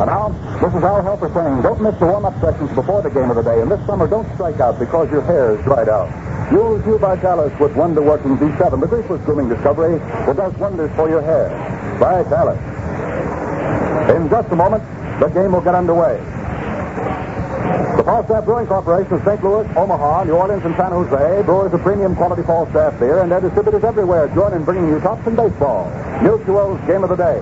And now, this is Al Helfer saying, don't miss the warm-up sessions before the game of the day. And this summer, don't strike out because your hair is dried out. Use Vitalis with wonder-working V7, the greaseless grooming discovery that does wonders for your hair. Vitalis. In just a moment, the game will get underway. The Falstaff Brewing Corporation of St. Louis, Omaha, New Orleans, and San Jose, brewers of premium quality Falstaff beer, and their distributors everywhere join in bringing you tops in baseball. Mutual's Game of the Day.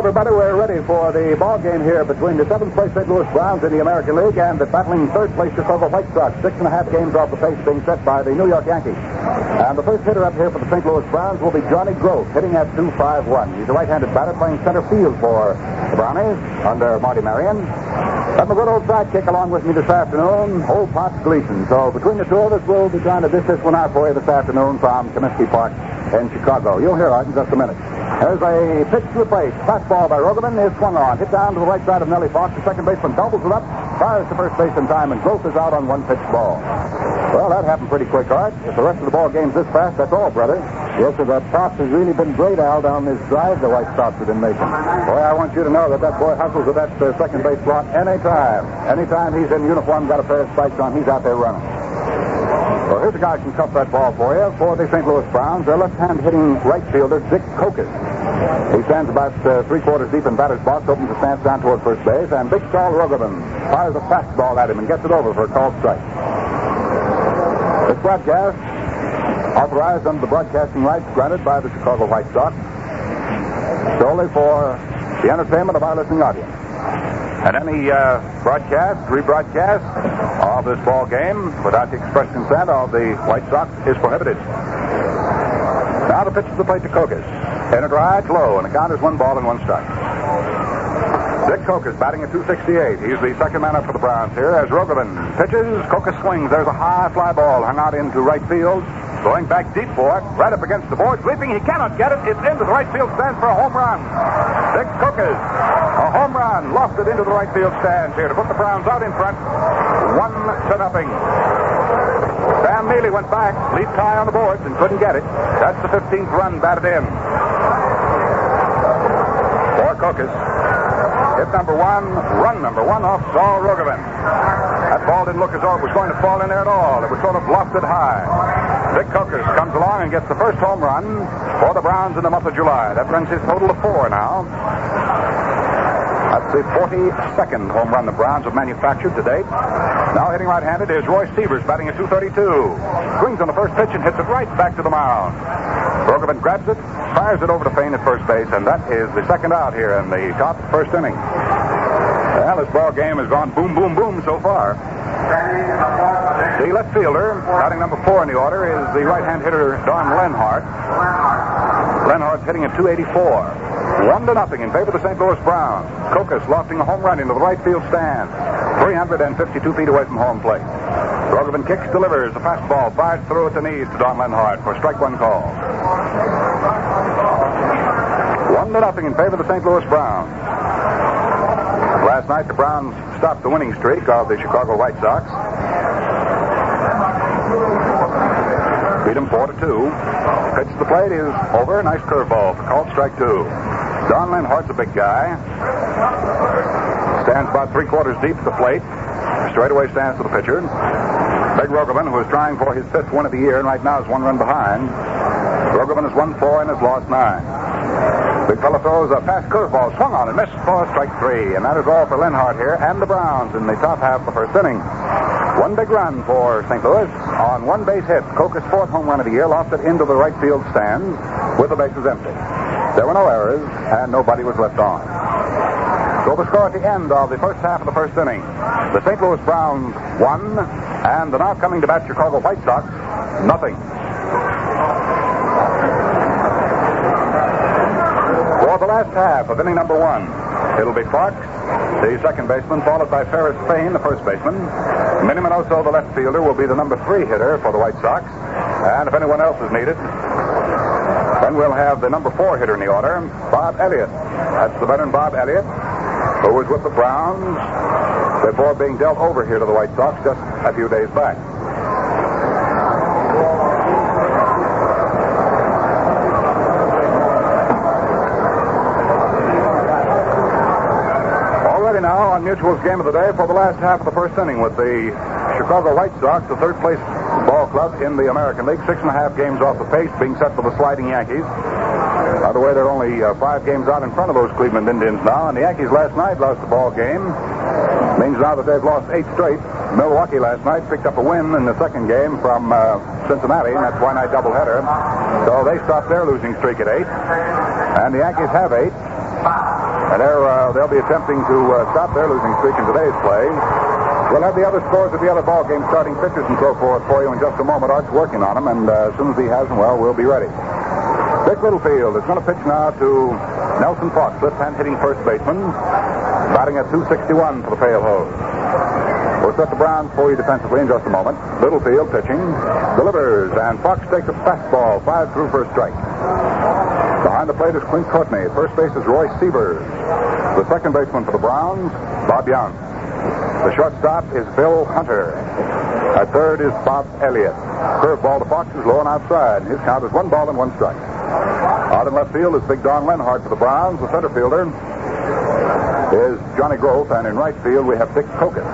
Everybody, we're ready for the ball game here between the 7th place St. Louis Browns in the American League and the battling 3rd place Chicago White Sox. 6.5 games off the pace being set by the New York Yankees. And the first hitter up here for the St. Louis Browns will be Johnny Gross, hitting at 2.51. He's a right-handed batter playing center field for the Brownies under Marty Marion. And the good old sidekick along with me this afternoon, old Pops Gleason. So between the two of us, we'll be trying to dish this one out for you this afternoon from Comiskey Park in Chicago. You'll hear it in just a minute. There's a pitch to the plate. Fastball by Rogovan is swung on. Hit down to the right side of Nellie Fox. The second baseman doubles it up, fires to first base in time, and Gross is out on one pitch ball. Well, that happened pretty quick, Art. If the rest of the ball game's this fast, that's all, brother. Yes, sir. That Fox has really been great, Al, down this drive the White Sox have been making. Boy, I want you to know that boy hustles at that second base slot anytime. Anytime he's in uniform, got a pair of spikes on, he's out there running. Well, here's a guy who can cuff that ball for you. For the St. Louis Browns, their left-hand hitting right fielder, Dick Kokis. He stands about 3/4 deep in batter's box, opens the stance down toward first base, and Big Saul Rogovan fires a fastball at him and gets it over for a called strike. This broadcast, authorized under the broadcasting rights granted by the Chicago White Sox, solely for the entertainment of our listening audience. And any rebroadcast of this ball game without the express consent of the White Sox is prohibited. Now the pitch to the plate to Kokis. In it right, low, and the count is 1 ball and 1 strike. Dick Kokis batting at 268. He's the second man up for the Browns here as Rogovan pitches. Kokis swings. There's a high fly ball hung out into right field. Going back deep for it, right up against the boards, leaping. He cannot get it. It's into the right field stands for a home run. Dick Kokis, a home run, lofted into the right field stands here to put the Browns out in front, 1-0. Sam Mealy went back, leaped high on the boards and couldn't get it. That's the 15th run batted in. For Kokis, hit number 1, run number 1 off Saul Rogovan. That ball didn't look as though it was going to fall in there at all. It was sort of lofted high. Dick Kokis comes along and gets the first home run for the Browns in the month of July. That brings his total to 4 now. That's the 42nd home run the Browns have manufactured to date. Now hitting right-handed is Roy Sievers batting at 232. Swings on the first pitch and hits it right back to the mound. Rogovan grabs it, fires it over to Fain at first base, and that is the second out here in the top of the first inning. Well, this ball game has gone boom, boom, boom so far. The left fielder, batting number 4 in the order, is the right-hand hitter, Don Lenhart. Lenhart's hitting at 284. 1-0 in favor of the St. Louis Browns. Kokis lofting a home run into the right field stand, 352 feet away from home plate. Rogovan kicks, delivers a fastball, fired through at the knees to Don Lenhart for strike 1 call. 1-0 in favor of the St. Louis Browns. Last night, the Browns stopped the winning streak of the Chicago White Sox. Beat them 4-2. Pitch to the plate is over. Nice curveball for called strike 2. Don Lenhart's a big guy. Stands about 3/4 deep at the plate. Straightaway stands to the pitcher. Big Rogovan, who is trying for his 5th win of the year and right now is 1 run behind. Rogovan has won 4 and has lost 9. Big fella throws a fast curveball, swung on and missed for strike 3. And that is all for Lenhart here and the Browns in the top half of the first inning. 1 One big run for St. Louis on one base hit. Coker's fourth home run of the year lofted into the right field stands with the bases empty. There were no errors, and nobody was left on. So the score at the end of the first half of the first inning. The St. Louis Browns won, and the now coming to bat Chicago White Sox, nothing. For the last half of inning number one, it'll be Fox, the second baseman, followed by Ferris Fain, the first baseman. Minnie Minoso, the left fielder, will be the number 3 hitter for the White Sox. And if anyone else is needed, then we'll have the number 4 hitter in the order, Bob Elliott. That's the veteran Bob Elliott, who was with the Browns before being dealt over here to the White Sox just a few days back. Already now on Mutual's game of the day for the last half of the first inning with the Chicago White Sox, the third place ball club in the American League, 6.5 games off the pace, being set for the sliding Yankees. By the way, they're only 5 games out in front of those Cleveland Indians now, and the Yankees last night lost the ball game. Means now that they've lost 8 straight. Milwaukee last night picked up a win in the second game from Cincinnati, and that's why night doubleheader. So they stopped their losing streak at 8, and the Yankees have 8. And they'll be attempting to stop their losing streak in today's play. We'll have the other scores of the other ball games, starting pitchers and so forth for you in just a moment. Art's working on them, and as soon as he has them, well, we'll be ready. Dick Littlefield is going to pitch now to Nelson Fox, left-hand hitting first baseman, batting at .261 for the Pale Hose. We'll set the Browns for you defensively in just a moment. Littlefield pitching, delivers, and Fox takes a fastball, 5 through for a strike. Behind the plate is Clint Courtney. First base is Roy Sievers. The second baseman for the Browns, Bob Young. The shortstop is Bill Hunter. At third is Bob Elliott. Curveball to Fox is low and outside. His count is 1 ball and 1 strike. Out in left field is Big Don Lenhart for the Browns. The center fielder is Johnny Groth, and in right field we have Dick Kokis.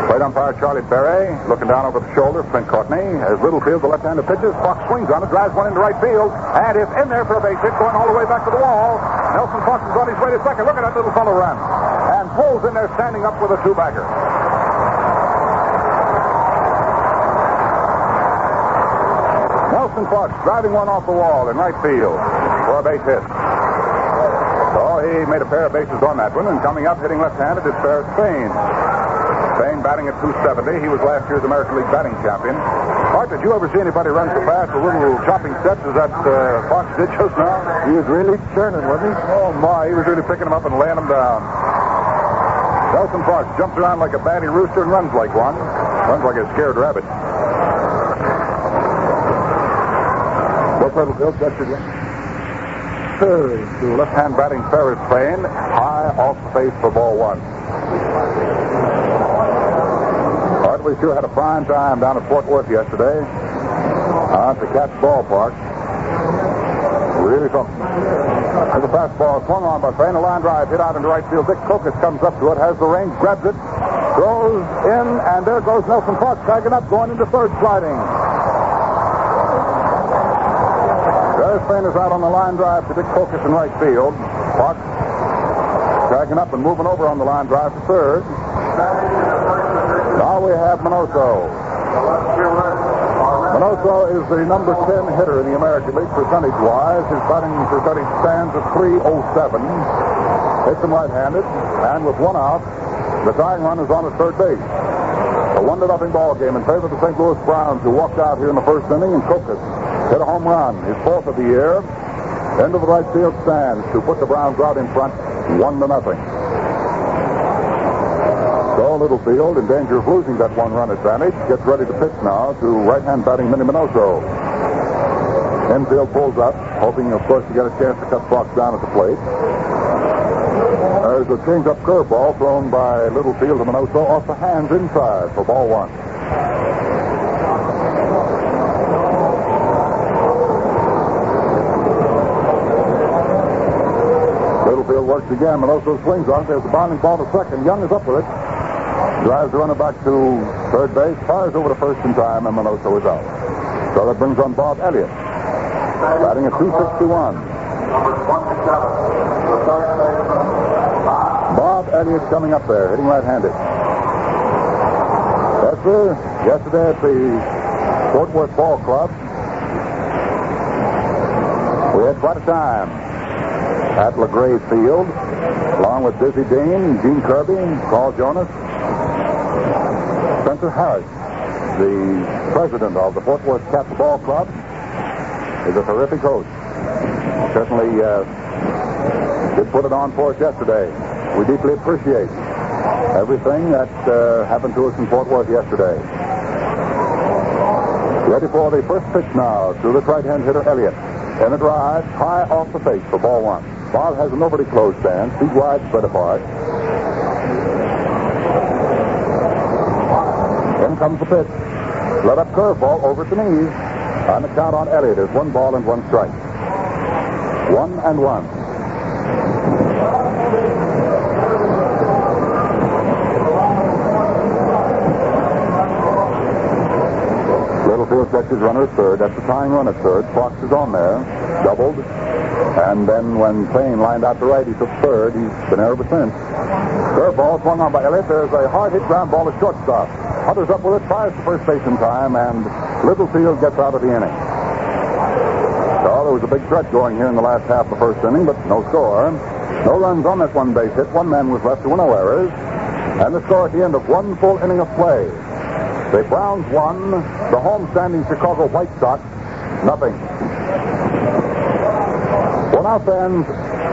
Plate umpire Charlie Berry looking down over the shoulder of Clint Courtney. As Littlefield, the left-hander, pitches, Fox swings on it, drives one into right field, and it's in there for a base hit, going all the way back to the wall. Nelson Fox is on his way to second. Look at that little fellow run. And pulls in there standing up with a 2-bagger. Nelson Fox driving one off the wall in right field for a base hit. So he made a pair of bases on that one, and coming up, hitting left-handed, is Ferris Fain. Fain batting at .270. He was last year's American League batting champion. Art, did you ever see anybody run so fast with little chopping steps as that Fox did just now? He was really churning, wasn't he? Oh, my. He was really picking them up and laying them down. Nelson Fox jumps around like a batty rooster and runs like one. Runs like a scared rabbit. What's Littlefield? That's it. Third to left-hand batting Ferris Fain, high off the face for ball 1. Art, we sure had a fine time down at Fort Worth yesterday. At the Cats Ballpark. Really something. There's a fastball swung on by Fain. A line drive hit out into right field. Dick Kokis comes up to it, has the range, grabs it, throws in, and there goes Nelson Fox tagging up, going into third, sliding. Ferris Fain is out on the line drive to Dick Kokis in right field. Fox tagging up and moving over on the line drive to third. Now we have Minoso. Minoso is the number 10 hitter in the American League percentage-wise. His batting percentage stands at .307. Hits him right-handed, and with 1 out, the tying run is on at third base. A 1-0 ball game in favor of the St. Louis Browns, who walked out here in the first inning, and Kokis hit a home run, his 4th of the year, into the right field stands to put the Browns out in front, 1-0. So Littlefield, in danger of losing that 1-run advantage, gets ready to pitch now to right-hand batting Minnie Minoso. Infield pulls up, hoping, of course, to get a chance to cut Fox down at the plate. There's a change-up curveball thrown by Littlefield to Minoso off the hands inside for ball 1. Littlefield works again. Minoso swings on it. There's the bounding ball to second. Young is up with it. Drives the runner back to third base. Fires over to first in time, and Minoso is out. So that brings on Bob Elliott. Batting at .261. Bob Elliott coming up there, hitting right-handed. That's sir. Yesterday at the Fort Worth Ball Club, we had quite a time at LaGray Field, along with Dizzy Dean, Gene Kirby, Carl Jonas, Spencer Harris, the president of the Fort Worth Cats Ball Club, is a terrific host. Certainly did put it on for us yesterday. We deeply appreciate everything that happened to us in Fort Worth yesterday. Ready for the first pitch now to the right-hand hitter, Elliott. In a drive, high off the face for ball one. Ball has an overly closed stand, feet wide, spread apart. In comes the pitch. Let up curveball over to knees. And the count on Elliott is 1 ball and 1 strike. 1-1. Littlefield checks his runner at third. That's the tying run at third. Fox is on there. Doubled. And then when Payne lined out to right, he took third. He's been there ever since. Curveball swung on by Elliott. There's a hard-hit ground ball to shortstop. Hunter's up with it, fires to first base in time, and Littlefield gets out of the inning. So there was a big threat going here in the last half of the first inning, but no score. No runs on that one base hit. 1 man was left. There were no errors. And the score at the end of 1 full inning of play. The Browns won. The home-standing Chicago White Sox, nothing. Well, now, fans,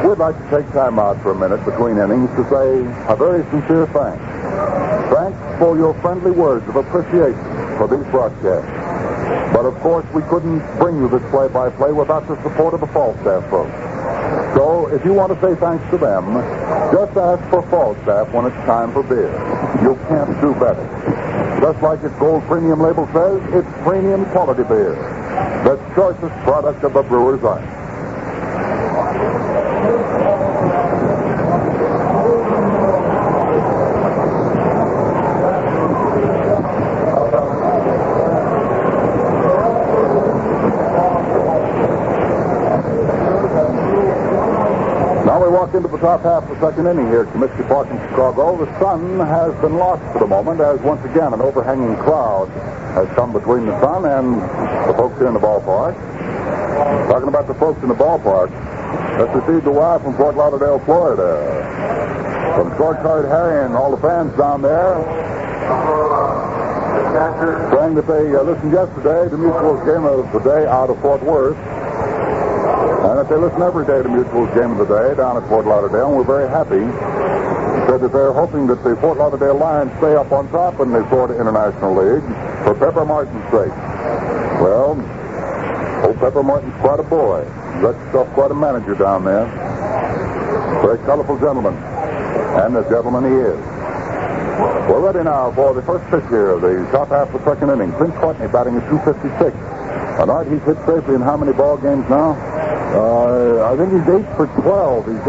we'd like to take time out for a minute between innings to say a very sincere thanks. Thanks for your friendly words of appreciation for these broadcasts. But, of course, we couldn't bring you this play-by-play without the support of the Falstaff folks. So, if you want to say thanks to them, just ask for Falstaff when it's time for beer. You can't do better. Just like its gold premium label says, it's premium quality beer. The choicest product of the brewer's art. Into the top half of the second inning here at Comiskey Park in Chicago. The sun has been lost for the moment as once again an overhanging cloud has come between the sun and the folks here in the ballpark. Talking about the folks in the ballpark, let's receive the wife from Fort Lauderdale, Florida. From Scorecard Harry and all the fans down there. Saying that they listened yesterday to Mutual's game of the day out of Fort Worth. And that they listen every day to Mutual's game of the day down at Fort Lauderdale, and we're very happy. Said that they're hoping that the Fort Lauderdale Lions stay up on top in the Florida International League for Pepper Martin's sake. Well, old Pepper Martin's quite a boy. He's got himself quite a manager down there. Very colorful gentleman. And the gentleman he is. We're ready now for the first pitch here of the top half of the second inning. Clint Courtney batting at 256. Bernard, he's hit safely in how many ball games now? I think he's 8 for 12. He's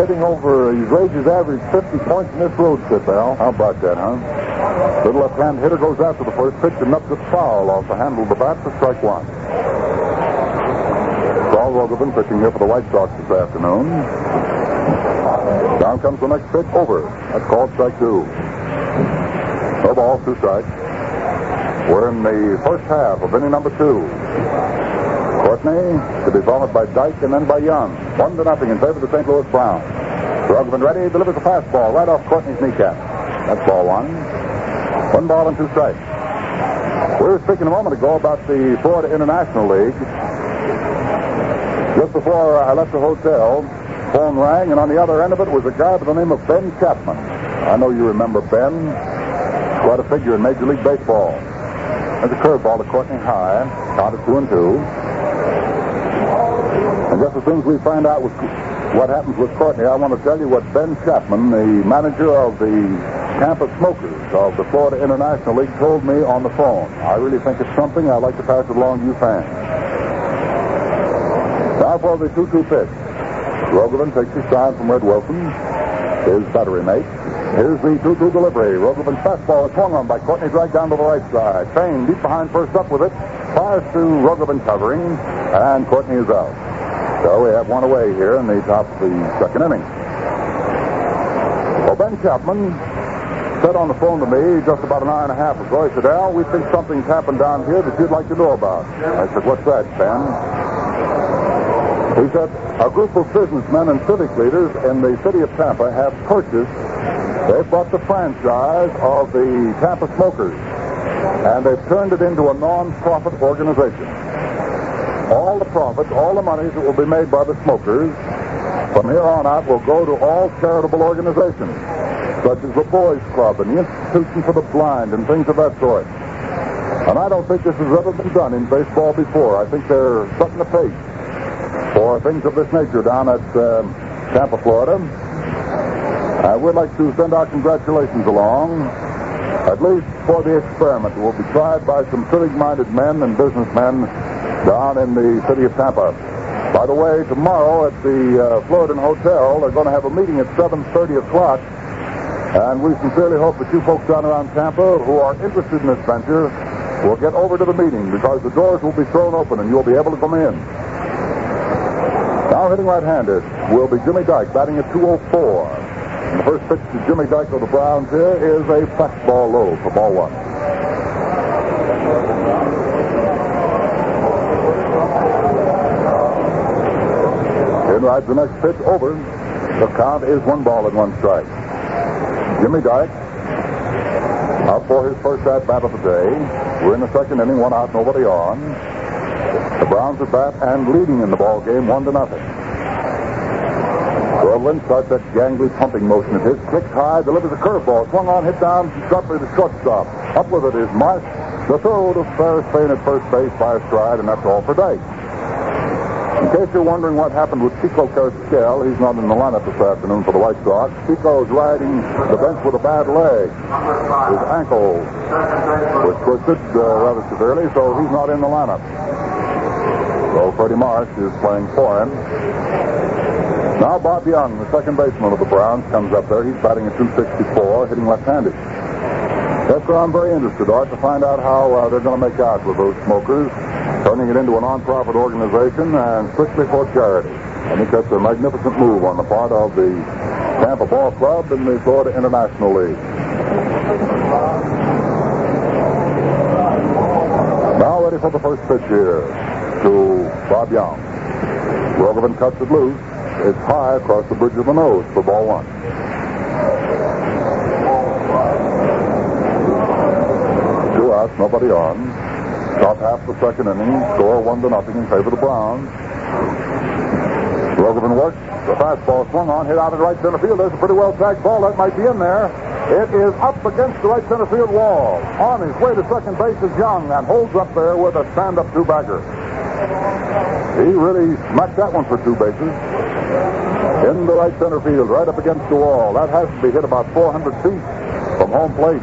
raised his average 50 points in this road trip, Al. How about that, huh? The left-hand hitter goes after the first pitch and knocks it foul off the handle of the bat for strike one. Saul Rogovan pitching here for the White Sox this afternoon. Down comes the next pitch, over. That's called strike 2. No ball, 2 strikes. We're in the first half of inning number 2. Courtney to be followed by Dyke and then by Young. 1-0 in favor of the St. Louis Browns. Rogovan ready, delivers a fastball right off Courtney's kneecap. That's ball 1. 1 ball and 2 strikes. We were speaking a moment ago about the Florida International League. Just before I left the hotel, phone rang, and on the other end of it was a guy by the name of Ben Chapman. I know you remember Ben. Quite a figure in Major League Baseball. There's a curveball to Courtney high. Counted 2-2. And just as soon as we find out what happens with Courtney, I want to tell you what Ben Chapman, the manager of the Tampa Smokers of the Florida International League, told me on the phone. I really think it's something. I'd like to pass it along to you fans. Now for the 2-2 pitch. Rogovan takes his sign from Red Wilson, his battery mate. Here's the 2-2 delivery. Rogovan's fastball is swung on by Courtney, dragged down to the right side. Payne deep behind first up with it. Fires to Rogovan covering, and Courtney is out. So we have one away here in the top of the second inning. Well, Ben Chapman said on the phone to me just about an hour and a half ago. He said, Al, we think something's happened down here that you'd like to know about. I said, what's that, Ben? He said, a group of businessmen and civic leaders in the city of Tampa have purchased, they've bought the franchise of the Tampa Smokers, and they've turned it into a non-profit organization. All the profits, all the money that will be made by the smokers from here on out will go to all charitable organizations, such as the Boys Club and the Institution for the Blind and things of that sort. And I don't think this has ever been done in baseball before. I think they're setting the pace for things of this nature down at Tampa, Florida. I would like to send our congratulations along, at least for the experiment that will be tried by some civic-minded men and businessmen down in the city of Tampa. By the way, tomorrow at the Floridan Hotel, they're going to have a meeting at 7:30 o'clock, and we sincerely hope that you folks down around Tampa who are interested in this venture will get over to the meeting, because the doors will be thrown open and you'll be able to come in. Now hitting right-handed will be Jimmy Dyke, batting at 204. And the first pitch to Jimmy Dyke of the Browns here is a fastball low for ball one. In rides the next pitch over. The count is 1 ball and 1 strike. Jimmy Dyke up for his first at-bat of the day. We're in the second inning, 1 out, nobody on. The Browns at bat and leading in the ball game 1-0. Groveland starts that gangly pumping motion of his. Kicks high, delivers a curveball. Swung on, hit down, sharply to shortstop. Up with it is Marsh. The throw to Ferris Payne at first base by a stride, and that's all for Dyke. In case you're wondering what happened with Chico Carrasquel, he's not in the lineup this afternoon for the White Sox. Chico's riding the bench with a bad leg. His ankle was twisted rather severely, so he's not in the lineup. So Freddie Marsh is playing for him. Now Bob Young, the second baseman of the Browns, comes up there. He's batting at 264, hitting left-handed. That's where I'm very interested, Art, to find out how they're going to make out with those smokers, turning it into a non-profit organization and strictly for charity. I think that's a magnificent move on the part of the Tampa Ball Club and the Florida International League. Now ready for the first pitch here to Bob Young. Rogovan cuts it loose. It's high across the bridge of the nose for ball one. Two outs, nobody on. Top half the second inning, score 1-0 in favor of the Browns. Rogovan works. The fastball swung on, hit out in right center field. There's a pretty well-tagged ball. That might be in there. It is up against the right center field wall. On his way to second base is Young and holds up there with a stand-up two-bagger. He really smacked that one for 2 bases. In the right center field, right up against the wall. That has to be hit about 400 feet from home plate.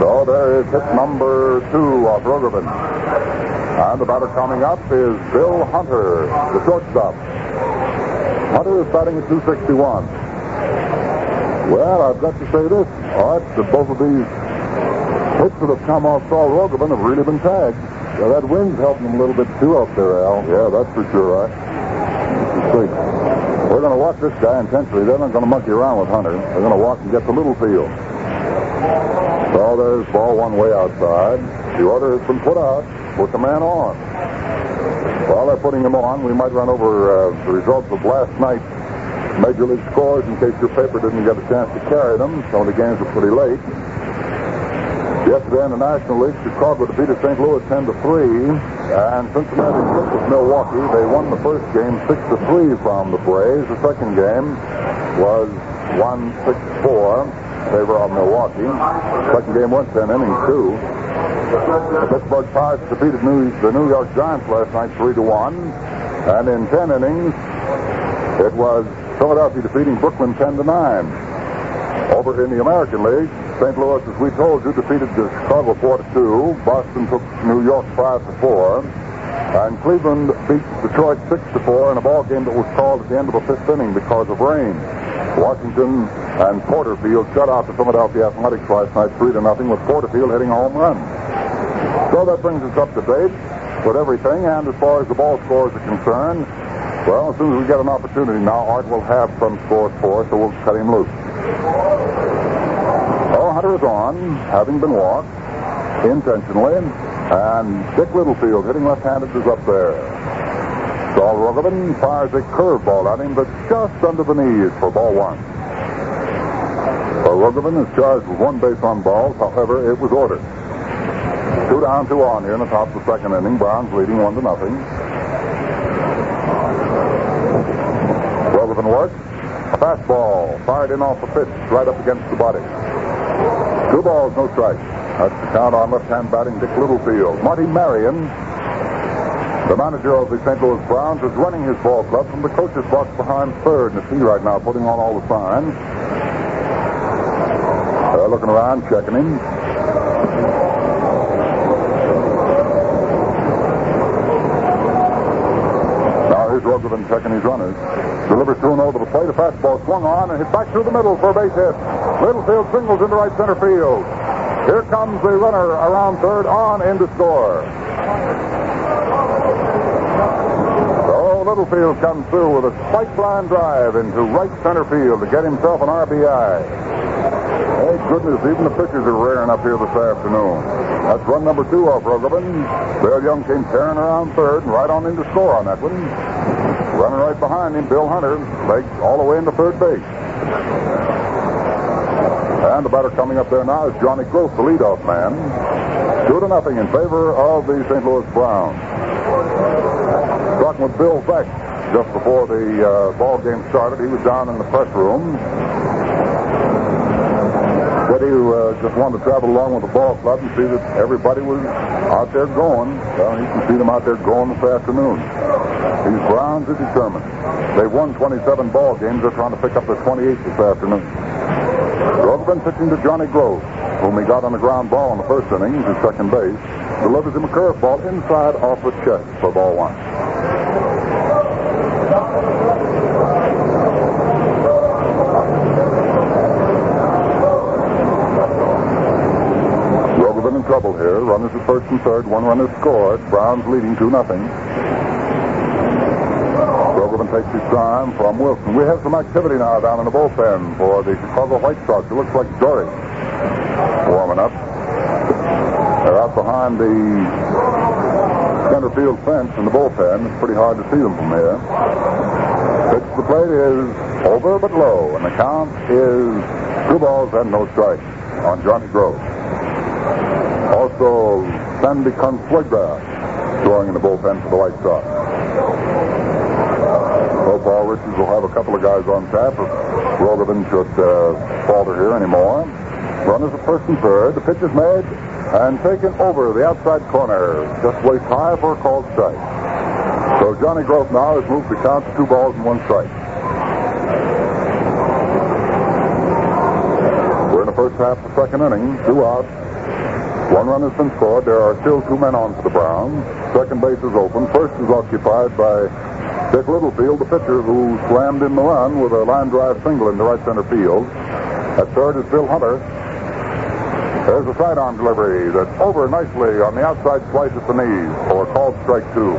So there is hit number 2 off Rogovan. And the batter coming up is Bill Hunter, the shortstop. Hunter is batting at 261. Well, I've got to say this, Art, that both of these hits that have come off Saul Rogovan have really been tagged. Yeah, that wind's helping them a little bit too up there, Al. Yeah, that's for sure, Art. We're going to watch this guy intensely. They're not going to monkey around with Hunter. They're going to walk and get the little field. So there's ball one way outside. The order has been put out. Put the man on. While they're putting him on, we might run over the results of last night's Major League scores in case your paper didn't get a chance to carry them. Some of the games were pretty late. Yesterday in the National League, Chicago defeated St. Louis 10-3, and Cincinnati split with Milwaukee. They won the first game 6-3 from the Braves. The second game was 1-6-4 in favor of Milwaukee. Second game went 10 innings too. The Pittsburgh Pirates defeated the New York Giants last night 3-1, and in 10 innings, it was Philadelphia defeating Brooklyn 10-9. Over in the American League, St. Louis, as we told you, defeated Chicago 4-2. Boston took New York 5-4. And Cleveland beat Detroit 6-4 in a ball game that was called at the end of the 5th inning because of rain. Washington and Porterfield shut out the Philadelphia Athletics last night 3-0 with Porterfield hitting a home run. So that brings us up to date with everything. And as far as the ball scores are concerned, well, as soon as we get an opportunity now, Art will have some scores for us, so we'll cut him loose. Hunter is on, having been walked intentionally, and Dick Littlefield, hitting left-handed, is up there. Saul Rogovan fires a curveball at him that's just under the knees for ball one. Rogovan is charged with one base on balls. However, it was ordered. 2 down, 2 on here in the top of the second inning. Browns leading 1-0. Rogovan works. A fastball fired in off the pitch, right up against the body. 2 balls, no strikes. That's the count on left-hand batting Dick Littlefield. Marty Marion, the manager of the St. Louis Browns, is running his ball club from the coach's box behind third. And you see right now, putting on all the signs. They're looking around, checking him. Now here's Rogovan checking his runners. Delivers to and over the plate. A fastball swung on and hit back through the middle for a base hit. Littlefield singles into right center field. Here comes the runner around third on in to score. So Littlefield comes through with a spike line drive into right center field to get himself an RBI. Thank goodness, even the pitchers are rearing up here this afternoon. That's run number 2 off Rogovan. Bill Young came tearing around third and right on in to score on that one. Running right behind him, Bill Hunter, legs all the way into third base. And the batter coming up there now is Johnny Gross, the leadoff man. 2-0 in favor of the St. Louis Browns. Talking with Bill Beck just before the ball game started. He was down in the press room. Said he just wanted to travel along with the ball club and see that everybody was out there going. Well, you can see them out there going this afternoon. These Browns are determined. They've won 27 ball games. They're trying to pick up their 28th this afternoon. Rogovan pitching to Johnny Grove, whom he got on the ground ball in the first inning to second base. Delivers him a curveball inside off the chest for ball one. Rogovan in trouble here. Runners at first and third. 1 run is scored. Browns leading 2-0. Rogovan takes his time from Wilson. We have some activity now down in the bullpen for the Chicago White Sox. It looks like Dory warming up. They're out behind the center field fence in the bullpen. It's pretty hard to see them from here. Pitch to the plate is over but low, and the count is 2 balls and no strikes on Johnny Grove. Also, Sandy Consuegra throwing in the bullpen for the White Sox. Paul Richards will have a couple of guys on tap if Rogovan should falter here anymore. Runners at first and third. The pitch is made and taken over the outside corner. Just waist high for a called strike. So Johnny Grove now has moved the count to 2 balls and 1 strike. We're in the first half of the second inning. 2 out. 1 run has been scored. There are still 2 men on for the Browns. Second base is open. First is occupied by Dick Littlefield, the pitcher who slammed in the run with a line drive single into right center field. At third is Bill Hunter. There's a sidearm delivery that's over nicely on the outside slice at the knees for a called strike 2.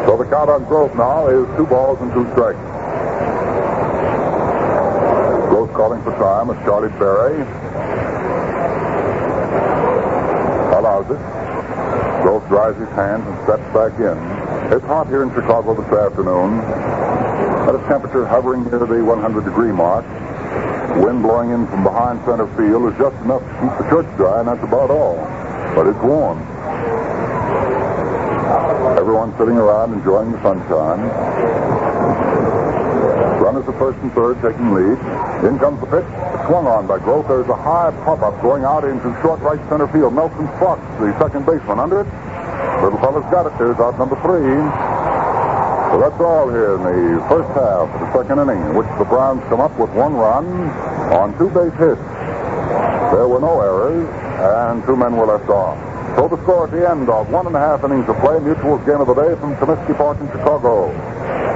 So the count on Grove now is 2 balls and 2 strikes. Grove calling for time is Charlie Berry. Allows it. Grove dries his hands and steps back in. It's hot here in Chicago this afternoon. At a temperature hovering near the 100-degree mark. Wind blowing in from behind center field is just enough to keep the shirts dry, and that's about all. But it's warm. Everyone's sitting around enjoying the sunshine. Runners at first and third taking lead. In comes the pitch. It's swung on by Grove. There's a high pop-up going out into short right center field. Nelson Fox, the second baseman, under it. Little fella's got it. There's out number 3. So that's all here in the first half of the second inning, in which the Browns come up with 1 run on 2 base hits. There were no errors, and 2 men were left off. So the score at the end of 1.5 innings of play, Mutual's game of the day from Comiskey Park in Chicago.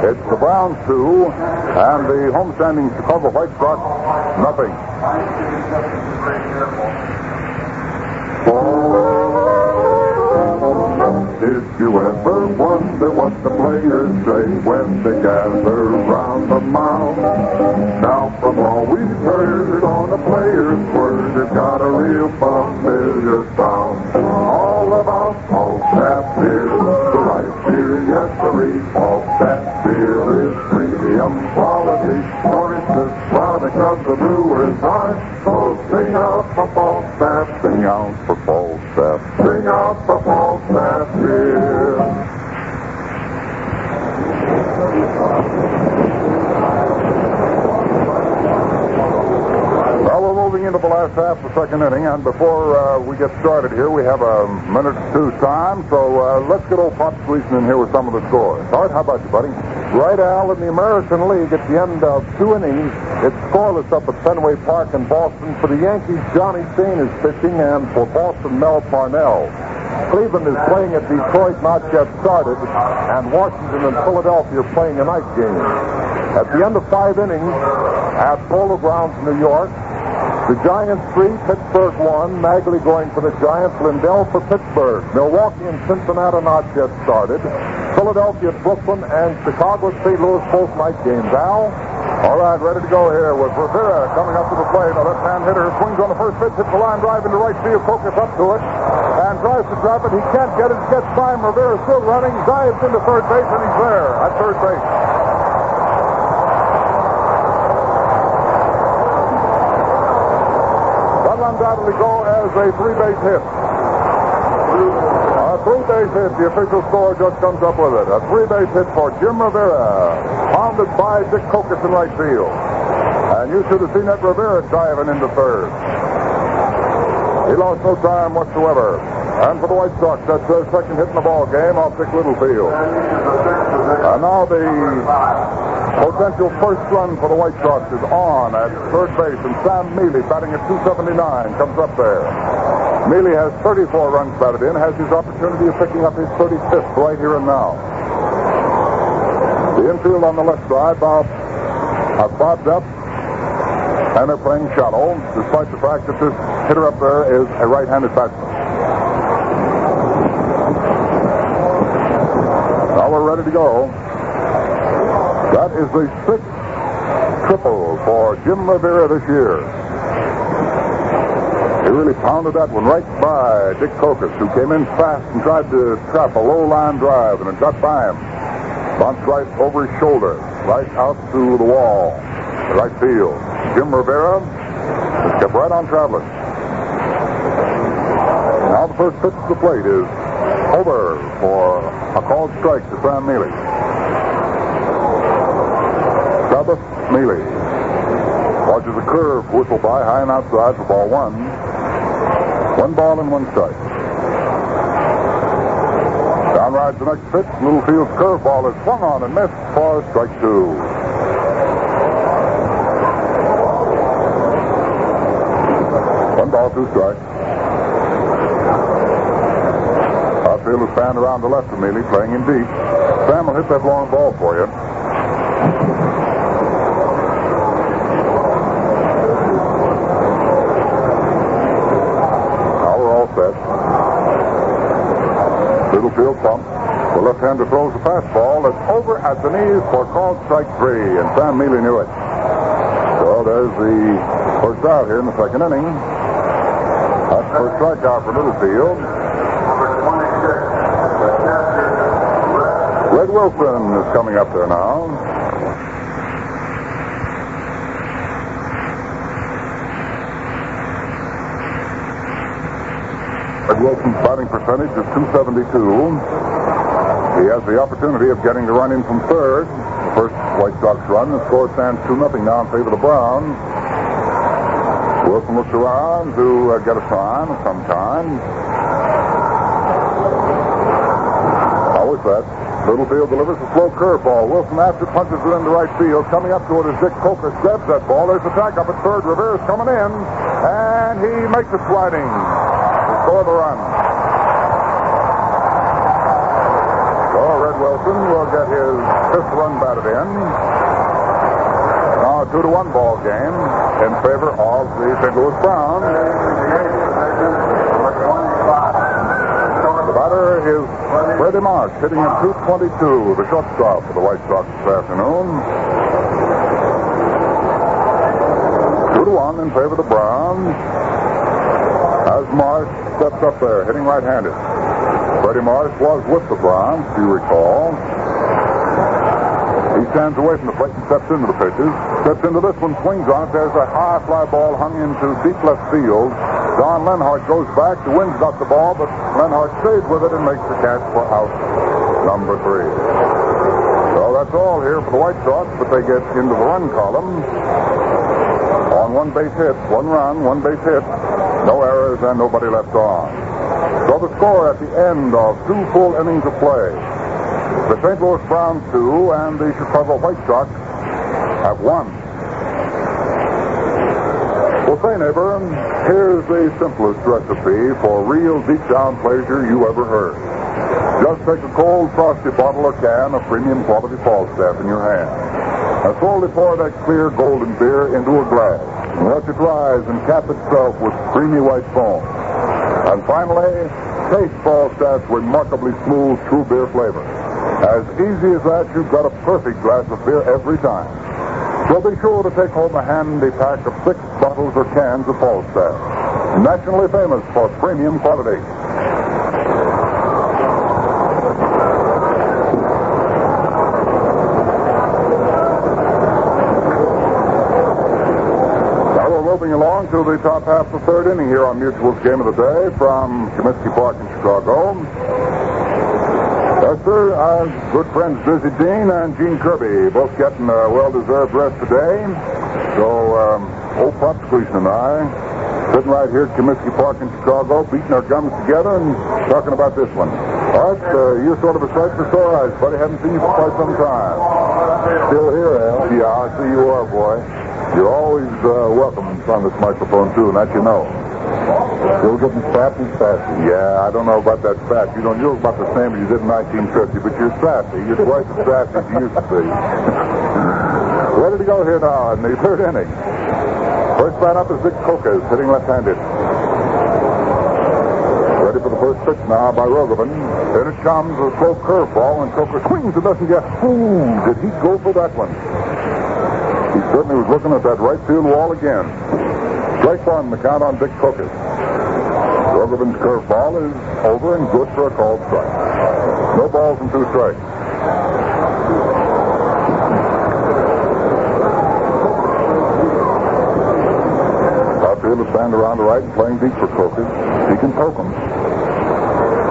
It's the Browns 2, and the homestanding Chicago White Sox nothing. Did you ever wonder what the players say when they gather round the mound? Now from all we've heard on the players' word, it's got a real familiar sound. All about Falstaff beer, the right beer, yes sirree. Falstaff beer is premium quality, for it's the product of the brewer's heart. So sing out for Falstaff, sing out for Falstaff, sing out for Falstaff beer. Well, we're moving into the last half of the second inning, and before we get started here, we have a minute or two's time, so let's get old Pop Gleason in here with some of the scores. Art, how about you, buddy? Right, Al, in the American League, at the end of 2 innings, it's scoreless up at Fenway Park in Boston. For the Yankees, Johnny Steen is pitching, and for Boston, Mel Parnell. Cleveland is playing at Detroit, not yet started, and Washington and Philadelphia are playing a night game. At the end of 5 innings, at Polo Grounds, New York, the Giants 3, Pittsburgh 1, Magley going for the Giants, Lindell for Pittsburgh. Milwaukee and Cincinnati not yet started. Philadelphia, Brooklyn, and Chicago, St. Louis, both night games. Al? All right, ready to go here with Rivera coming up to the plate. A left-hand hitter swings on the first pitch, hits the line drive into right field. Focus up to it and tries to drop it. He can't get it. Gets by him. Rivera still running. Dives into third base, and he's there at third base. That'll undoubtedly go as a 3-base hit. A 3-base hit. The official score just comes up with it. A 3-base hit for Jim Rivera. Pounded by Dick Cocos in right field. And you should have seen that Rivera diving into third. He lost no time whatsoever. And for the White Sox, that's their second hit in the ball game off Dick Littlefield. And now the potential first run for the White Sox is on at third base, and Sam Mealy, batting at 279, comes up there. Mealy has 34 runs batted in, has his opportunity of picking up his 35th right here and now. The infield on the left side, Bob's up, and they're playing shallow, despite the fact that this hitter up there is a right-handed batsman. Now we're ready to go. That is the 6th triple for Jim Rivera this year. He really pounded that one right by Dick Cocos, who came in fast and tried to trap a low line drive, and it got by him. Bounced right over his shoulder, right out to the wall, the right field. Jim Rivera just kept right on traveling. Now the first pitch to the plate is over for a called strike to Sam Mealy. Sabbath Mealy watches a curve whistle by high and outside for ball 1. 1 ball and 1 strike. Down rides the next pitch. Littlefield's curveball is swung on and missed for strike 2. One ball, 2 strikes. Outfield is fanned around the left of Mealy, playing him deep. Sam will hit that long ball for you. Set. Littlefield pump. The left-hander throws the fastball. It's over at the knees for called strike 3, and Sam Mealy knew it. So there's the first out here in the second inning. That's the first strikeout for Littlefield. Red Wilson is coming up there now. Wilson's batting percentage is .272. He has the opportunity of getting the run in from third. The first White Sox run. The score stands 2-0 now in favor of the Browns. Wilson looks around to get a sign of some kind. Always that. Littlefield delivers a slow curveball. Wilson after punches it into right field. Coming up to it is Dick Cocos. Grabs that ball. There's a tag up at third. Rivera's coming in. And he makes it sliding. Score the run. So Red Wilson will get his 5th run batted in. Now a 2-1 ball game in favor of the St. Louis Browns. The batter is Freddie Marsh hitting at 222, the shortstop for the White Sox this afternoon. 2-1 in favor of the Browns. As Marsh steps up there, hitting right-handed. Freddie Marsh was with the Browns, if you recall. He stands away from the plate and steps into the pitches. Steps into this one, swings on it. There's a high fly ball hung into deep left field. Don Lenhart goes back. The wind's got the ball, but Lenhart stays with it and makes the catch for out number 3. So that's all here for the White Sox, but they get into the run column on one base hit. 1 run, 1 base hit. No errors and nobody left on. So the score at the end of 2 full innings of play. The St. Louis Browns 2 and the Chicago White Sox have 1. Well, say, neighbor, here's the simplest recipe for real deep-down pleasure you ever heard. Just take a cold, frosty bottle or can of premium quality Falstaff in your hand. Now slowly pour that clear golden beer into a glass and let it rise and cap itself with creamy white foam. And finally, taste Falstaff's remarkably smooth, true beer flavor. As easy as that, you've got a perfect glass of beer every time. So be sure to take home a handy pack of 6 bottles or cans of Falstaff, nationally famous for premium quality. Now we're moving along to the top half of the 3rd inning here on Mutual's Game of the Day from Comiskey Park in Chicago. Yes, sir. Our good friends Dizzy Dean and Gene Kirby both getting a well-deserved rest today. So, old Pops Gleason and I sitting right here at Comiskey Park in Chicago, beating our gums together and talking about this one. All right, you're sort of a sight for sore eyes, buddy. Haven't seen you for quite some time. Still here, Al? Yeah, I see you are, boy. You're always welcome on this microphone, too, and that you know. Still getting fat and sassy. Yeah, I don't know about that fat. You look about the same as you did in 1950, but you're sassy. You're twice as sassy as you used to be. Ready to go here now in the 3rd inning. First bat up is Dick Kokes, hitting left-handed. Ready for the first pitch now by Rogovan. Then it comes a slow curveball, and Kokes swings and doesn't get. Ooh, did he go for that one? He certainly was looking at that right field wall again. Strike 1, the count on Dick Kokes. Rogovan's curveball is over and good for a called strike. No balls and 2 strikes. Outfield is stand around the right and playing deep for Kokes. He can poke him.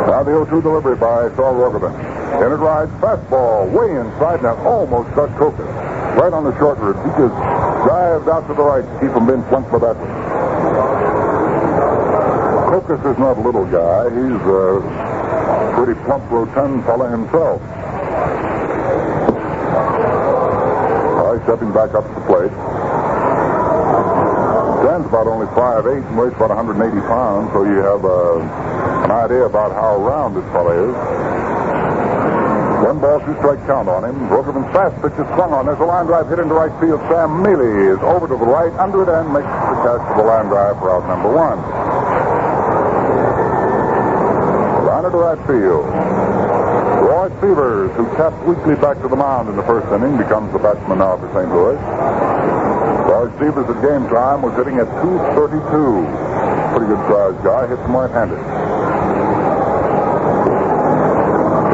Now the 0-2 delivery by Saul Rogovan. In it rides fastball way inside, and that almost got Kokes. Right on the short route. He just dived out to the right to keep him being flunked by that one. Kokes is not a little guy. He's a pretty plump, rotund fella himself. All right, stepping back up to the plate. Stands about only 5'8" and weighs about 180 pounds, so you have an idea about how round this fella is. 1 ball, 2 strike count on him. Rogovan's fast pitch is swung on. There's a line drive hit into right field. Sam Mealy is over to the right, under it, and makes the catch for the line drive for out number 1. Liner to right field. Roy Severs, who tapped weakly back to the mound in the 1st inning, becomes the batsman now for St. Louis. Roy Severs at game time was hitting at 232. Pretty good sized guy. Hits him right-handed.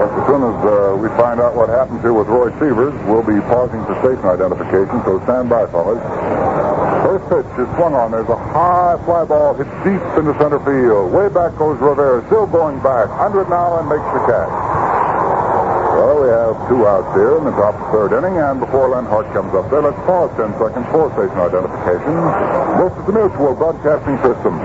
As soon as we find out what happens here with Roy Severs, we'll be pausing for station identification, so stand by, fellas. First pitch is swung on. There's a high fly ball hit deep into center field. Way back goes Rivera, still going back. Under it now and makes the catch. Well, we have 2 outs here in the top of the 3rd inning, and before Lenhart comes up there, let's pause 10 seconds for station identification. This is the Mutual Broadcasting System.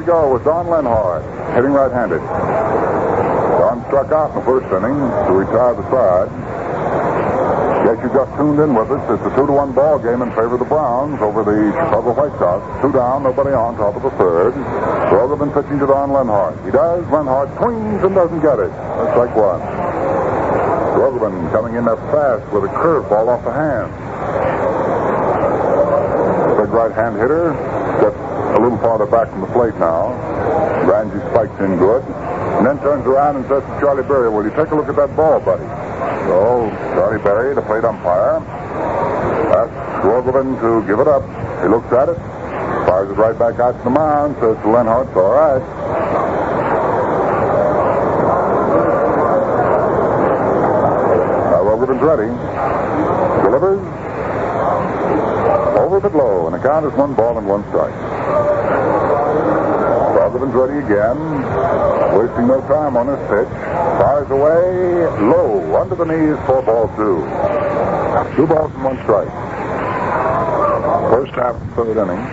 Go with Don Lenhart, hitting right-handed. Don struck out in the 1st inning to retire the side. Guess you just tuned in with us. It's a 2-1 ball game in favor of the Browns over the Chicago White Sox. 2 down, nobody on, top of the third. Rogovan pitching to Don Lenhart. He does. Lenhart swings and doesn't get it. That's strike one. Rogovan coming in there fast with a curveball off the hand. Big right-hand hitter gets a little farther back from the plate now. Ramsey spikes in good. And then turns around and says to Charlie Berry, "Will you take a look at that ball, buddy?" So Charlie Berry, the plate umpire, asks Rogovan to give it up. He looks at it, fires it right back out to the mound, says to Lenhart, "It's all right." Now Rogovan's ready. Delivers. Over but low, and the count is 1 ball and 1 strike. Rogovan's ready again. Wasting no time on his pitch. Fires away low, under the knees for ball 2. 2 balls and 1 strike. First half of the third inning.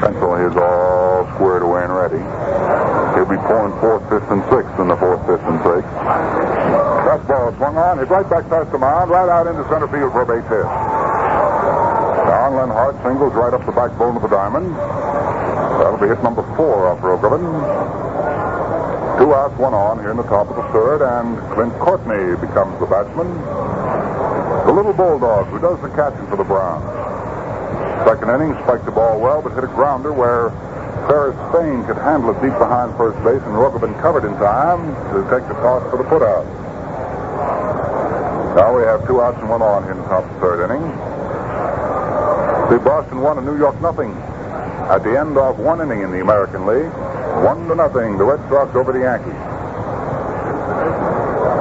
Pencil is all squared away and ready. He'll be pouring 4th, 5th, and 6th in the 4th, 5th, and 6th. Fastball swung on, hit right back past the mound, right out into center field for a base hit. Don Lenhart singles right up the backbone of the diamond. That'll be hit number 4 off Rogovan. 2 outs, 1 on here in the top of the third, and Clint Courtney becomes the batsman. The little bulldog who does the catching for the Browns. Second inning, spiked the ball well, but hit a grounder where Ferris Spain could handle it deep behind first base, and Rogovan covered in time to take the toss for the putout. Now we have 2 outs and 1 on here in the top of the third inning. The Boston won and New York nothing at the end of 1 inning in the American League. 1-0, the Red Sox over the Yankees.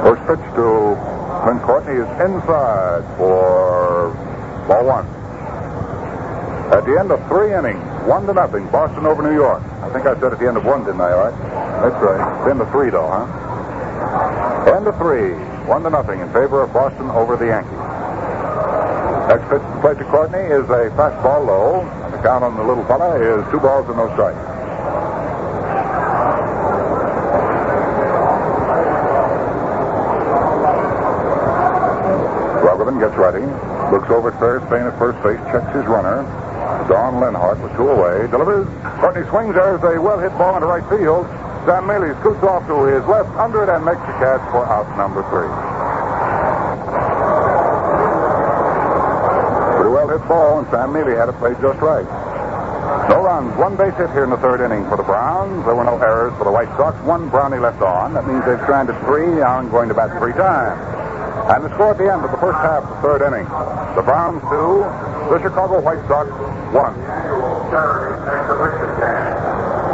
First pitch to Clint Courtney is inside for ball 1. At the end of 3 innings, 1-0, Boston over New York. I think I said at the end of 1, didn't I, all right? That's right. At the end of 3, though, huh? End of 3, 1-0 in favor of Boston over the Yankees. Next pitch to play to Courtney is a fastball low. The count on the little fella is 2 balls and no strikes. Rogovan gets ready. Looks over at Ferris Spain at first base. Checks his runner. Don Lenhart with 2 away. Delivers. Courtney swings. There's a well-hit ball into right field. Sam Mealy scoots off to his left under it and makes the catch for out number 3. Pretty well-hit ball, and Sam Mealy had it played just right. No runs, 1 base hit here in the third inning for the Browns. There were no errors for the White Sox. 1 Brownie left on. That means they've stranded 3. Now going to bat 3 times. And the score at the end of the first half of the third inning. The Browns 2, the Chicago White Sox 1.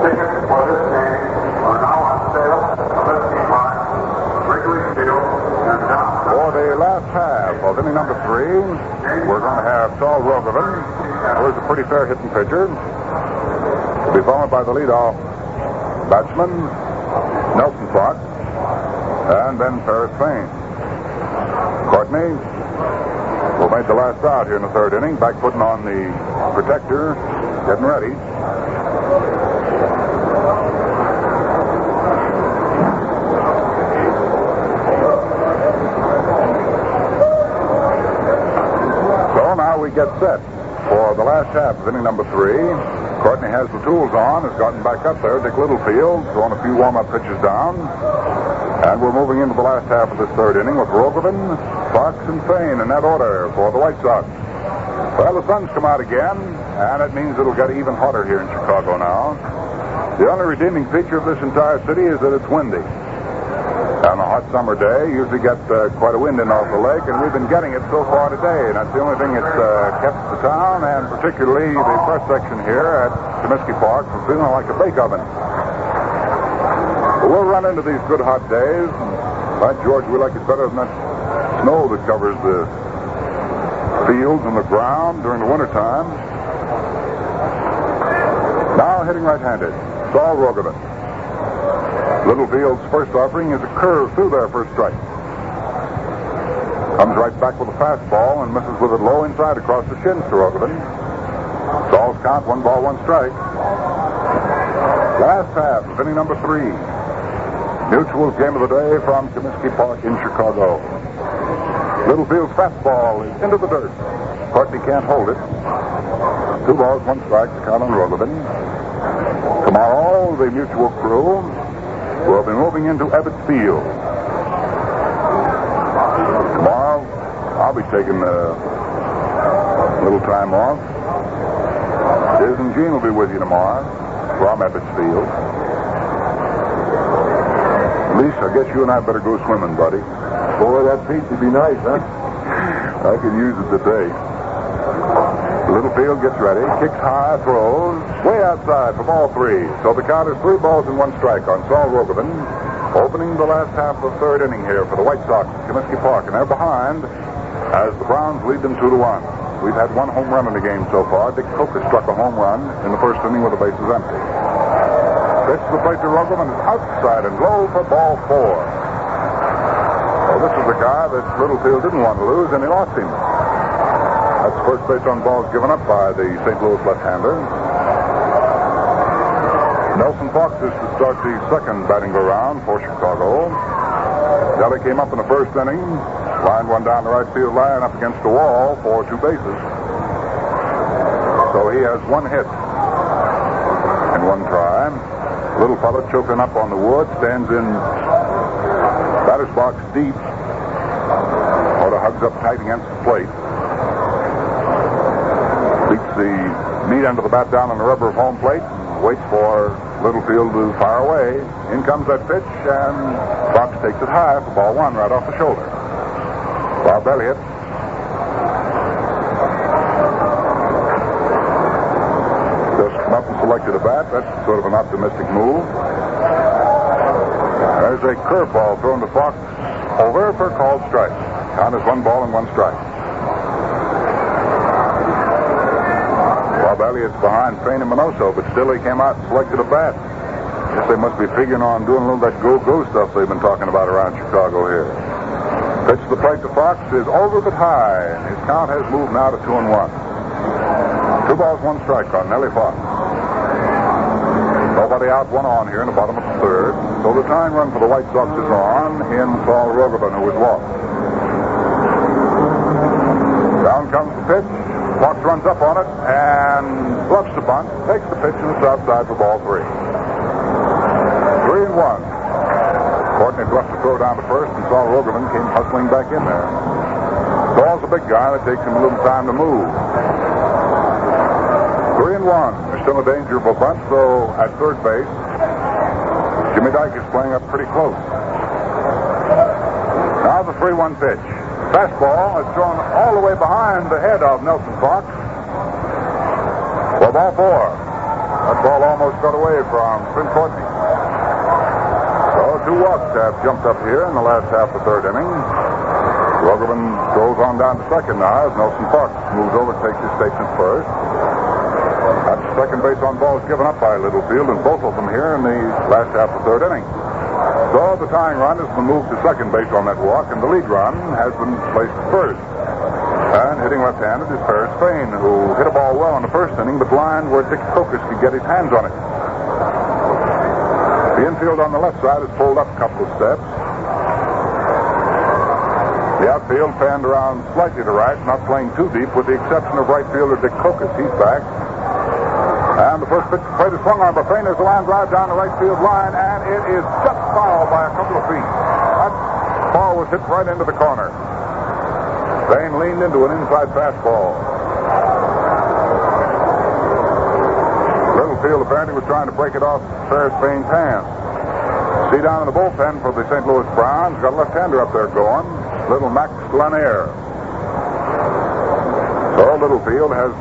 Tickets for this game are now on sale at Listening Park, Wrigley Field, and down. For the last half of inning number 3, we're going to have Saul Rogovan, who is a pretty fair hitting pitcher. To be followed by the leadoff batsman, Nelson Fox, and then Ferris Spain. Courtney, who made the last out here in the third inning, back putting on the protector, getting ready. So now we get set for the last half of inning number 3. Courtney has the tools on, has gotten back up there. Dick Littlefield throwing a few warm-up pitches down. And we're moving into the last half of this third inning with Rogovan, Fox, and Fain in that order for the White Sox. Well, the sun's come out again, and it means it'll get even hotter here in Chicago now. The only redeeming feature of this entire city is that it's windy. On a hot summer day, you usually get quite a wind in off the lake, and we've been getting it so far today. And that's the only thing that's kept the town, and particularly the press section here at Comiskey Park, from feeling like a bake oven. But we'll run into these good hot days. By George, we like it better than that snow that covers the fields and the ground during the wintertime. Now hitting right-handed, Saul Rogovan. Littlefield's first offering is a curve through there for a strike. Comes right back with a fastball and misses with it low inside across the shins to Rogovan. Saul's count, 1 ball, 1 strike. Last half of inning number 3. Mutual's game of the day from Comiskey Park in Chicago. Littlefield's fastball is into the dirt. Courtney can't hold it. 2 balls, 1 strike to count on Rogovan. Tomorrow, the Mutual crew will be moving into Ebbets Field. Tomorrow, I'll be taking a little time off. Liz and Gene will be with you tomorrow from Ebbets Field. Lise, I guess you and I better go swimming, buddy. Boy, that beach would be nice, huh? I could use it today. Littlefield gets ready, kicks high, throws, way outside for ball 3. So the count is 3 balls and 1 strike on Saul Rogovan, opening the last half of the 3rd inning here for the White Sox at Comiskey Park. And they're behind as the Browns lead them 2-1. We've had 1 home run in the game so far. Dick Coker struck a home run in the 1st inning with the bases empty. Pitch to the plate to Rogovan is outside and low for ball 4. Well, this is the guy that Littlefield didn't want to lose, and he lost him. That's the first base on balls given up by the St. Louis left-hander. Nelson Fox is to start the 2nd batting go-round for Chicago. Deli came up in the 1st inning, lined one down the right field line up against the wall for 2 bases. So he has 1 hit and 1 try. Little fella choking up on the wood, stands in batter's box deep, or hugs up tight against the plate. Beats the meat end of the bat down on the rubber of home plate, and waits for Littlefield to fire away. In comes that pitch, and Fox takes it high for ball 1 right off the shoulder. Bob Elliott just come up and selected a bat. That's sort of an optimistic move. There's a curveball thrown to Fox over for a called strike. Count is 1 ball and 1 strike. Bob Elliott's behind Fain and Minoso, but still he came out and selected a bat. Guess they must be figuring on doing a little of that go-go stuff they've been talking about around Chicago here. Pitch to the plate to Fox is over but high, and his count has moved now to 2-1. 2 balls, 1 strike on Nellie Fox. Nobody out, 1 on here in the bottom of the 3rd. So the tying run for the White Sox is on in Saul Rogovan, who was walked. Down comes the pitch. Fox runs up on it and bluffs the bunt, takes the pitch to the outside for ball 3. 3-1. Courtney bluffed the throw down to first, and Saul Rogovan came hustling back in there. Saul's a big guy that takes him a little time to move. 3-1. There's still a danger of a bunt, so at 3rd base, Jimmy Dyke is playing up pretty close. Now the 3-1 pitch. Fastball is thrown all the way behind the head of Nelson Fox for ball 4. That ball almost got away from Clint Courtney. So 2 walks have jumped up here in the last half of the 3rd inning. Rogovan goes on down to 2nd now as Nelson Fox moves over and takes his station at 1st. That's 2nd base on balls given up by Littlefield, and both of them here in the last half of the 3rd inning. So the tying run has been moved to 2nd base on that walk, and the lead run has been placed at 1st. And hitting left-handed is Ferris Fain, who hit a ball well in the 1st inning, but lined where Dick Kokas could get his hands on it. The infield on the left side is pulled up a couple of steps. The outfield panned around slightly to right, not playing too deep, with the exception of right fielder Dick Kokas. He's back. And the first pitch plate is swung on by Fain. There's a line drive down the right field line, and it is just foul by a couple of feet. That ball was hit right into the corner. Fain leaned into an inside fastball. Littlefield apparently was trying to break it off Ferris Fain's hand. See down in the bullpen for the St. Louis Browns. Got a left-hander up there going. Little Max Lanier. So Littlefield has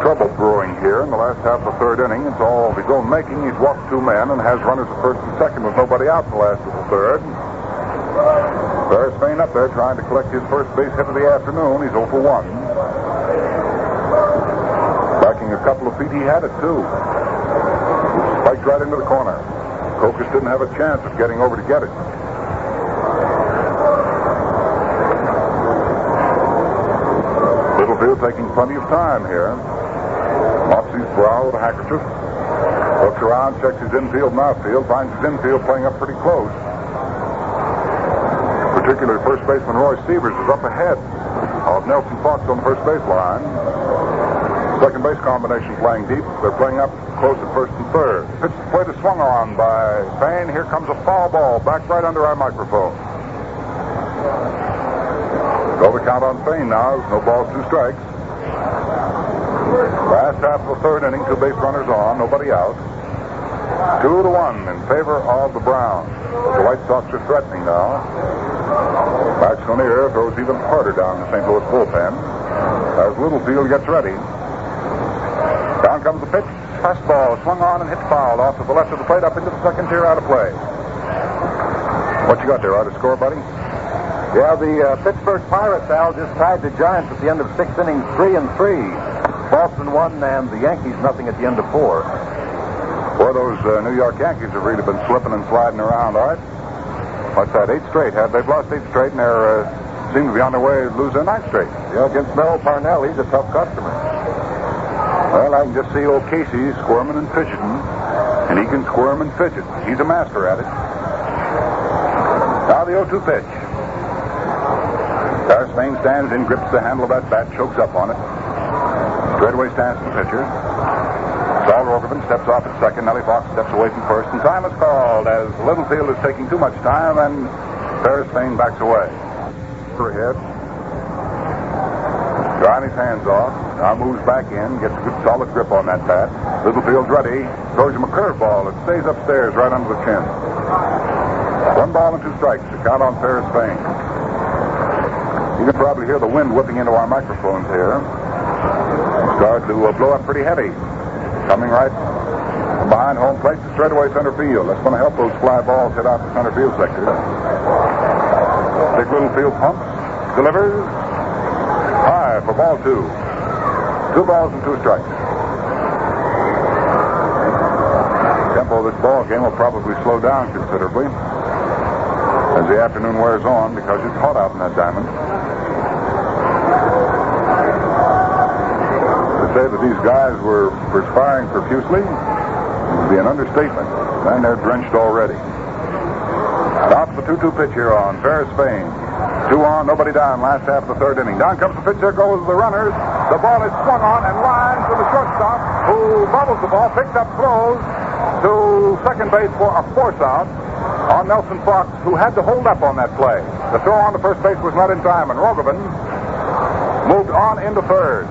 trouble brewing here in the last half of the 3rd inning. It's all of his own making. He's walked 2 men and has runners at 1st and 2nd with nobody out in the last of the 3rd. Ferris Fain up there trying to collect his first base hit of the afternoon. He's 0 for 1. Backing a couple of feet, he had it too. Spiked right into the corner. Kokas didn't have a chance of getting over to get it. Littlefield taking plenty of time here. Mops his brow with a handkerchief. Looks around, checks his infield and outfield, finds his infield playing up pretty close. particular, first baseman Roy Sievers is up ahead of Nelson Fox on the first base line. Second base combination playing deep. They're playing up close at first and third. Pitch to plate is swung on by Fain. Here comes a foul ball back right under our microphone. So the count on Fain now is no balls, 2 strikes. Last half of the third inning, 2 base runners on, nobody out. 2-1 in favor of the Browns. The White Sox are threatening now. Max Lanier throws even harder down the St. Louis bullpen as Littlefield gets ready. Down comes the pitch. Fastball swung on and hit foul off to the left of the plate up into the second tier, out of play. What you got there, out of score, buddy? Yeah, the Pittsburgh Pirates, Al, just tied the Giants at the end of 6 innings, 3-3. Boston won, and the Yankees nothing at the end of 4. Boy, those New York Yankees have really been slipping and sliding around, Art. What's that, 8 straight? They've lost 8 straight, and they seem to be on their way to lose their 9th straight. Yeah, against Merrill Parnell, he's a tough customer. Well, I can just see old Casey squirming and fidgeting, and he can squirm and fidget. He's a master at it. Now the 0-2 pitch. Paris Fain stands in, grips the handle of that bat, chokes up on it. Straightaway stands the pitcher. Saul Rogerman steps off at second. Nellie Fox steps away from first, and time is called as Littlefield is taking too much time, and Paris Fain backs away. Ahead. Drying his hands off. Now moves back in, gets a good solid grip on that bat. Littlefield's ready. Throws him a curveball. It stays upstairs right under the chin. 1 ball and 2 strikes. The count on Paris Fain. You can probably hear the wind whipping into our microphones here. It's starting to blow up pretty heavy. Coming right from behind home plate to straightaway center field. That's going to help those fly balls hit out the center field sector. Dick Littlefield pumps, delivers, high for ball 2. 2 balls and 2 strikes. Tempo of this ball game will probably slow down considerably as the afternoon wears on because it's hot out in that diamond. Say that these guys were perspiring profusely would be an understatement. And they're drenched already. Now for the 2-2 pitch here on Paris Fain. 2 on, nobody down, last half of the third inning. Down comes the pitch, there goes the runners. The ball is swung on and lined to the shortstop, who bobbles the ball, picks up, throws to second base for a force out on Nelson Fox, who had to hold up on that play. The throw on to first base was not in time, and Rogerman moved on into third.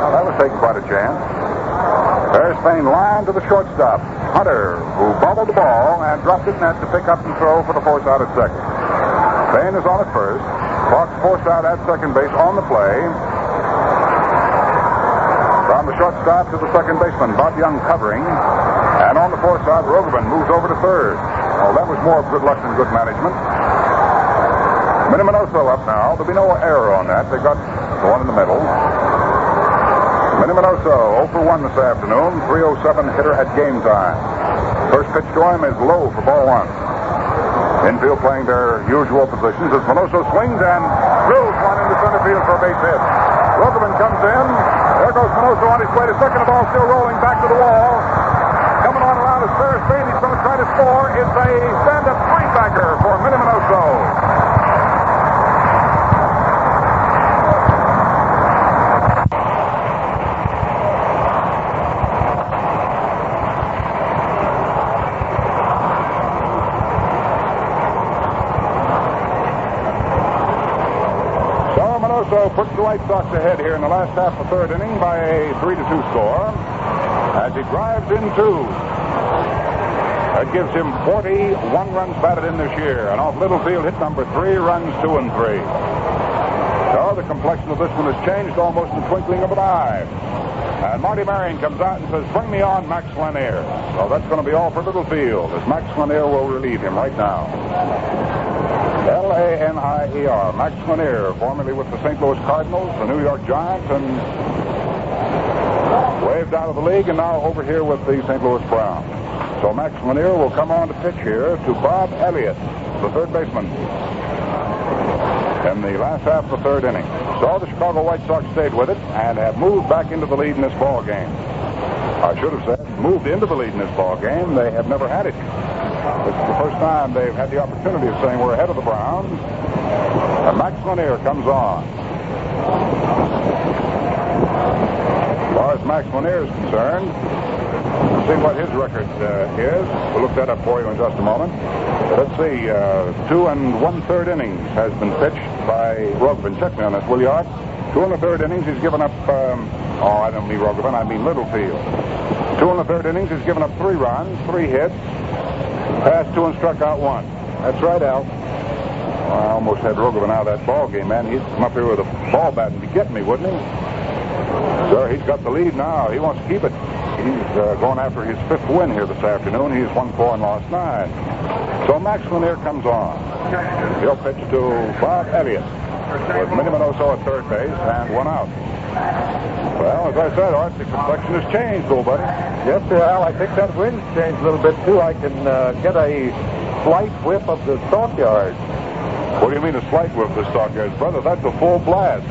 Well, that was taking quite a chance. Paris Fain lined to the shortstop, Hunter, who bobbled the ball and dropped it net to pick up and throw for the force out at second. Fain is on at first. Fox forced out at second base on the play. From the shortstop to the second baseman, Bob Young covering. And on the force out, Rogerman moves over to third. Oh, that was more good luck than good management. Miniminoso up now. There'll be no error on that. They got the one in the middle. Miniminoso, 0 for 1 this afternoon, 307 hitter at game time. First pitch to him is low for ball 1. Infield playing their usual positions as Minoso swings and drills one into center field for a base hit. Rogerman comes in. There goes Minoso on his way to second. The ball still rolling back to the wall. Coming on around is Paris Fain. He's going to try to score. It's a stand-up linebacker for Miniminoso. Puts the White Sox ahead here in the last half of the third inning by a 3-2 score as he drives in 2. That gives him 41 runs batted in this year. And off Littlefield, hit number 3, runs 2 and 3. So the complexion of this one has changed almost in the twinkling of an eye. And Marty Marion comes out and says, "Bring me on Max Lanier." So that's going to be all for Littlefield as Max Lanier will relieve him right now. Lanier, Max Lanier, formerly with the St. Louis Cardinals, the New York Giants, and waved out of the league, and now over here with the St. Louis Browns. So Max Lanier will come on to pitch here to Bob Elliott, the third baseman, in the last half of the third inning. So the Chicago White Sox stayed with it and have moved back into the lead in this ball game. I should have said moved into the lead in this ball game. They have never had it. This is the first time they've had the opportunity of saying we're ahead of the Browns. And Max Lanier comes on. As far as Max Lanier is concerned, we'll see what his record is. We'll look that up for you in just a moment. Let's see. 2 1/3 innings has been pitched by Rogovin. Check me on this, will you, Art? 2 1/3 innings. He's given up. I don't mean Rogovin. I mean Littlefield. 2 1/3 innings. He's given up 3 runs, 3 hits, passed 2 and struck out 1. That's right, Al. I almost had Rogovin out of that ball game, man. He'd come up here with a ball bat and be getting me, wouldn't he? Sir, he's got the lead now. He wants to keep it. He's going after his 5th win here this afternoon. He's won 4 and lost 9. So Max Lanier comes on. He'll pitch to Bob Elliott with Minnie Minoso at third base and 1 out. Well, as I said, Art, the complexion has changed, old buddy. Yes, sir, Al. I think that wind's changed a little bit, too. I can get a slight whiff of the stockyards. What do you mean a slight whiff of the stockyards, brother? That's a full blast.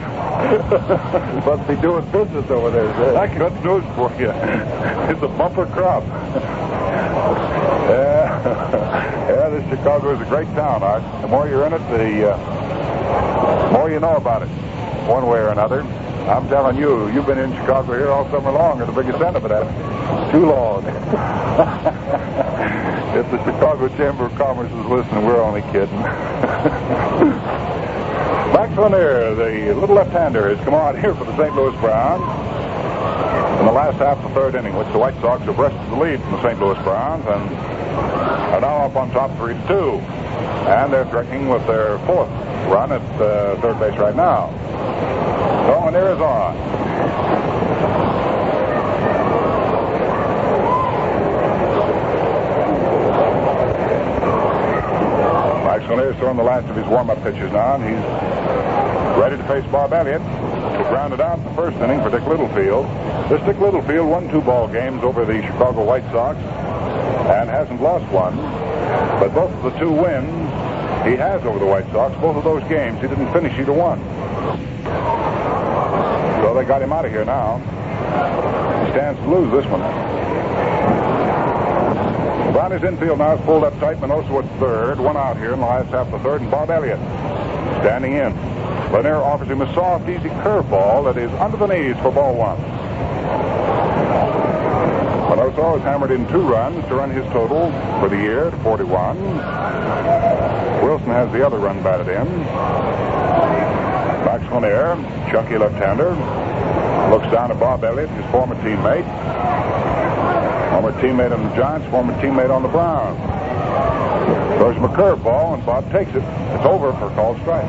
Must be doing business over there, sir. That's good news for you. It's a bumper crop. Yeah, this Chicago is a great town, Art. The more you're in it, the more you know about it, one way or another. I'm telling you, you've been in Chicago here all summer long, or the biggest end of it, haven't you? Too long. If the Chicago Chamber of Commerce is listening, we're only kidding. Max Lanier, the little left-hander, has come on here for the St. Louis Browns in the last half of the 3rd inning, which the White Sox have wrested the lead from the St. Louis Browns and are now up on top 3-2. And they're drinking with their 4th run at third base right now. So Lanier is on. Max Lanier's throwing the last of his warm-up pitches now, and he's ready to face Bob Elliott, who grounded out in the 1st inning for Dick Littlefield. This Dick Littlefield won 2 ball games over the Chicago White Sox and hasn't lost one. But both of the 2 wins he has over the White Sox, both of those games, he didn't finish either one. So they got him out of here now. He stands to lose this one. Brownie's infield now is pulled up tight. Minoso at third. 1 out here in the last half of the 3rd, and Bob Elliott standing in. Lanier offers him a soft, easy curveball that is under the knees for ball 1. Minoso has hammered in 2 runs to run his total for the year to 41. Wilson has the other run batted in. Max Lanier, chunky left-hander, looks down at Bob Elliott, his former teammate. Former teammate on the Giants, former teammate on the Browns. Throws him a curveball, and Bob takes it. It's over for a called strike.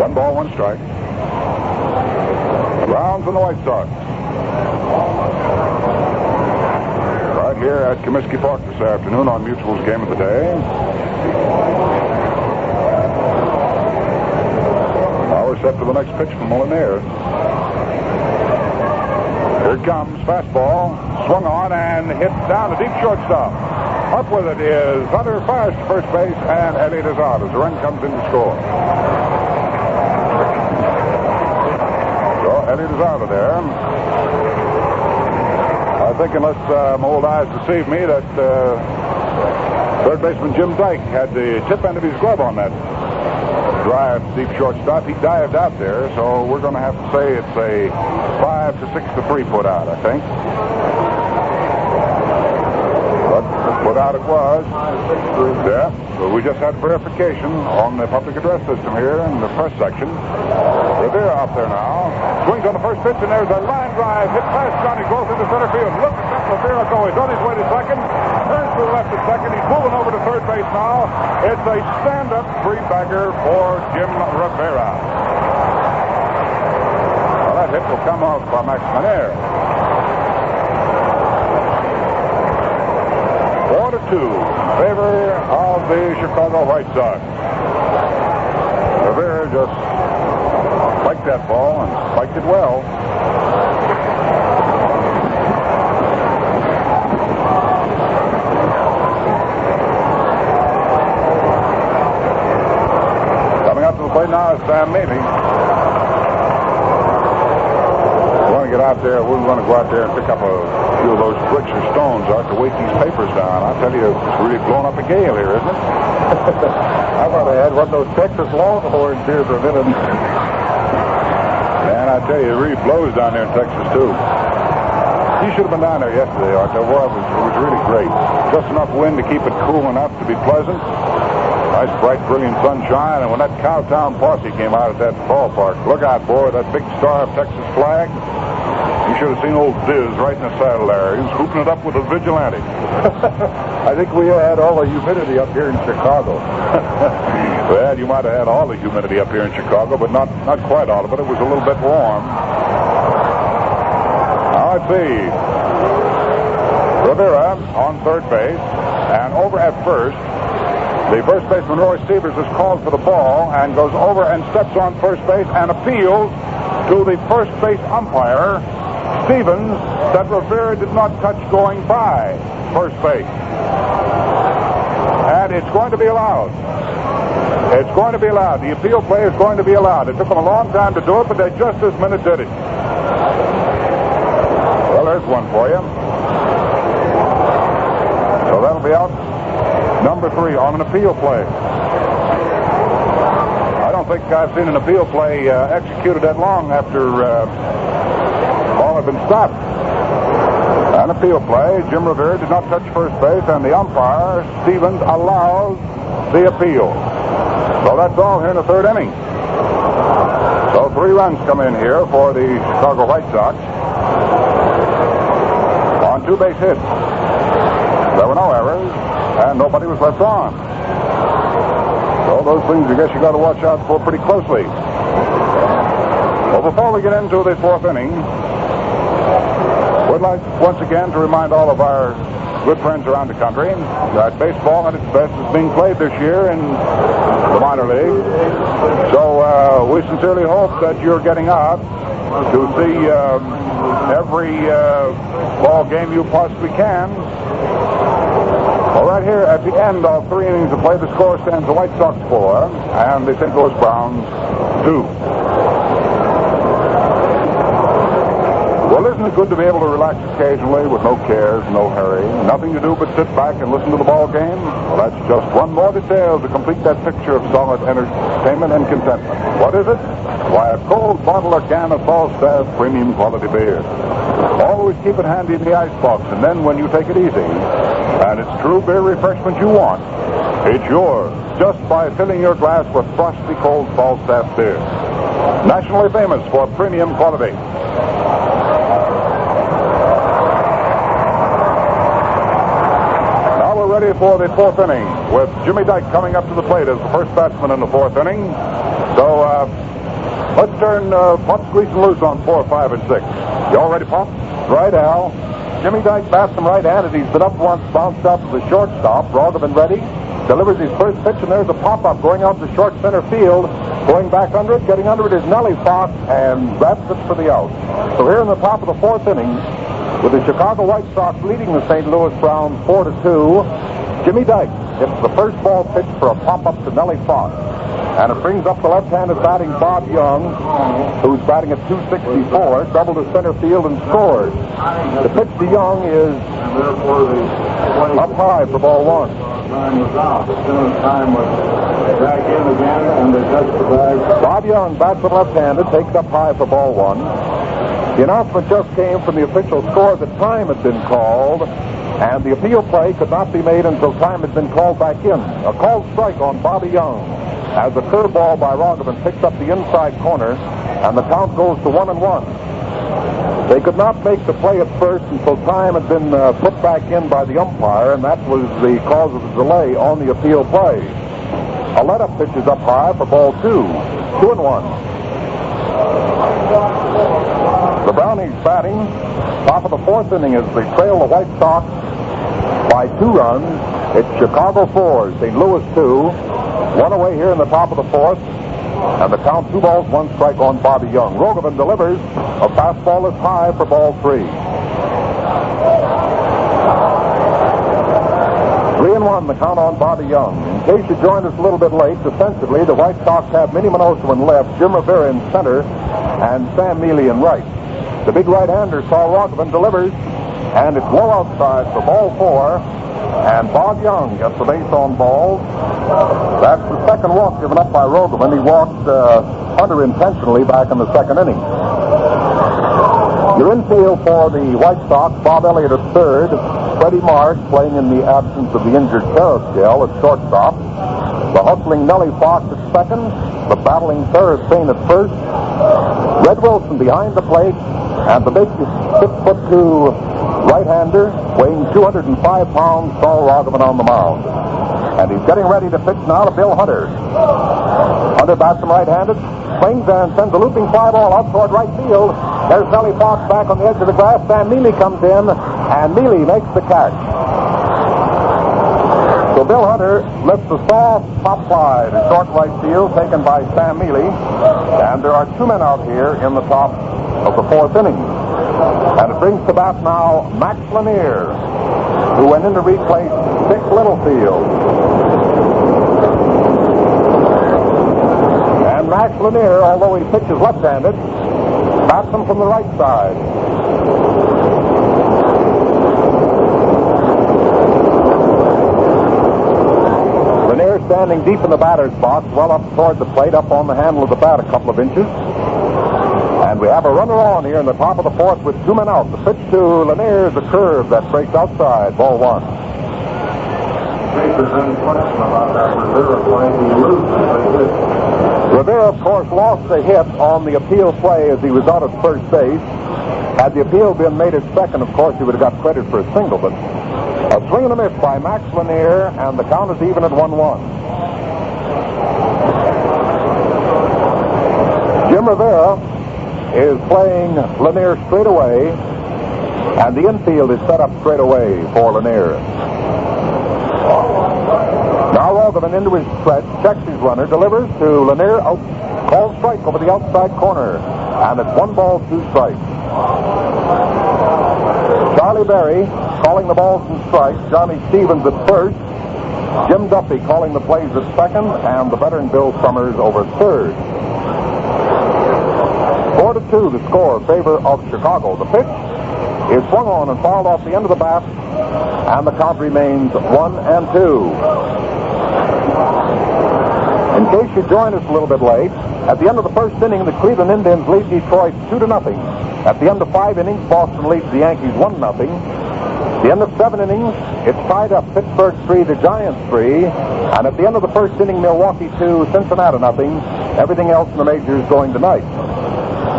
1 ball, 1 strike. The Browns and the White Sox. Right here at Comiskey Park this afternoon on Mutual's Game of the Day. Now we're set for the next pitch from Lanier. Here it comes. Fastball. Swung on and hit down to deep shortstop. Up with it is Hunter, fires to first base, and Elliott is out as the run comes in to score. So Elliott is out of there. I think, unless my old eyes deceive me, that third baseman Jim Dyke had the tip end of his glove on that drive deep shortstop. He dived out there, so we're going to have to say it's a 5 to 6 to 3 put out, I think. But put out it was. Yeah, but we just had verification on the public address system here in the press section. Rivera up there now. Swings on the first pitch, and there's a line drive hit past Johnny Gross into center field. Look at that Rivera go. He's on his way to second. Turns to the left at second. He's moving over to third base now. It's a stand-up three-bagger for Jim Rivera. Well, that hit will come off by Max Lanier. 4-2 in favor of the Chicago White Sox. Rivera just spiked that ball and spiked it well. Coming up to the plate now is Sam Mealy. Going to get out there. We were going to go out there and pick up a few of those bricks or stones out to weight these papers down. I'll tell you, it's really blown up a gale here, isn't it? I thought I had one of those Texas Longhorns here for a minute. Man, I tell you, it really blows down there in Texas, too. You should have been down there yesterday, Art. It was really great. Just enough wind to keep it cool enough to be pleasant. Nice, bright, brilliant sunshine. And when that Cowtown posse came out at that ballpark, look out, boy, that big Star of Texas flag. You should have seen old Diz right in the saddle there. He was hooping it up with a vigilante. I think we had all the humidity up here in Chicago. Well, you might have had all the humidity up here in Chicago, but not quite all of it. It was a little bit warm. Now, let's see. Rivera on third base, and over at first, the first baseman, Roy Stevers, is called for the ball and goes over and steps on first base and appeals to the first base umpire, Stevens, that Rivera did not touch going by first base. And it's going to be allowed. It's going to be allowed. The appeal play is going to be allowed. It took them a long time to do it, but they just this minute did it. Well, there's one for you. So that'll be out. Number 3 on an appeal play. I don't think I've seen an appeal play executed that long after all had been stopped. An appeal play. Jim Rivera did not touch first base, and the umpire, Stevens, allows the appeal. So that's all here in the third inning. So 3 runs come in here for the Chicago White Sox on 2 base hits. There were no errors, and nobody was left on. So those things I guess you got to watch out for pretty closely. Well, before we get into the 4th inning, we'd like once again to remind all of our good friends around the country that baseball at its best is being played this year in the minor league. So we sincerely hope that you're getting out to see every ball game you possibly can. Well, right here at the end of 3 innings of play, the score stands the White Sox 4 and the St. Louis Browns 2. Well, isn't it good to be able to relax occasionally with no cares, no hurry, nothing to do but sit back and listen to the ball game? Well, that's just one more detail to complete that picture of solid entertainment and contentment. What is it? Why, a cold bottle or can of Falstaff premium quality beer. Always keep it handy in the icebox, and then when you take it easy, and it's true beer refreshment you want, it's yours, just by filling your glass with frosty cold Falstaff beer. Nationally famous for premium quality. Now we're ready for the 4th inning, with Jimmy Dyke coming up to the plate as the first batsman in the 4th inning. So, let's turn Pops Gleason loose on 4, 5, and 6. You all ready, Pop? Right, Al. Jimmy Dyke bats him right-handed. He's been up once, bounced out to the shortstop. Roggeman ready. Delivers his first pitch, and there's a pop-up going out to short center field. Going back under it, getting under it is Nellie Fox, and that's it for the out. So here in the top of the 4th inning, with the Chicago White Sox leading the St. Louis Browns 4-2, Jimmy Dyke hits the first ball pitch for a pop-up to Nellie Fox. And it brings up the left-handed batting Bob Young, who's batting at .264, doubled to center field and scores. The pitch to Young is up high for ball 1. Bob Young bats it left-handed, takes up high for ball 1. The announcement just came from the official score that time had been called, and the appeal play could not be made until time had been called back in. A called strike on Bobby Young, as the curveball by Roggeman picks up the inside corner, and the count goes to 1-1. They could not make the play at first until time had been put back in by the umpire, and that was the cause of the delay on the appeal play. A let-up pitch is up high for ball 2, 2-1. The Brownies batting, top of the 4th inning as they trail the White Sox by 2 runs. It's Chicago 4, St. Louis 2. 1 away here in the top of the 4th, and the count 2 balls, 1 strike on Bobby Young. Roggeman delivers a fastball that's high for ball 3. 3-1 the count on Bobby Young. In case you joined us a little bit late, defensively, the White Sox have Minnie Minoso in left, Jim Rivera in center, and Sam Mealy in right. The big right-hander, Saul Rogovan, delivers, and it's low outside for ball 4, and Bob Young gets the base on ball. That's the second walk given up by Rogovan. He walked Hunter intentionally back in the second inning. Your infield for the White Sox, Bob Elliott at third, Freddie Marsh playing in the absence of the injured Carrasquel at shortstop, the hustling Nellie Fox at second, the battling Ferris Payne at first, Red Wilson behind the plate, and the big 6'2" right-hander weighing 205 pounds, Saul Rogovan on the mound. And he's getting ready to pitch now to Bill Hunter. Hunter bats him right-handed, swings and sends a looping fly ball out toward right field. There's Nellie Fox back on the edge of the grass. Sam Mealy comes in, and Mealy makes the catch. So Bill Hunter lifts a soft pop fly to short right field, taken by Sam Mealy. And there are 2 men out here in the top of the 4th inning. And it brings to bat now Max Lanier, who went in to replace Dick Littlefield. And Max Lanier, although he pitches left-handed, bats him from the right side. Lanier standing deep in the batter's box, well up toward the plate, up on the handle of the bat a couple of inches. And we have a runner on here in the top of the 4th with 2 men out. The pitch to Lanier is a curve that breaks outside, ball 1. If there's any question about that, Rivera playing, he loses. Rivera, of course, lost a hit on the appeal play as he was out at first base. Had the appeal been made at second, of course, he would have got credit for a single. But a swing and a miss by Max Lanier, and the count is even at 1-1. Jim Rivera is playing Lanier straight away, and the infield is set up straight away for Lanier. Now Rogovan into his stretch, checks his runner, delivers to Lanier, out, called strike over the outside corner, and it's 1 ball, 2 strikes. Charlie Berry calling the balls and strikes, Johnny Stevens at first, Jim Duffy calling the plays at second, and the veteran Bill Summers over third. 4-2 the score in favor of Chicago. The pitch is swung on and fouled off the end of the bat, and the count remains 1-2. In case you join us a little bit late, at the end of the first inning, the Cleveland Indians lead Detroit 2-0. At the end of 5 innings, Boston leads the Yankees 1-0. At the end of 7 innings, it's tied up Pittsburgh 3, the Giants 3. And at the end of the first inning, Milwaukee 2, Cincinnati 0. Everything else in the majors going tonight.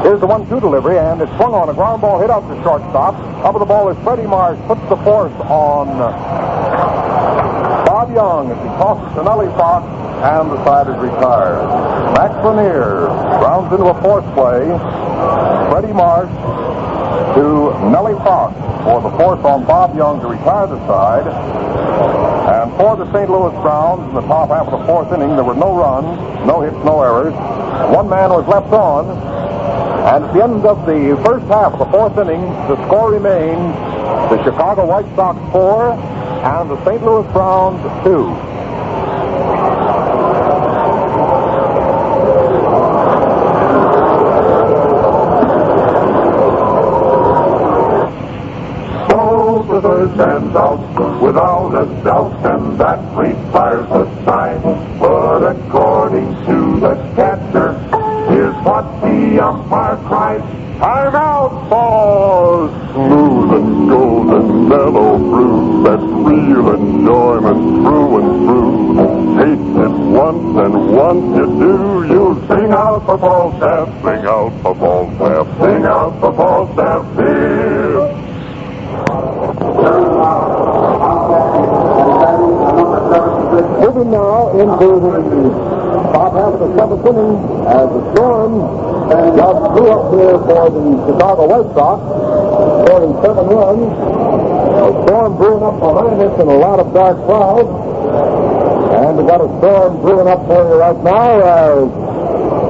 Here's the 1-2 delivery, and it's swung on. A ground ball hit out to shortstop. Up of the ball is Freddie Marsh, puts the force on Bob Young as he tosses to Nellie Fox, and the side is retired. Max Lanier rounds into a 4th play. Freddie Marsh to Nellie Fox for the force on Bob Young to retire the side. And for the St. Louis Browns in the top half of the 4th inning, there were no runs, no hits, no errors. 1 man was left on. And at the end of the first half of the 4th inning, the score remains the Chicago White Sox 4 and the St. Louis Browns 2. Stands out without a doubt, and that requires a sign. But according to the catcher, here's what the umpire cries: time out, balls! Smooth and golden mellow brew, that's real enjoyment through and through. Taste it once, and once you do, you'll sing out for Falstaff, sing out for Falstaff, sing out for Falstaff beer. Moving now into the top half of the 7th inning as the Storm just blew up here for the Chicago White Sox, scoring 7 runs. The storm brewing up behind us in a lot of dark clouds. And we've got a storm brewing up for you right now as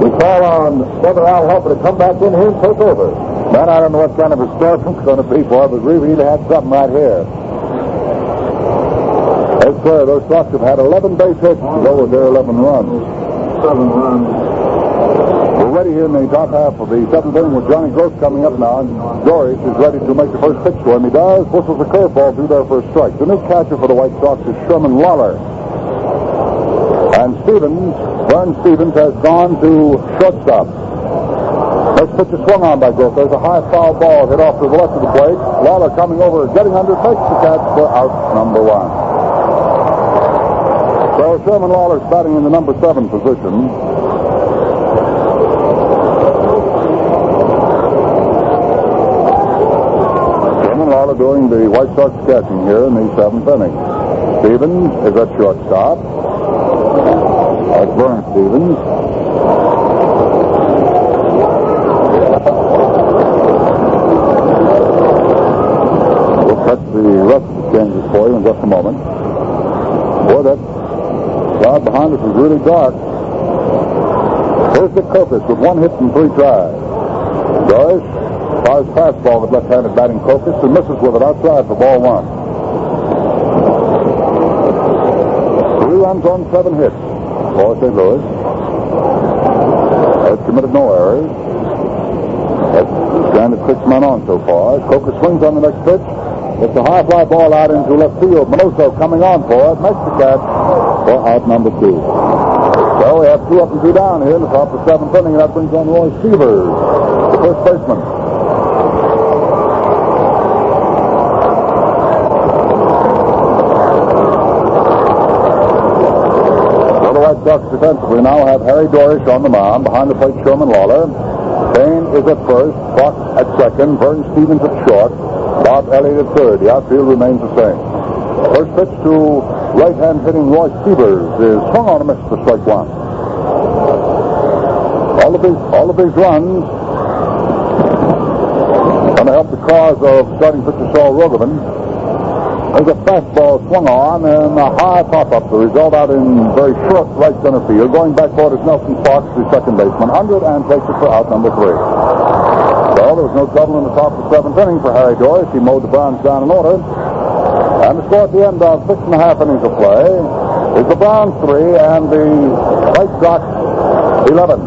we call on Brother Al Helfer to come back in here and take over. Man, I don't know what kind of a storm it's going to be for, but we really had something right here. Yes, sir, those Sox have had 11 base hits to go with their 11 runs. 7 runs. We're ready here in the top half of the seventh inning with Johnny Gross coming up now, and Doris is ready to make the first pitch to him. He does. Whistles a curveball through there for a strike. The new catcher for the White Sox is Sherman Lawler. And Vern Stevens has gone to shortstop. First pitch is swung on by Gross. There's a high foul ball hit off to the left of the plate. Lawler coming over, getting under, takes the catch for out number one. So Sherman Lawler's batting in the number 7 position. Sherman Lawler doing the White Sox catching here in the 7th inning. Stevens is at shortstop. That's Vern Stevens. We'll cut the rest of the changes for you in just a moment. Boy, that crowd behind us is really dark. Here's the Kokis with 1 hit and 3 tries. Doris fires fastball with left-handed batting Kokis and misses with it outside for ball 1. 3 runs on 7 hits for St. Louis. Has committed no errors. Has stranded 6 men on so far. Kokis swings on the next pitch. It's a high fly ball out into left field. Minoso coming on for it. Makes the catch for out number 2. So we have 2 up and 2 down here in the top of the 7th inning, and that brings on Roy Sievers, the first baseman. So the White Sox defensively now have Harry Dorish on the mound. Behind the plate, Sherman Lawler. Kane is at first. Fox at second. Vern Stevens at short. Bob Elliott at third. The outfield remains the same. First pitch to right-hand hitting Roy Sievers is swung on a miss for strike 1. All of these runs going to help the cause of starting pitcher Saul Rogovan. There's a fastball swung on and a high pop-up. The result out in very short right center field. Going backward is Nelson Fox, the second baseman, under and takes it for out number 3. So there was no trouble in the top of the 7th inning for Harry Doris. He mowed the Browns down in order. And the score at the end of 6.5 innings of play is the Browns 3 and the White Sox 11.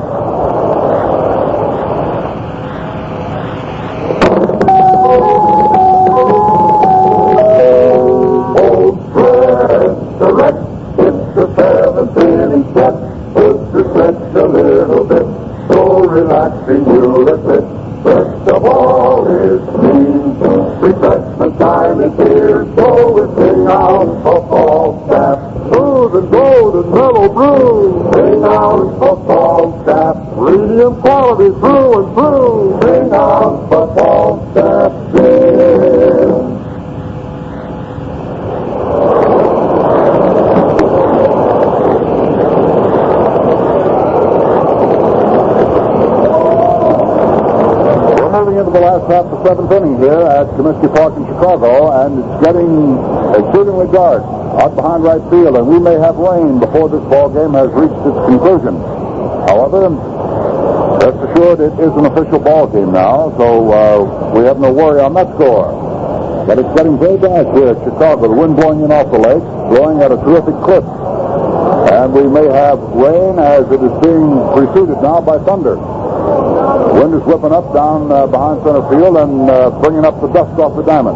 Old Fred, direct, it's the 7th inning step. Puts the stretch a little bit, so relaxing you'll admit. First of all is clean. Refreshment time is here, so we sing out a fall staff. Smooth and golden mellow brew. Sing out a fall staff. Premium quality through and through. Sing out a fall staff. Gin. Into the last half of the 7th inning here at Comiskey Park in Chicago, and it's getting exceedingly dark out behind right field, and we may have rain before this ball game has reached its conclusion. However, rest assured it is an official ball game now, so we have no worry on that score. But it's getting very dark here at Chicago. The wind blowing in off the lake, blowing at a terrific clip, and we may have rain as it is being preceded now by thunder. Wind is whipping up down behind center field and bringing up the dust off the diamond.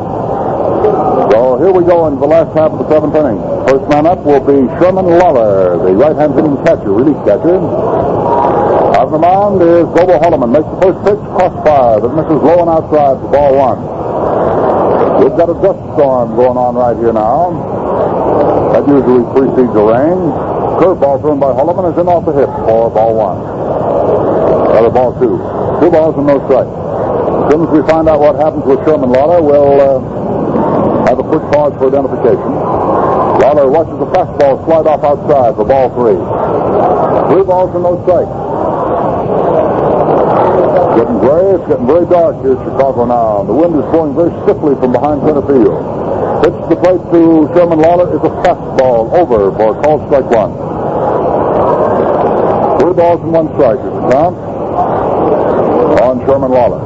So here we go in the last half of the 7th inning. First man up will be Sherman Lawler, the right-hand hitting catcher, relief catcher. Out of the mound is Bobo Holloman. Makes the first pitch, crossfire that misses low and outside for ball 1. We've got a dust storm going on right here now. That usually precedes the rain. Curveball thrown by Holloman is in off the hip for ball 1. Other ball 2. 2 balls and no strikes. As soon as we find out what happens with Sherman Lawler, we'll have a quick pause for identification. Lawler watches the fastball slide off outside for ball 3. 3 balls and no strikes. Getting gray. It's getting very dark here in Chicago now. The wind is blowing very stiffly from behind center field. Pitch to the plate to Sherman Lawler is a fastball over for a called strike 1. 3 balls and 1 strike is the count on Sherman Lawler.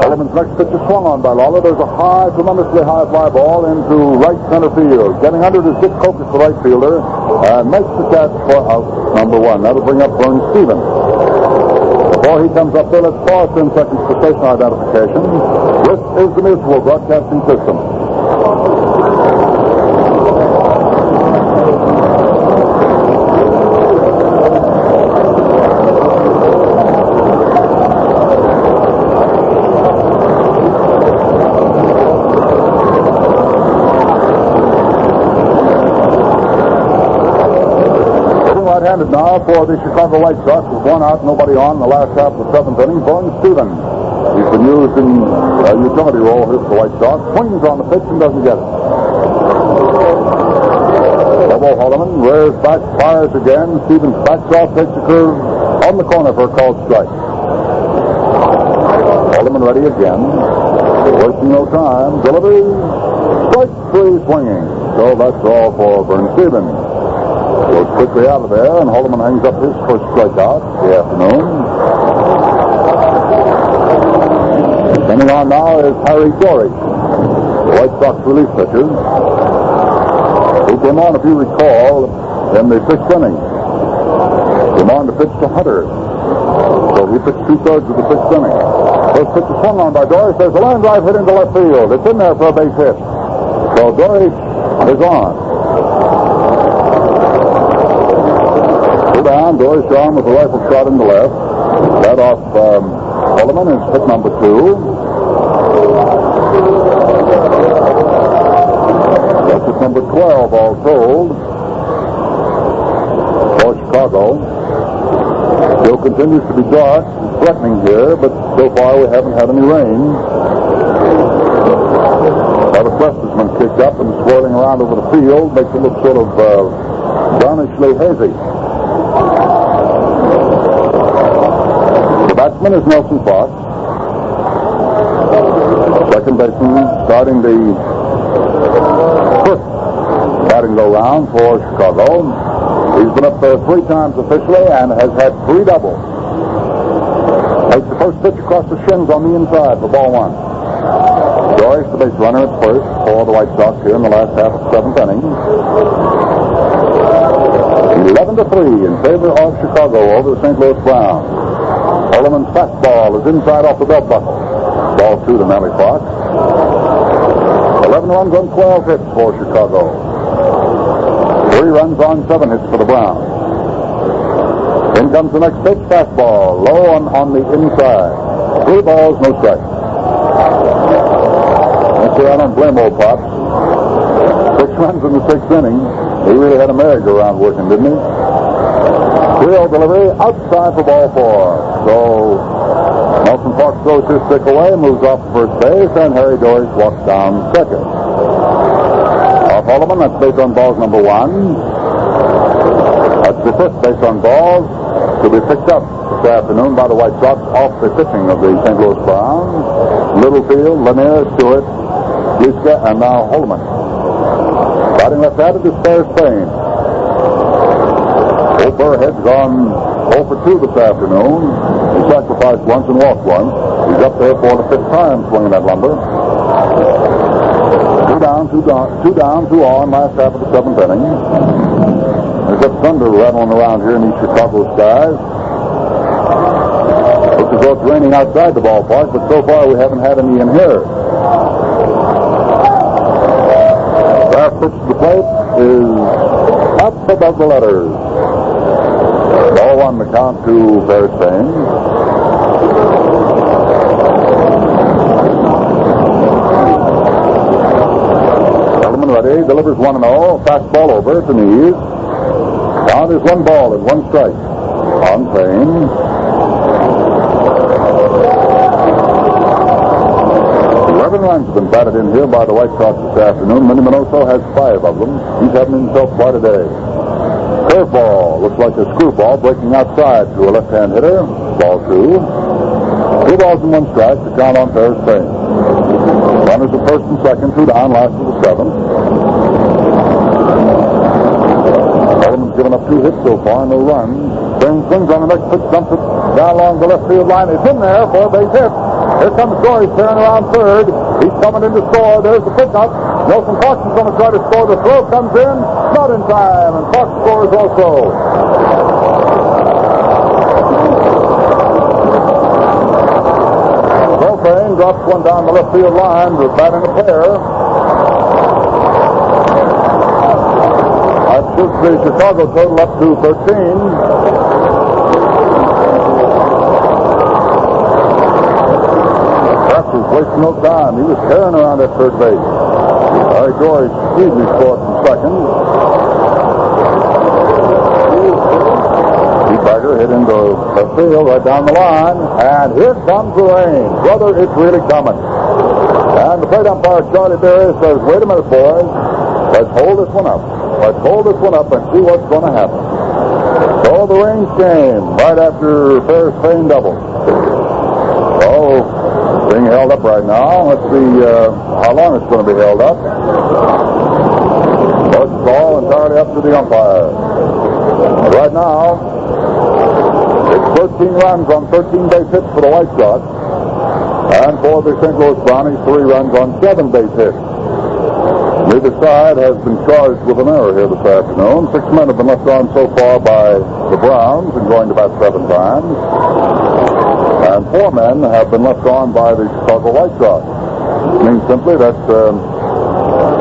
Holloman next pitch is swung on by Lawler. There's a high, tremendously high fly ball into right center field. Getting under it is Dick Kokis, the right fielder, and makes the catch for out number 1. That'll bring up Vern Stevens. Before he comes up there, let's pause 10 seconds for station identification. This is the Mutual Broadcasting System. Right-handed now for the Chicago White Sox with 1 out, nobody on in the last half of the 7th inning. Vern Stevens. He's been used in a utility role here for the White Sox. Swings on the pitch and doesn't get it. Double Holloman rears back, fires again. Stevens backs off, takes a curve on the corner for a called strike. Holloman ready again. Wasting no time. Delivery. Strike 3 swinging. So that's all for Vern Stevens. Goes quickly out of there, and Holloman hangs up his first strikeout of the afternoon. Coming on now is Harry Dory, the White Sox relief pitcher. He came on, if you recall, in the 6th inning. Came on to pitch to Hunter. So he pitched 2/3 of the 6th inning. First pitch is swung on by Dory. There's a line drive hit into left field. It's in there for a base hit. So Dory is on. Down, Dory shot with a rifle shot in the left. That off Holloman is hit number 2. That's hit number 12 all told for Chicago. Still continues to be dark and threatening here, but so far we haven't had any rain. Now the crust has been kicked up and swirling around over the field, makes it look sort of brownishly hazy. The batsman is Nelson Fox. Second baseman starting the first batting go-round for Chicago. He's been up there 3 times officially and has had 3 doubles. Takes the first pitch across the shins on the inside for ball 1. Joyce, the base runner at first for the White Sox here in the last half of the 7th inning. 11-3 in favor of Chicago over the St. Louis Browns. Holloman's fastball is inside off the belt buckle. Ball 2 to Nellie Fox. 11 runs on 12 hits for Chicago. 3 runs on 7 hits for the Browns. In comes the next pitch, fastball, low on the inside. 3 balls, no strikes. I don't blame old Pops. 6 runs in the 6th inning. He really had a merry-go-round working, didn't he? 3-0 delivery outside for ball 4. So Nelson Fox throws his stick away, moves off to first base, and Harry Doris walks down second. Off Holloman, that's base on balls number 1. That's the first base on balls to be picked up this afternoon by the White Sox off the pitching of the St. Louis Browns. Littlefield, Lanier, Stewart, Gleason, and now Holloman. Batting left-handed is Ferris Payne. Helfer heads on 0 for 2 this afternoon. He sacrificed once and walked once. He's up there for the 5th time swinging that lumber. 2 down, 2 on, last half of the 7th inning. There's that thunder rattling around here in these Chicago skies. Looks as though it's raining outside the ballpark, but so far we haven't had any in here. Last pitch to the plate is up above the letters. Ball 1 the count to Ferris Payne. Holloman ready, delivers 1-0, fastball over at the knees. Count is 1 ball and 1 strike on Payne. 11 runs have been batted in here by the White Sox this afternoon. Minnie Minoso has 5 of them. He's having himself quite a day. Curveball looks like a screwball breaking outside to a left-hand hitter. Ball 2. 2 balls and 1 strike to count on Ferris Payne. Runners at first and second, 2 down, last of the 7th. Holloman's given up 2 hits so far, no runs. Payne swings on the next pitch, dumps it Down along the left field line. It's in there for a base hit. Here comes Dory turning around third. He's coming in to score. There's the pickup. Nelson Clarkson's going to try to score. The throw comes in. Not in time. And Clarkson scores also. Coltrane drops one down the left field line. We're batting a pair. That shoots the Chicago total up to 13. Was wasting no time. He was tearing around at third base. Larry Dory easily scored from second. Bagger hit into left field right down the line. And here comes the rain. Brother, it's really coming. And the plate umpire, Charlie Berry, says, wait a minute, boys. Let's hold this one up. Let's hold this one up and see what's going to happen. So the rain came right after Ferris Payne double. So being held up right now. Let's see how long it's going to be held up. So it's all entirely up to the umpire. Right now, it's 13 runs on 13 base hits for the White Sox. And for the St. Louis Brownies, 3 runs on 7 base hits. Neither side has been charged with an error here this afternoon. 6 men have been left on so far by the Browns and going to bat 7 times. And 4 men have been left on by the Chicago White Sox. It means simply that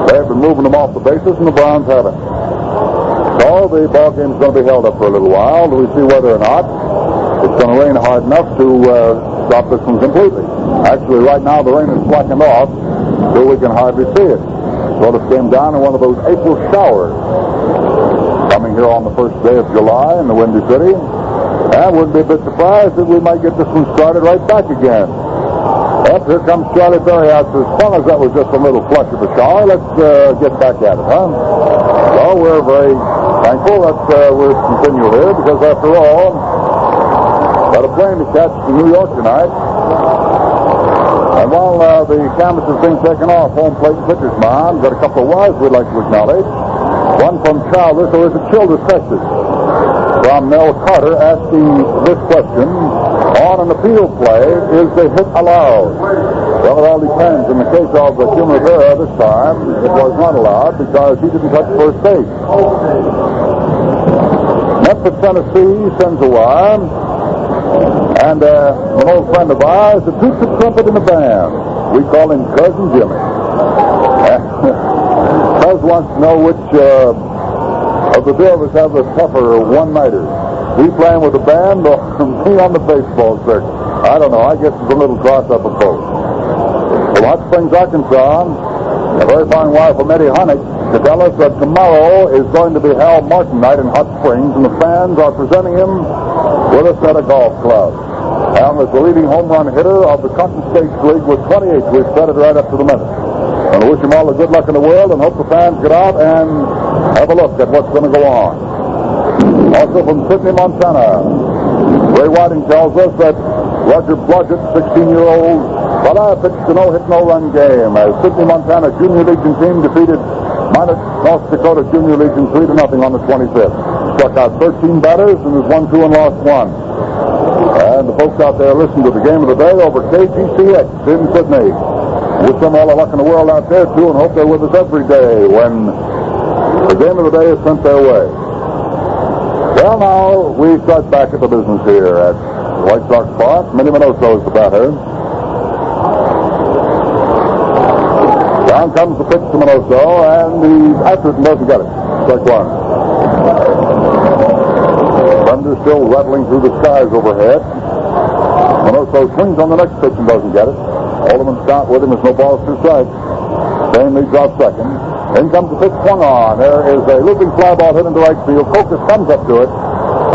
they have been moving them off the bases and the Browns haven't. So the ball game's going to be held up for a little while. Do we see whether or not it's going to rain hard enough to stop this one completely? Actually, right now the rain is slackened off, so we can hardly see it. Sort of came down in one of those April showers coming here on the first day of July in the Windy City. I wouldn't be a bit surprised if we might get this one started right back again. Up here comes Charlie Berry out. So as long as that was just a little flush of a shower, let's get back at it, huh? So we're very thankful that we're continue here because after all, got a plane to catch to New York tonight. And while the canvas is being taken off home plate and pitcher's mound, got a couple of wives we'd like to acknowledge. One from Childress, or is it Childress, Texas? From Nell Carter asking this question: on an appeal play, is the hit allowed? Well, it all depends. In the case of Jim Rivera this time, it was not allowed because he didn't touch first base. Memphis, Tennessee sends a wire, and an old friend of ours, the toots the trumpet in the band. We call him Cousin Jimmy. Cuz wants to know which of the two of us have the tougher one-nighters. We playing with the band or me on the baseball circuit? I don't know. I guess it's a little cross-up of both. From Hot Springs, Arkansas, a very fine wire from Eddie Honeck to tell us that tomorrow is going to be Hal Martin night in Hot Springs, and the fans are presenting him with a set of golf clubs. Hal is the leading home run hitter of the Cotton States League with 28. We've said it right up to the minute. And I wish him all the good luck in the world and hope the fans get out and have a look at what's going to go on. Also from Sidney, Montana, Ray Whiting tells us that Roger Blodgett, 16-year-old, pitched a no-hit, no-run game as Sidney, Montana Junior Legion team defeated minus North Dakota Junior Legion 3-0 on the 25th. Struck out 13 batters and has won 2 and lost 1. And the folks out there listen to the game of the day over KGCX in Sydney. Wish them all the luck in the world out there, too, and hope they're with us every day when the game of the day is sent their way. Well, now, we start back at the business here at White Sox Park. Minnie Minoso is the batter. Down comes the pitch to Minoso, and the Atherton doesn't get it. Strike 1. Thunder still rattling through the skies overhead. Minoso swings on the next pitch and doesn't get it. Alderman's count with him is no balls, 2 strikes. Payne leads off second. In comes the pitch swung on. There is a looping fly ball hit into right field. Kokis comes up to it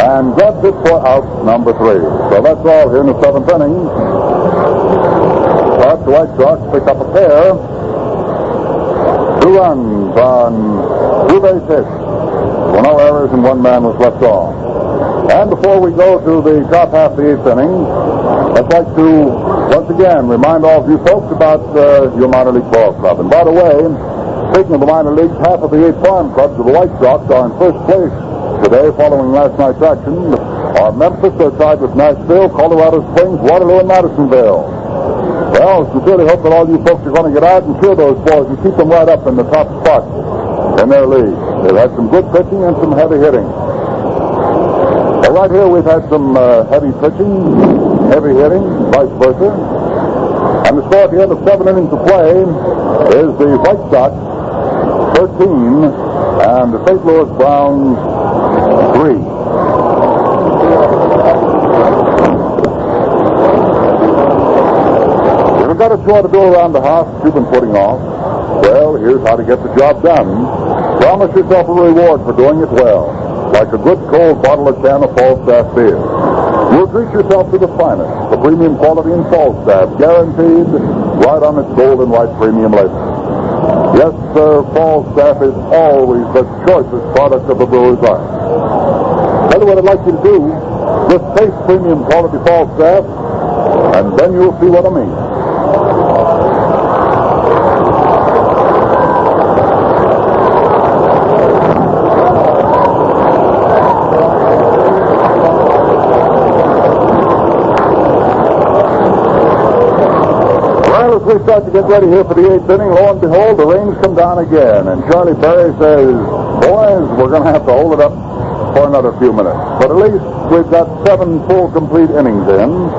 and grabs it for out number 3. So that's all here in the 7th inning. But the White Sox pick up a pair. 2 runs on 2 base hits. There were no errors and 1 man was left on. And before we go to the top half of the 8th inning, I'd like to once again remind all of you folks about your minor league ball club. And by the way, speaking of the minor leagues, half of the 8 farm clubs of the White Sox are in first place today following last night's action. are Memphis. They're tied with Nashville, Colorado Springs, Waterloo, and Madisonville. Well, sincerely hope that all you folks are going to get out and cheer those boys and keep them right up in the top spot in their league. They've had some good pitching and some heavy hitting. Well, right here we've had some heavy pitching, heavy hitting, vice versa. And the score at the end of 7 innings of play is the White Sox 13 and the St. Louis Browns 3. We've got a chore to do around the house that you've been putting off. Well, here's how to get the job done. Promise yourself a reward for doing it well, like a good cold bottle or can of Falstaff beer. You'll treat yourself to the finest, the premium quality in Falstaff, guaranteed right on its gold and white premium label. Yes, sir, Falstaff is always the choicest product of a brewer's art. Tell you what I'd like you to do. Just taste premium quality Falstaff, and then you'll see what I mean. We start to get ready here for the 8th inning. Lo and behold, the rains come down again. And Charlie Berry says, boys, we're going to have to hold it up for another few minutes. But at least we've got 7 full complete innings in.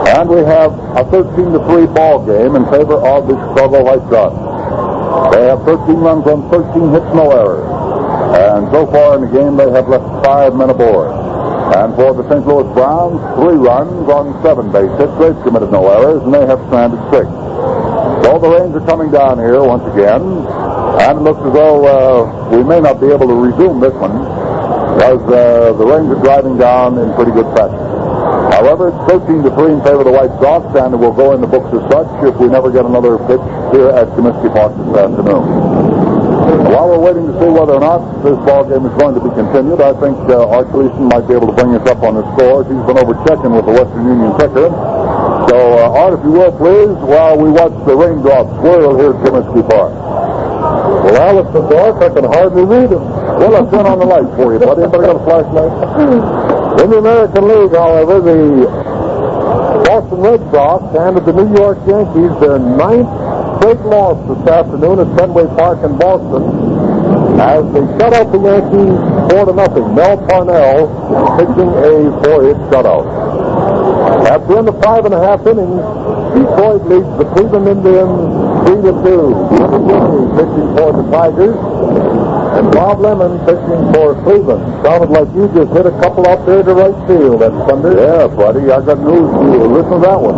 And we have a 13-3 ball game in favor of the Chicago White Sox. They have 13 runs on 13 hits, no errors. And so far in the game, they have left 5 men aboard. And for the St. Louis Browns, 3 runs on 7 base hits. They've committed no errors, and they have stranded 6. So the rains are coming down here once again, and it looks as though we may not be able to resume this one, because the rains are driving down in pretty good fashion. However, it's 13-3 in favor of the White Sox, and it will go in the books as such if we never get another pitch here at Comiskey Park this afternoon. While we're waiting to see whether or not this ball game is going to be continued, I think Art Gleason might be able to bring us up on the scores. He's been over checking with the Western Union ticker. So, Art, if you will, please, while we watch the raindrops swirl here at Comiskey Park. Well, Alice, the dark, I can hardly read them. Well, I'll turn on the light for you, buddy. Anybody got a flashlight? In the American League, however, the Boston Red Sox handed the New York Yankees their 9th straight loss this afternoon at Fenway Park in Boston as they shut out the Yankees 4-0. Mel Parnell pitching a 4-hit shutout. At the end of 5.5 innings, Detroit leads the Cleveland Indians 3-2. Jimmy pitching for the Tigers, and Bob Lemon pitching for Cleveland. Sounded like you just hit a couple out there to right field, that Thunder. Yeah, buddy, I got news for you. Listen to that one.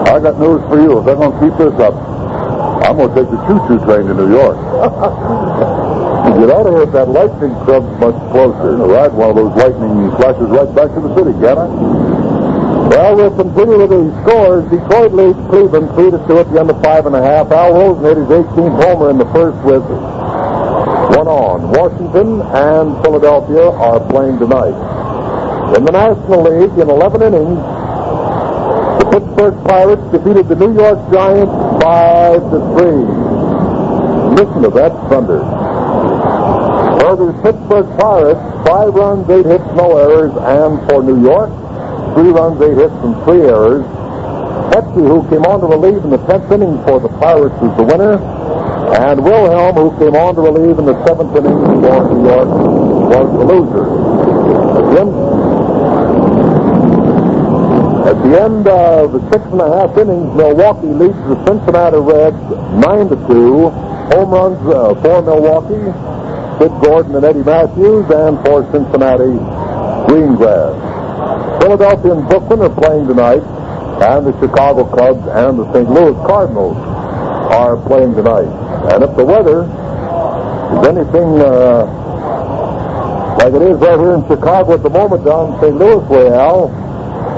I got news for you. If they're going to keep this up, I'm going to take the choo-choo train to New York. You ought to hit that lightning club much closer. Right, one of those lightning flashes right back to the city, can I? Well, we'll continue with the scores. Detroit leads Cleveland 3-2 at the end of 5.5. Al Rosen hit his 18th homer in the first with 1 on. Washington and Philadelphia are playing tonight. In the National League, in 11 innings, the Pittsburgh Pirates defeated the New York Giants 5-3. Listen to that thunder. For the Pittsburgh Pirates, 5 runs, 8 hits, no errors, and for New York, 3 runs, 8 hits, and 3 errors. Hetsy, who came on to relieve in the 10th inning for the Pirates, is the winner, and Wilhelm, who came on to relieve in the 7th inning for New York, was the loser. At the end of the 6.5 innings, Milwaukee leads the Cincinnati Reds 9-2. Home runs for Milwaukee, Sid Gordon and Eddie Matthews, and for Cincinnati, Greengrass. Philadelphia and Brooklyn are playing tonight, and the Chicago Cubs and the St. Louis Cardinals are playing tonight. And if the weather is anything like it is right here in Chicago at the moment down St. Louis way, Al,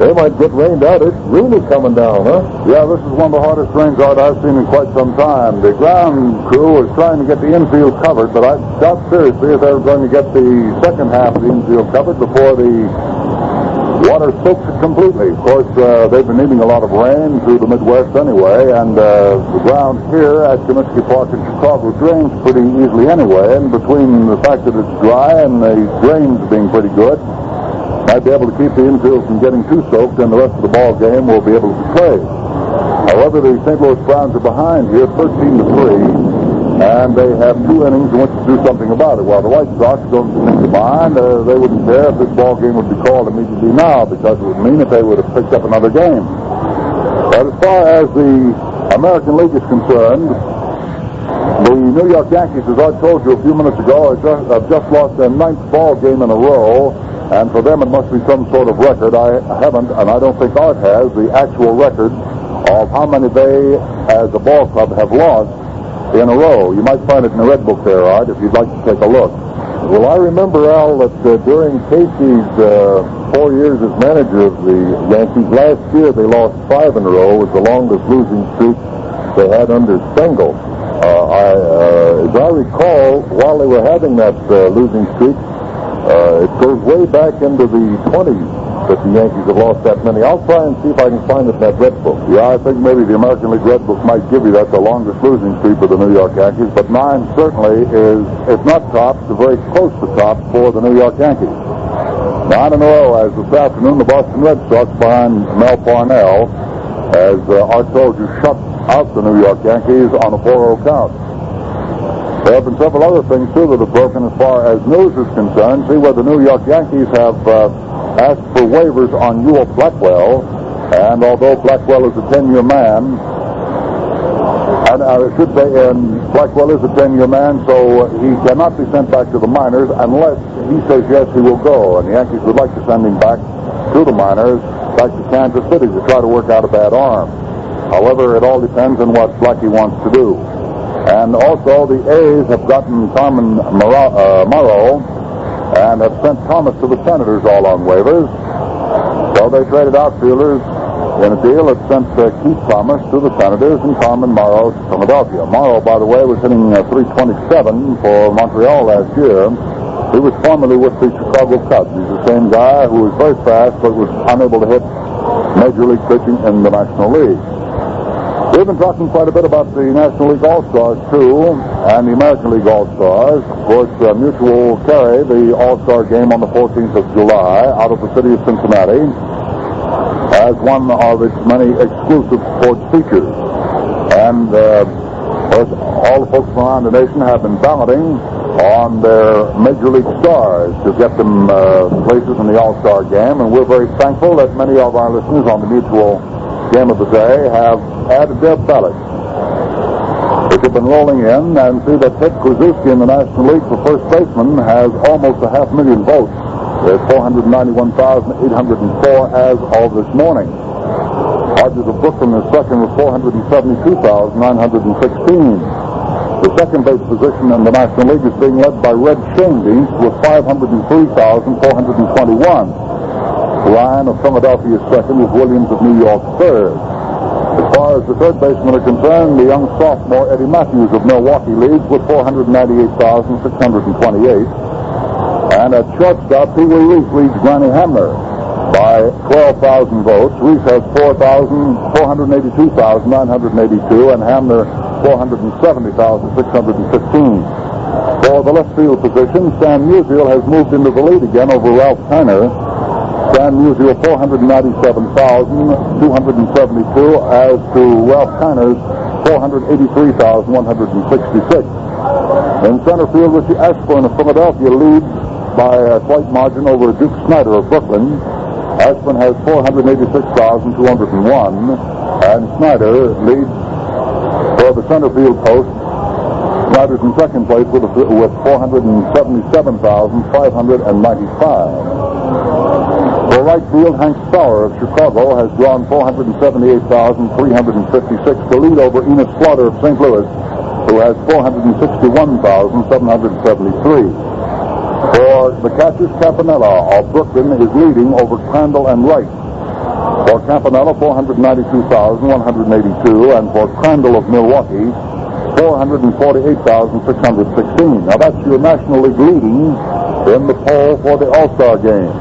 they might get rained out. It's really coming down, huh? Yeah, this is one of the hardest rains out I've seen in quite some time. The ground crew is trying to get the infield covered, but I doubt seriously if they're going to get the second half of the infield covered before the water soaks it completely. Of course, they've been needing a lot of rain through the Midwest anyway, and the ground here at Comiskey Park in Chicago drains pretty easily anyway, and between the fact that it's dry and the drains being pretty good, might be able to keep the infield from getting too soaked, and the rest of the ball game will be able to play. However, the St. Louis Browns are behind here, 13-3, and they have 2 innings in which to do something about it. While the White Sox don't seem to mind, they wouldn't care if this ball game would be called immediately now, because it would mean that they would have picked up another game. But as far as the American League is concerned, the New York Yankees, as I told you a few minutes ago, have just lost their 9th ball game in a row, and for them it must be some sort of record. I haven't, and I don't think Art has, the actual record of how many they, as a ball club, have lost in a row. You might find it in the Red Book there, Art, if you'd like to take a look. Well, I remember, Al, that during Casey's 4 years as manager of the Yankees, last year they lost 5 in a row. It was the longest losing streak they had under Stengel. As I recall, while they were having that losing streak, it goes way back into the 20s that the Yankees have lost that many. I'll try and see if I can find it in that Red Book. Yeah, I think maybe the American League Red Book might give you that, the longest losing streak for the New York Yankees, but 9 certainly is, if not top, very close to top for the New York Yankees. 9 in a row, as this afternoon the Boston Red Sox behind Mel Parnell, as Art told you, shut out the New York Yankees on a 4-0 count. There have been several other things, too, that have broken as far as news is concerned. See where the New York Yankees have asked for waivers on Ewell Blackwell, and although Blackwell is a 10-year man, and I should say, Blackwell is a 10-year man, so he cannot be sent back to the minors unless he says yes, he will go, and the Yankees would like to send him back to the minors, back to Kansas City to try to work out a bad arm. However, it all depends on what Blackie wants to do. And also, the A's have gotten Carmen Morrow and have sent Thomas to the Senators all on waivers. So they traded outfielders in a deal that sent Keith Thomas to the Senators and Carmen Morrow to Philadelphia. Morrow, by the way, was hitting .327 for Montreal last year. He was formerly with the Chicago Cubs. He's the same guy who was very fast but was unable to hit Major League pitching in the National League. We've been talking quite a bit about the National League All-Stars, too, and the American League All-Stars. Of course, Mutual will carry the All-Star game on the 14th of July out of the city of Cincinnati as one of its many exclusive sports features. And, of course, all the folks around the nation have been balloting on their Major League stars to get them places in the All-Star game, and we're very thankful that many of our listeners on the Mutual game of the day have added their ballots, which have been rolling in, and see that Ted Krasuski in the National League for first baseman has almost 500,000 votes. There's 491,804 as of this morning. Rogers of Brooklyn is second with 472,916. The second base position in the National League is being led by Red Schoendienst with 503,421. Ryan of Philadelphia is second, with Williams of New York third. As far as the third basemen are concerned, the young sophomore Eddie Matthews of Milwaukee leads with 498,628. And at shortstop, Pee Wee Reese leads Granny Hamner by 12,000 votes. Reese has 482,982, and Hamner 470,615. For the left field position, Stan Musial has moved into the lead again over Ralph Kiner. Stan Musial 497,272 as to Ralph Kiner's 483,166. In center field, Richie Ashburn of Philadelphia leads by a slight margin over Duke Snyder of Brooklyn. Ashburn has 486,201, and Snyder leads for the center field post. Snyder's in second place with 477,595. For right field, Hank Sauer of Chicago has drawn 478,356 to lead over Enos Slaughter of St. Louis, who has 461,773. For the catchers, Campanella of Brooklyn is leading over Crandall and Wright. For Campanella, 492,182, and for Crandall of Milwaukee, 448,616. Now that's your National League leading in the poll for the All-Star game.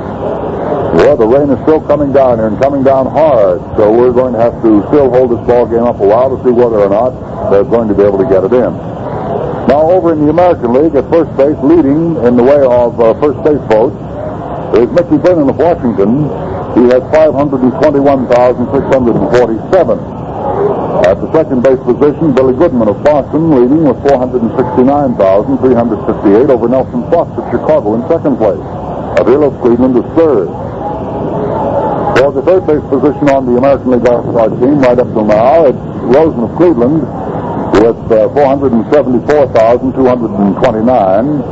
Well, the rain is still coming down here and coming down hard, so we're going to have to still hold this ball game up a while to see whether or not they're going to be able to get it in. Now, over in the American League, at first base, leading in the way of first base votes is Mickey Brennan of Washington. He has 521,647. At the second base position, Billy Goodman of Boston leading with 469,358 over Nelson Fox of Chicago in second place. Avila of Cleveland is third. For the third base position on the American League All-Star team right up till now, it's Rosen of Cleveland with 474,229.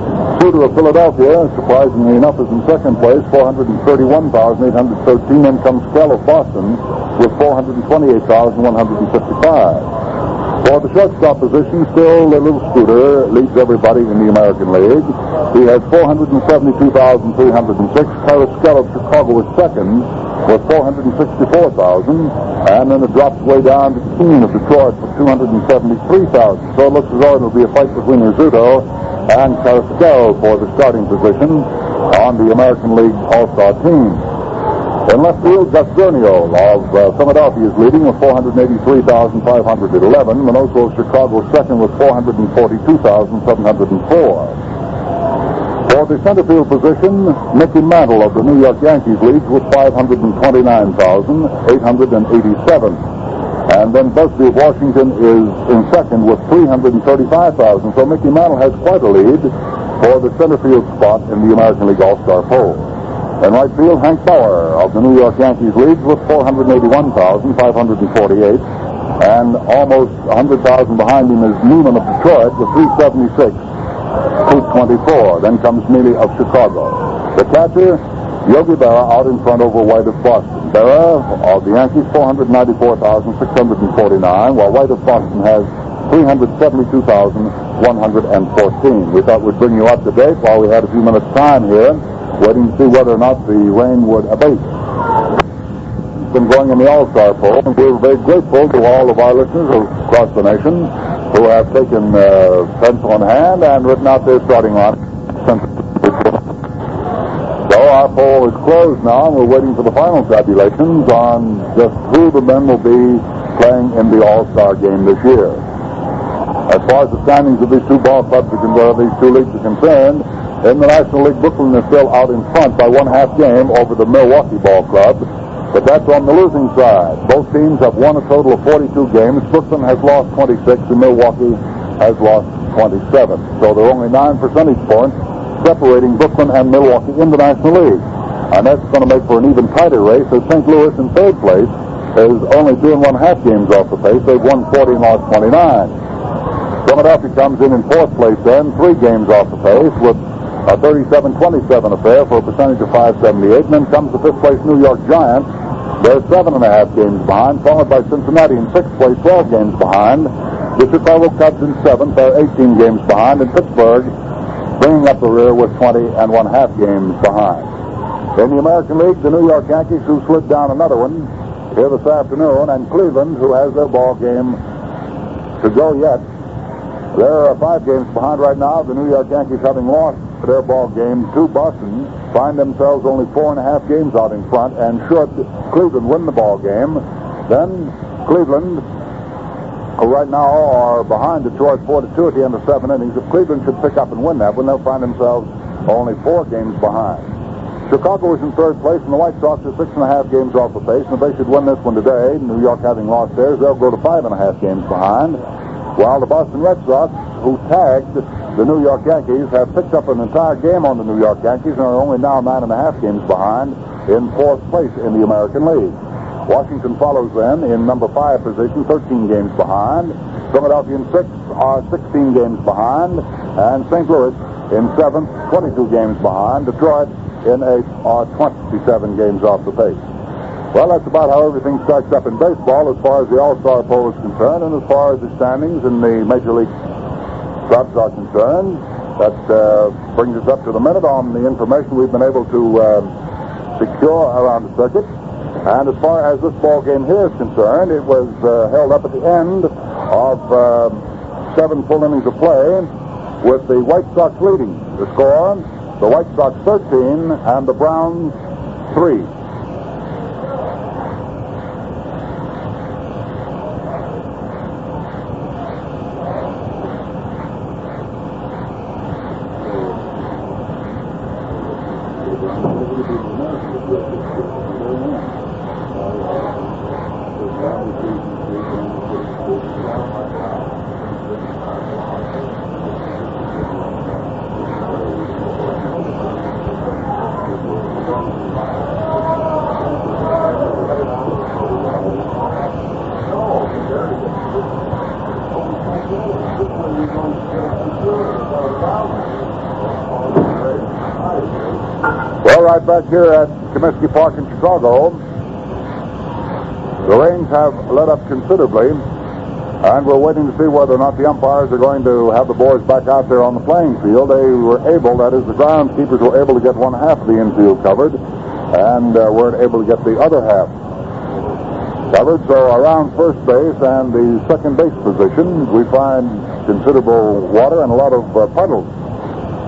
Suter of Philadelphia, surprisingly enough, is in second place, 431,813. Then comes Skell of Boston with 428,155. For the shortstop position, still Little Scooter leads everybody in the American League. He has 472,306. Skell of Chicago is second with 464,000. And then it drops way down to Keene of Detroit with 273,000. So it looks as though it will be a fight between Rizzuto and Carrasquel for the starting position on the American League All-Star team. In left field, Gus Gurnio of Philadelphia is leading with 483,511. Minoso of Chicago second with 442,704. For the center field position, Mickey Mantle of the New York Yankees leads with 529,887. And then Busby of Washington is in second with 335,000. So Mickey Mantle has quite a lead for the center field spot in the American League All-Star poll. In right field, Hank Bauer of the New York Yankees leads with 481,548. And almost 100,000 behind him is Newman of Detroit with 376. 224. Then comes Mealy of Chicago. The catcher, Yogi Berra, out in front over White of Boston. Berra of the Yankees, 494,649, while White of Boston has 372,114. We thought we'd bring you up to date while we had a few minutes time here, waiting to see whether or not the rain would abate. It's been going in the All-Star poll, and we're very grateful to all of our listeners across the nation who have taken pencil in hand and written out their starting line. So our poll is closed now, and we're waiting for the final tabulations on just who the men will be playing in the All-Star game this year. As far as the standings of these two ball clubs are concerned, these two leagues are concerned, in the National League, Brooklyn is still out in front by 1/2 game over the Milwaukee Ball Club. But that's on the losing side. Both teams have won a total of 42 games. Brooklyn has lost 26, and Milwaukee has lost 27. So there are only 9 percentage points separating Brooklyn and Milwaukee in the National League. And that's going to make for an even tighter race, as St. Louis in third place is only 2 1/2 games off the pace. They've won 40 and lost 29. Philadelphia comes in fourth place then, 3 games off the pace with a 37-27 affair for a percentage of 578. And then comes the fifth place New York Giants. They're 7 1/2 games behind, followed by Cincinnati in sixth place, 12 games behind. The Chicago Cubs in seventh, they're 18 games behind. And Pittsburgh bringing up the rear with 20 1/2 games behind. In the American League, the New York Yankees, who slid down another one here this afternoon, and Cleveland, who has their ball game to go yet. They're 5 games behind right now. The New York Yankees, having lost their ball game to Boston, find themselves only 4 1/2 games out in front, and should Cleveland win the ball game, then Cleveland, who right now are behind Detroit 4-2 at the end of 7 innings, if Cleveland should pick up and win that one, they'll find themselves only 4 games behind. Chicago is in third place, and the White Sox are 6 1/2 games off the pace, and if they should win this one today, New York having lost theirs, they'll go to 5 1/2 games behind, while the Boston Red Sox, who tagged the New York Yankees, have picked up an entire game on the New York Yankees and are only now 9 1/2 games behind in fourth place in the American League. Washington follows then in number 5 position, 13 games behind. Philadelphia in 6th are 16 games behind. And St. Louis in 7th, 22 games behind. Detroit in 8th are 27 games off the pace. Well, that's about how everything stacks up in baseball as far as the All-Star poll is concerned, and as far as the standings in the Major League clubs are concerned. That brings us up to the minute on the information we've been able to secure around the circuit. And as far as this ball game here is concerned, it was held up at the end of 7 full innings of play, with the White Sox leading the score. The White Sox 13 and the Browns 3. Well, right back here at Comiskey Park in Chicago, the rains have let up considerably, and we're waiting to see whether or not the umpires are going to have the boys back out there on the playing field. They were able, that is, the groundskeepers were able to get one half of the infield covered, and weren't able to get the other half covered. So around first base and the second base position, we find considerable water and a lot of puddles.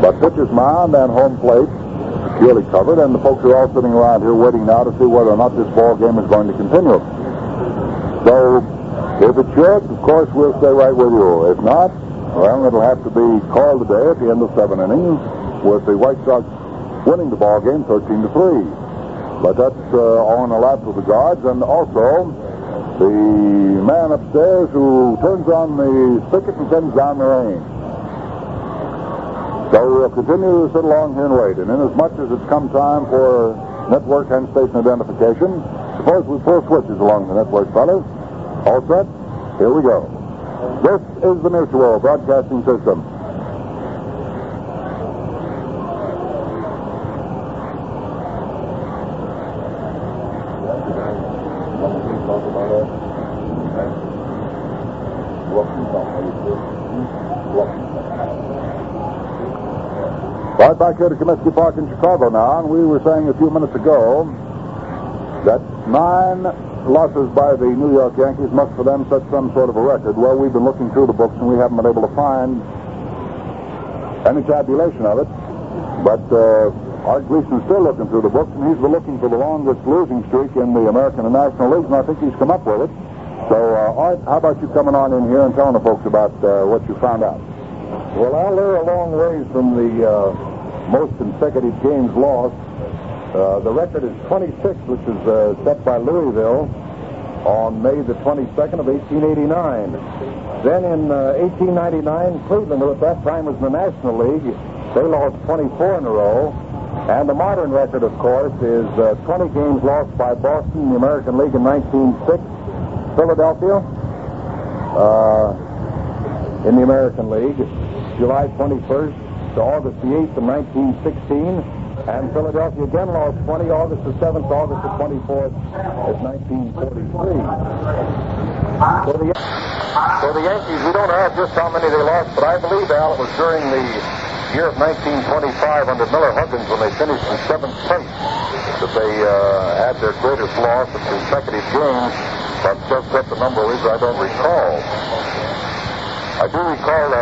But pitcher's mound and home plate securely covered, and the folks are all sitting around here waiting now to see whether or not this ball game is going to continue. So, if it should, of course, we'll stay right with you. If not, well, it'll have to be called today at the end of 7 innings, with the White Sox winning the ball game 13-3. But that's on a lap of the guards, and also the man upstairs who turns on the spigot and sends down the rain. So we'll continue to sit along here and wait. And inasmuch as it's come time for network and station identification, suppose we pull switches along the network, fellas. All set? Here we go. This is the Mutual Broadcasting System. Right back here to Comiskey Park in Chicago now, and we were saying a few minutes ago that 9 losses by the New York Yankees must for them set some sort of a record. Well, we've been looking through the books and we haven't been able to find any tabulation of it. But Art Gleason's still looking through the books, and he's been looking for the longest losing streak in the American and National Leagues, and I think he's come up with it. So, Art, how about you coming on in here and telling the folks about what you found out? Well, Al, they're a long ways from the most consecutive games lost. The record is 26, which is set by Louisville on May the 22nd of 1889. Then in 1899, Cleveland, who at that time was in the National League, they lost 24 in a row. And the modern record, of course, is 20 games lost by Boston in the American League in 1906. Philadelphia in the American League, July 21st to August the 8th of 1916. And Philadelphia again lost 20, August the 7th, August the 24th of 1943. So the Yankees, we don't have just how many they lost, but I believe, Al, it was during the year of 1925 under Miller Huggins when they finished in 7th place that they had their greatest loss of consecutive games. But just what the number is, I don't recall. I do recall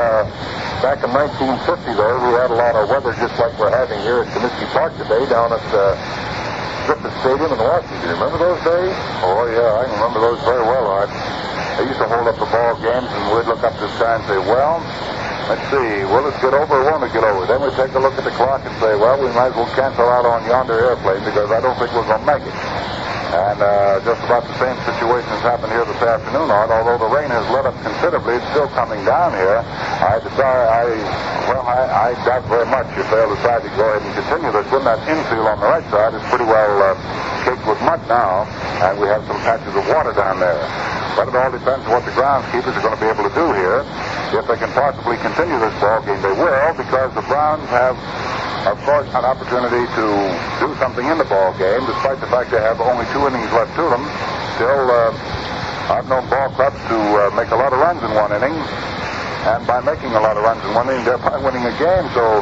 back in 1950, though, we had a lot of weather just like we're having here at Comiskey Park today down at Griffith Stadium in Washington. Remember those days? Oh, yeah, I can remember those very well, Art. They used to hold up the ball games, and we'd look up the sky and say, well, let's see, will it get over or won't it get over? Then we'd take a look at the clock and say, well, we might as well cancel out on yonder airplane because I don't think we're going to make it. And just about the same situation has happened here this afternoon, Art. Although the rain has let up considerably, it's still coming down here. I doubt very much if they'll decide to go ahead and continue this. In that infield on the right side is pretty well caked with mud now, and we have some patches of water down there. But it all depends on what the groundskeepers are going to be able to do here. If they can possibly continue this ball game, they will, because the Browns have, of course, an opportunity to do something in the ball game, despite the fact they have only 2 innings left to them. Still, I've known ball clubs to make a lot of runs in 1 inning, and by making a lot of runs in 1 inning, they're by winning a game. So,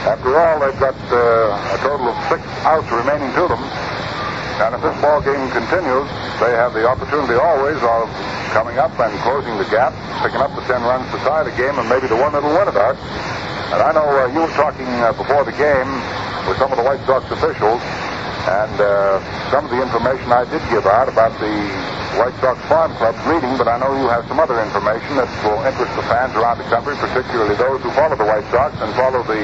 after all, they've got a total of 6 outs remaining to them. And if this ball game continues, they have the opportunity always of coming up and closing the gap, picking up the 10 runs to tie the game, and maybe the one that'll win it out. And I know you were talking before the game with some of the White Sox officials, and some of the information I did give out about the White Sox Farm Club's meeting, but I know you have some other information that will interest the fans around the country, particularly those who follow the White Sox and follow the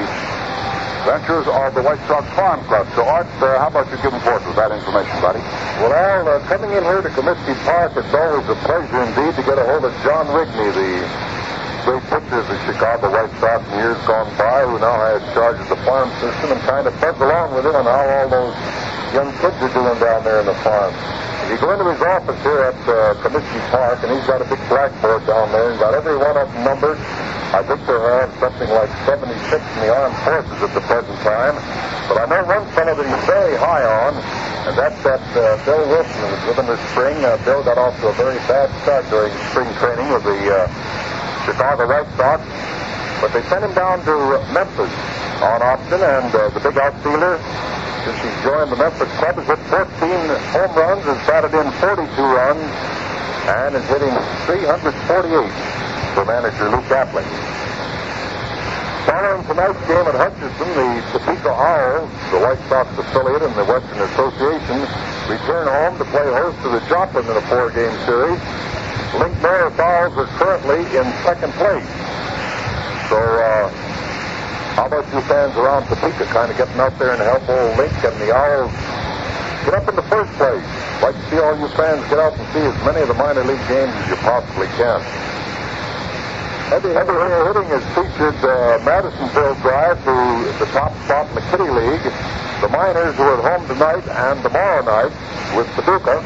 ventures of the White Sox Farm Club. So, Art, how about you give them forth with that information, buddy? Well, Al, coming in here to Comiskey Park, it's always a pleasure indeed to get a hold of John Rigney, the great pitcher of the Chicago White Sox in years gone by, who now has charge of the farm system, and trying to buzz along with him on how all those young kids are doing down there in the farm. You go into his office here at Comiskey Park, and he's got a big blackboard down there, and got every one of them numbered. I think they have something like 76 in the armed forces at the present time. But I know one fellow that he's very high on, and that's that Bill Wilson who was with him this spring. Bill got off to a very bad start during spring training with the Chicago White Sox. But they sent him down to Memphis on option, and the big outfielder, since he's joined the Memphis club, has hit 14 home runs, has batted in 42 runs, and is hitting 348 for manager Lou Kapling. Following tonight's game at Hutchinson, the Topeka Owls, the White Sox affiliate in the Western Association, return home to play host to the Joplin in a 4-game series. Link Norris Owls are currently in second place. So, how about you fans around Topeka kind of getting out there and help old Link and the Owls get up in the first place? I'd like to see all you fans get out and see as many of the minor league games as you possibly can. Heavy hitting has featured Madisonville drive to the top spot in the Kitty League. The Miners, who are at home tonight and tomorrow night with Paducah,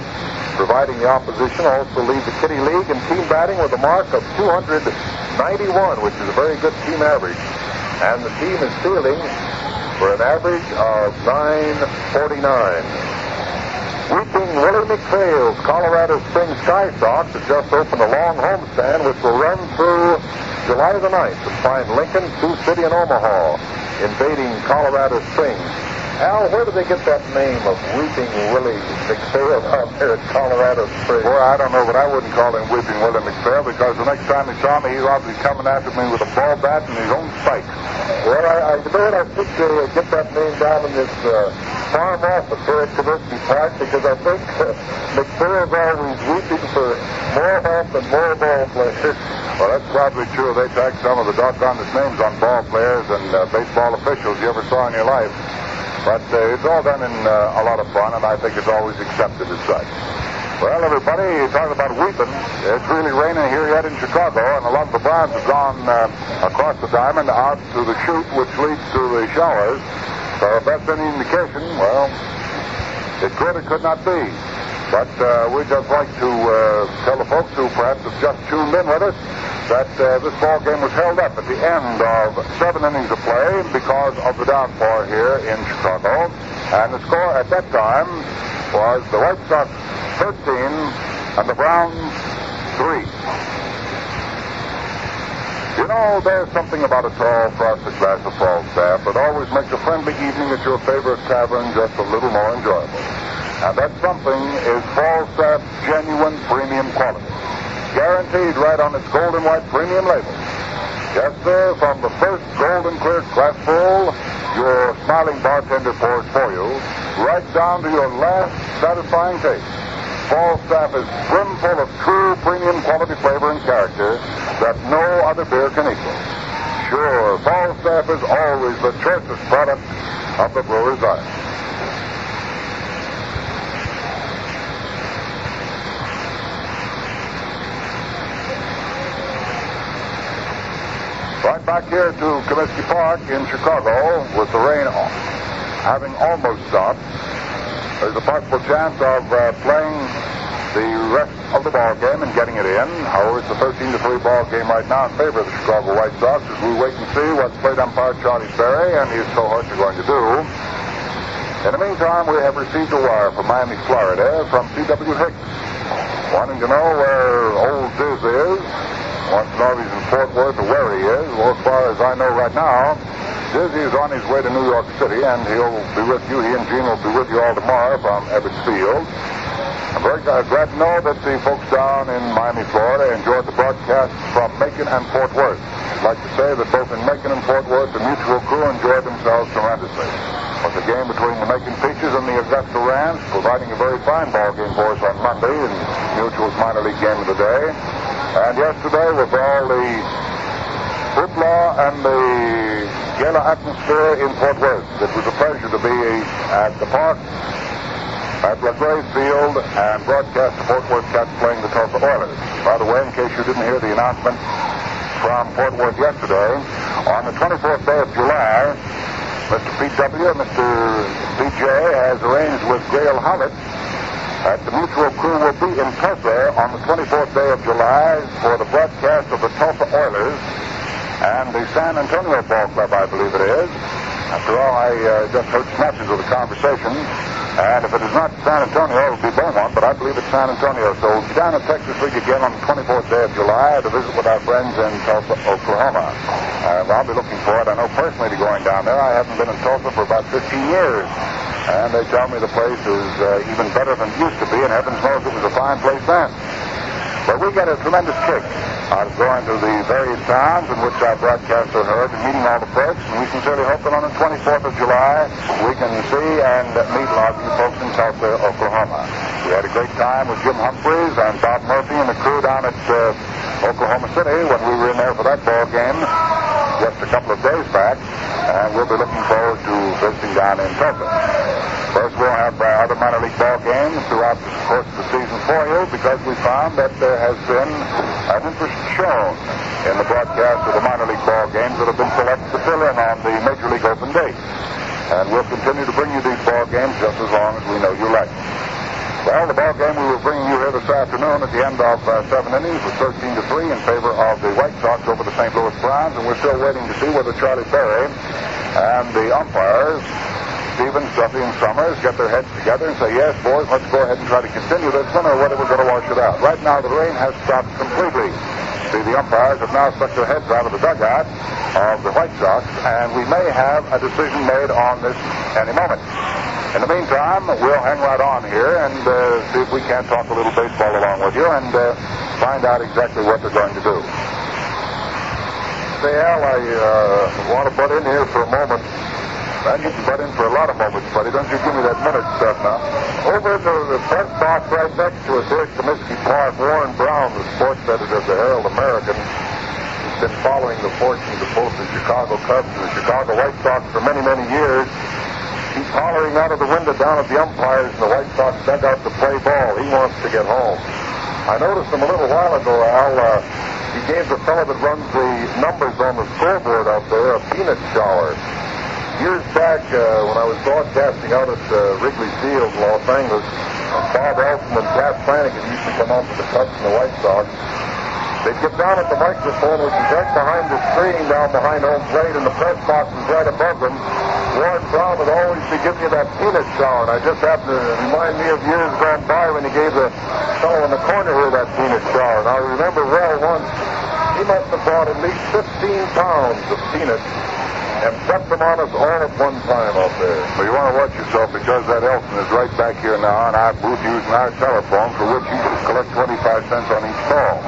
providing the opposition, also lead the Kitty League in team batting with a mark of 291, which is a very good team average. And the team is fielding for an average of 949. Weeping Willie McPhail's Colorado Springs Sky Sox have just opened a long homestand which will run through July the 9th and find Lincoln, Sioux City, and Omaha invading Colorado Springs. Al, where do they get that name of Weeping Willie McPhail out there at Colorado Springs? Boy, I don't know, but I wouldn't call him Weeping Willie McPhail because the next time he saw me, he's obviously coming after me with a ball bat and his own spike. Well, I think to get that name down in this farm office here at Comiskey Park because I think McPhail's always weeping for more help and more ball players. Well, that's probably true. They tag some of the doggonest names on ball players and baseball officials you ever saw in your life. But it's all done in a lot of fun, and I think it's always accepted as such. Well, everybody, talking about weeping, it's really raining here yet in Chicago, and a lot of the Browns have gone across the diamond out to the chute, which leads to the showers. So if that's any indication, well, it could or could not be. But we'd just like to tell the folks who perhaps have just tuned in with us that this ball game was held up at the end of 7 innings of play because of the downpour here in Chicago. And the score at that time was the White Sox 13 and the Browns 3. You know, there's something about a tall, frosted glass of Falstaff that always makes a friendly evening at your favorite tavern just a little more enjoyable. And that something is Falstaff's genuine premium quality. Guaranteed right on its gold and white premium label. Yes, sir, from the first golden clear glassful your smiling bartender pours for you, right down to your last satisfying taste. Falstaff is brimful of true premium quality flavor and character that no other beer can equal. Sure, Falstaff is always the choicest product of the brewer's art. Right back here to Comiskey Park in Chicago with the rain having almost stopped. There's a possible chance of playing the rest of the ball game and getting it in. However, it's a 13-3 ball game right now in favor of the Chicago White Sox as we wait and see what plate umpire Charlie Sperry and his cohorts are going to do. In the meantime, we have received a wire from Miami, Florida from C.W. Hicks, wanting to know where old Diz is. Wants to know if he's in Fort Worth or where he is. Well, as far as I know right now, Dizzy is on his way to New York City, and he'll be with you. He and Gene will be with you all tomorrow from Ebbets Field. I'm very glad to know that the folks down in Miami, Florida, enjoyed the broadcast from Macon and Fort Worth. I'd like to say that both in Macon and Fort Worth, the Mutual crew enjoyed themselves tremendously. It was a game between the Macon Peaches and the Augusta Rams, providing a very fine ball game for us on Monday in Mutual's minor league game of the day. And yesterday, with all the hoopla and the gala atmosphere in Fort Worth, it was a pleasure to be at the park at LaGrave Field and broadcast the Fort Worth Cats playing the Tulsa Oilers. By the way, in case you didn't hear the announcement from Fort Worth yesterday, on the 24th day of July, Mr. P.W. and Mr. P.J. has arranged with Grail Howlett that the Mutual crew will be in Tulsa on the 24th day of July for the broadcast of the Tulsa Oilers and the San Antonio Ball Club, I believe it is. After all, I just heard snatches of the conversation. And if it is not San Antonio, it will be Beaumont, but I believe it's San Antonio. So we'll be down at Texas League again on the 24th day of July to visit with our friends in Tulsa, Oklahoma. And I'll be looking forward, I know personally, to going down there. I haven't been in Tulsa for about 15 years. And they tell me the place is even better than it used to be, and heavens knows it was a fine place then. But we get a tremendous kick out of going to the various towns in which our broadcasts are heard and meeting all the folks. And we sincerely hope that on the 24th of July, we can see and meet a lot of you folks in Tulsa, Oklahoma. We had a great time with Jim Humphreys and Bob Murphy and the crew down at Oklahoma City when we were in there for that ball game just a couple of days back. And we'll be looking forward to visiting down in Tulsa. First, we'll have other minor league ball games throughout the course of the season for you because we found that there has been an interest shown in the broadcast of the minor league ball games that have been selected to fill in on the Major League Open date. And we'll continue to bring you these ball games just as long as we know you like them. Well, the ball game we were bringing you here this afternoon at the end of 7 innings was 13-3 in favor of the White Sox over the St. Louis Browns, and we're still waiting to see whether Charlie Berry and the umpires, Stevens, Duffy, and Summers, get their heads together and say, yes, boys, let's go ahead and try to continue this one, or whether we're going to wash it out. Right now, the rain has stopped completely. See, the umpires have now stuck their heads out of the dugout of the White Sox, and we may have a decision made on this any moment. In the meantime, we'll hang right on here and see if we can't talk a little baseball along with you and find out exactly what they're going to do. Say, Al, I want to butt in here for a moment. Man, you can butt in for a lot of moments, buddy. Don't you give me that minute stuff now. Over to the press box right next to us here at Comiskey Park, Warren Brown, the sports editor of the Herald American, has been following the fortunes of both the Chicago Cubs and the Chicago White Sox for many, many years. He's hollering out of the window down at the umpires in the White Sox dugout to play ball. He wants to get home. I noticed him a little while ago, Al. He gave the fellow that runs the numbers on the scoreboard out there a peanut shower. Years back, when I was broadcasting out at Wrigley Field in Los Angeles, Bob Elson and Pat Flanagan used to come out to the Cubs and the White Sox. They'd get down at the microphone, which is right behind the screen down behind home plate, and the press box is right above them. Warren Brown would always be giving you that peanut shower, and I just happened to remind me of years gone by when he gave the fellow in the corner here that peanut shower. And I remember well once, he must have bought at least 15 pounds of peanuts and dumped them on us all at one time out there. Well, you want to watch yourself because that Elton is right back here now in our booth using our telephone for which he should collect 25 cents on each call.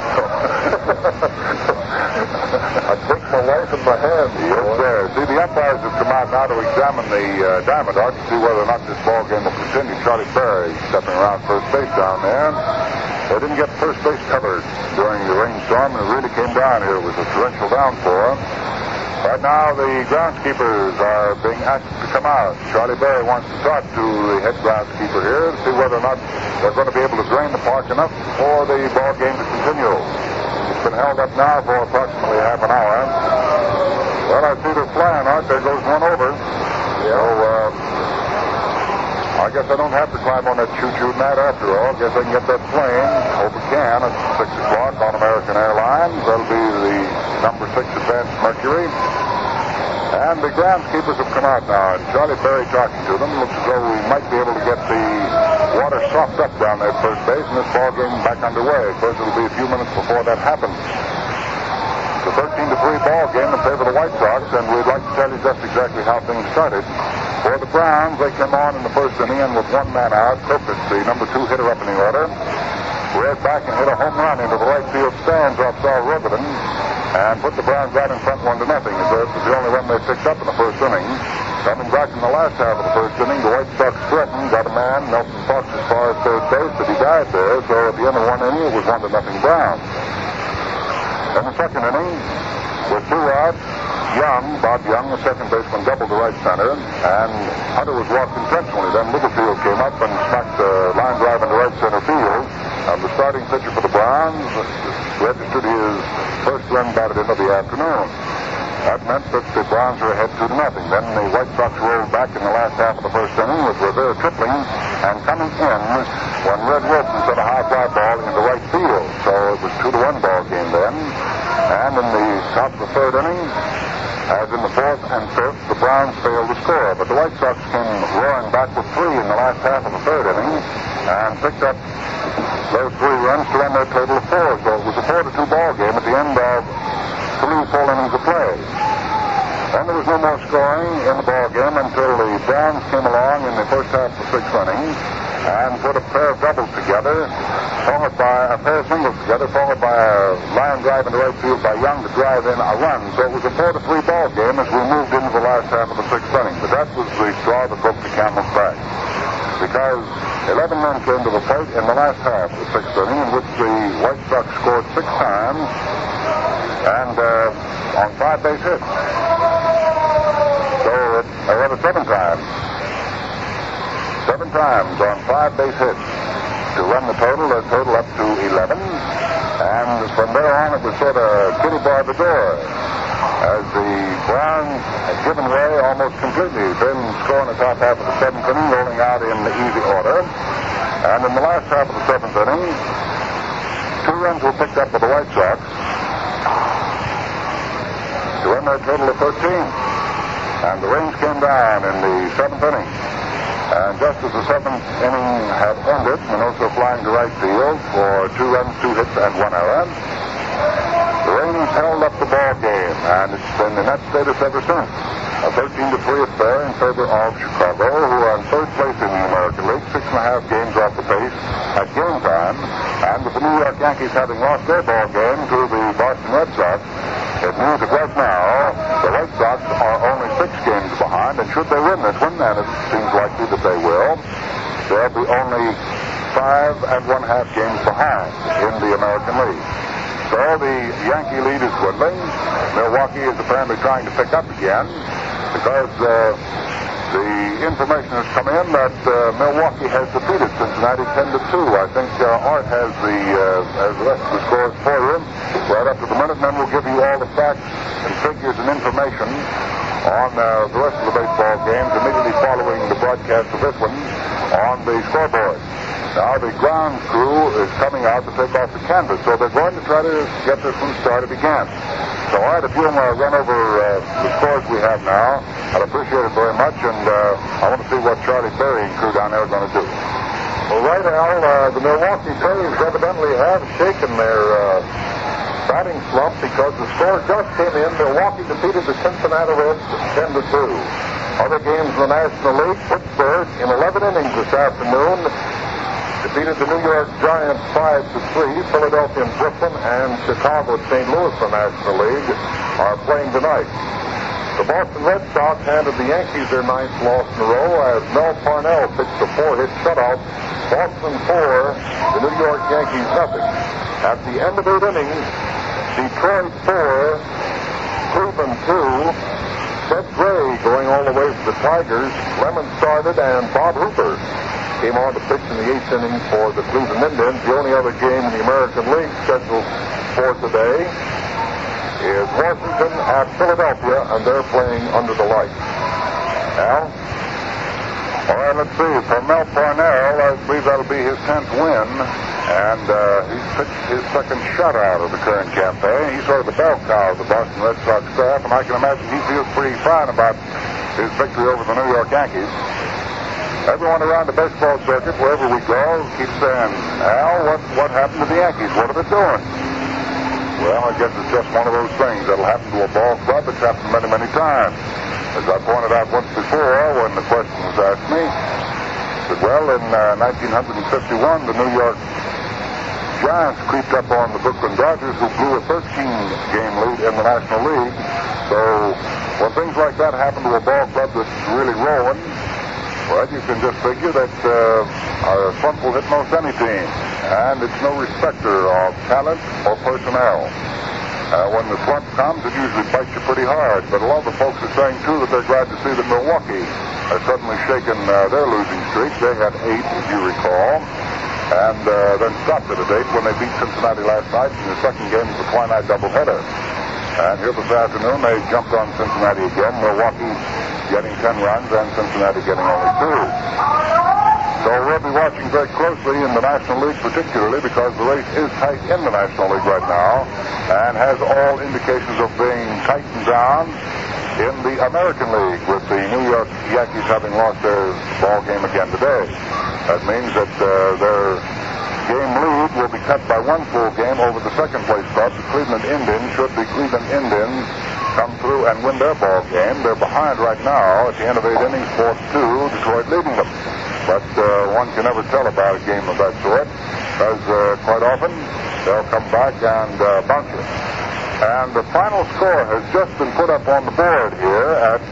I take my life in my hand. Yes, sir. See, the umpires have come out now to examine the diamond arc to see whether or not this ball game will continue. Charlie Berry stepping around first base down there. They didn't get first base covered during the rainstorm, and it really came down here. It was a torrential downpour. Right now, the groundskeepers are being asked to come out. Charlie Berry wants to talk to the head groundskeeper here to see whether or not they're going to be able to drain the park enough for the ball game to continue. It's been held up now for approximately half an hour. Well, I see they're flying out. There goes one over. So, I guess I don't have to climb on that choo-choo mat after all. I guess I can get that plane. Hope it can at 6 o'clock on American Airlines. That'll be the number 6 Advanced Mercury. And the groundskeepers have come out now, and Charlie Berry talking to them. Looks as though we might be able to get the water soft up down there at first base and this ball game back underway. Of course, it'll be a few minutes before that happens. It's a 13-3 ball game in favor of the White Sox, and we'd like to tell you just exactly how things started. For the Browns, they came on in the first inning and with one man out. Clifford, the number 2 hitter up in the order, reared back and hit a home run into the right field stands off Saul Riverton and put the Browns right in front 1-0. It was the only run they picked up in the first inning. Coming back in the last half of the first inning, the White Sox threatened, got a man, Nelson Fox, as far as third base, but he died there. So at the end of one inning, it was 1-0 Browns. In the second inning, with 2 outs, Bob Young, the second baseman, doubled to right center, and Hunter was walked intentionally. Then Littlefield came up and smacked a line drive into right center field. And the starting pitcher for the Browns registered his first run batted into the afternoon. That meant that the Browns were ahead 2-0. Then the White Sox rolled back in the last half of the first inning with Rivera tripling and coming in when Red Wilson sent a high fly ball into right field. So it was 2-1 ball game then. And And in the top of the third inning, as in the fourth and fifth, the Browns failed to score. But the White Sox came roaring back with 3 in the last half of the third inning and picked up those 3 runs to run their total of 4. So it was a 4-2 ball game at the end of 3 full innings of play. Then there was no more scoring in the ball game until the Browns came along in the first half of the 6th inning and put a pair of doubles together, followed by a pair of singles together, followed by a line drive into right field by Young to drive in a run. So it was a 4-3 ball game as we moved into the last half of the 6th inning. But that was the straw that broke the camel's back, because 11 men came to the plate in the last half of the 6th inning, in which the White Sox scored 6 times and on 5 base hits. So they had 7 times. 7 times on 5 base hits to run the total up to 11. And from there on, it was sort of kitty bar the door, as the Browns had given way almost completely. Then scoring the top half of the 7th inning, rolling out in the easy order. And in the last half of the 7th inning, 2 runs were picked up by the White Sox to run their total of 13. And the rains came down in the 7th inning. And just as the 7th inning had ended, Minoso flying to right field for 2 runs, 2 hits, and 1 error, the Rains held up the ball game, and it's been in that status ever since. A 13-3 affair in favor of Chicago, who are in 3rd place in the American League, 6.5 games off the pace at game time. And with the New York Yankees having lost their ball game to the Boston Red Sox, it means that right now the White Sox are only 6 games behind, and should they win this one, and it seems likely that they will, they'll be only 5 1/2 games behind in the American League. So the Yankee lead is dwindling. Milwaukee is apparently trying to pick up again, because the information has come in that Milwaukee has defeated Cincinnati 10-2. I think Art has the rest of the scores for you right up to the minute, and then we'll give you all the facts and figures and information on the rest of the baseball games immediately following the broadcast of this one on the scoreboard. Now the ground crew is coming out to take off the canvas, so they're going to try to get this one started again. So, all right, if you'll run over the scores we have now, I'd appreciate it very much, and I want to see what Charlie Berry and crew down there are going to do. Well, right, Al, the Milwaukee Braves evidently have shaken their batting slump, because the score just came in. Milwaukee defeated the Cincinnati Reds 10-2. Other games in the National League, Pittsburgh in 11 innings this afternoon defeated the New York Giants 5-3. Philadelphia and Brooklyn and Chicago and St. Louis in the National League are playing tonight. The Boston Red Sox handed the Yankees their 9th loss in a row as Mel Parnell pitched a 4-hit shutout. Boston 4, the New York Yankees nothing. At the end of 8 innings, Detroit 4, Cleveland 2. Ted Gray going all the way for the Tigers. Lemon started, and Bob Hooper came on to pitch in the 8th inning for the Cleveland Indians. The only other game in the American League scheduled for today is Washington at Philadelphia, and they're playing under the lights. Al? All right, let's see. For Mel Parnell, I believe that'll be his 10th win, and he's pitched his 2nd shutout of the current campaign. He's sort of the bell cow of the Boston Red Sox staff, and I can imagine he feels pretty fine about his victory over the New York Yankees. Everyone around the baseball circuit, wherever we go, keeps saying, Al, what happened to the Yankees? What are they doing? Well, I guess it's just one of those things that'll happen to a ball club. It's happened many, many times. As I pointed out once before when the question was asked me, that, well, in 1951, the New York Giants creeped up on the Brooklyn Dodgers, who blew a 13-game lead in the National League. So when things like that happen to a ball club that's really rolling, well, you can just figure that our slump will hit most any team. And it's no respecter of talent or personnel. When the slump comes, it usually bites you pretty hard. But a lot of the folks are saying, too, that they're glad to see that Milwaukee has suddenly shaken their losing streak. They had 8, as you recall, and then stopped it at 8 when they beat Cincinnati last night in the 2nd game of the twilight doubleheader. And here this afternoon, they jumped on Cincinnati again. Milwaukee getting 10 runs and Cincinnati getting only 2. So we'll be watching very closely in the National League, particularly because the race is tight in the National League right now and has all indications of being tightened down in the American League, with the New York Yankees having lost their ball game again today. That means that their game lead will be cut by one full game over the second place club, the Cleveland Indians. Should the Cleveland Indians come through and win their ball game, they're behind right now at the end of 8 innings, 4-2, Detroit leading them. But one can never tell about a game of that sort, because quite often they'll come back and bounce it. And the final score has just been put up on the board here at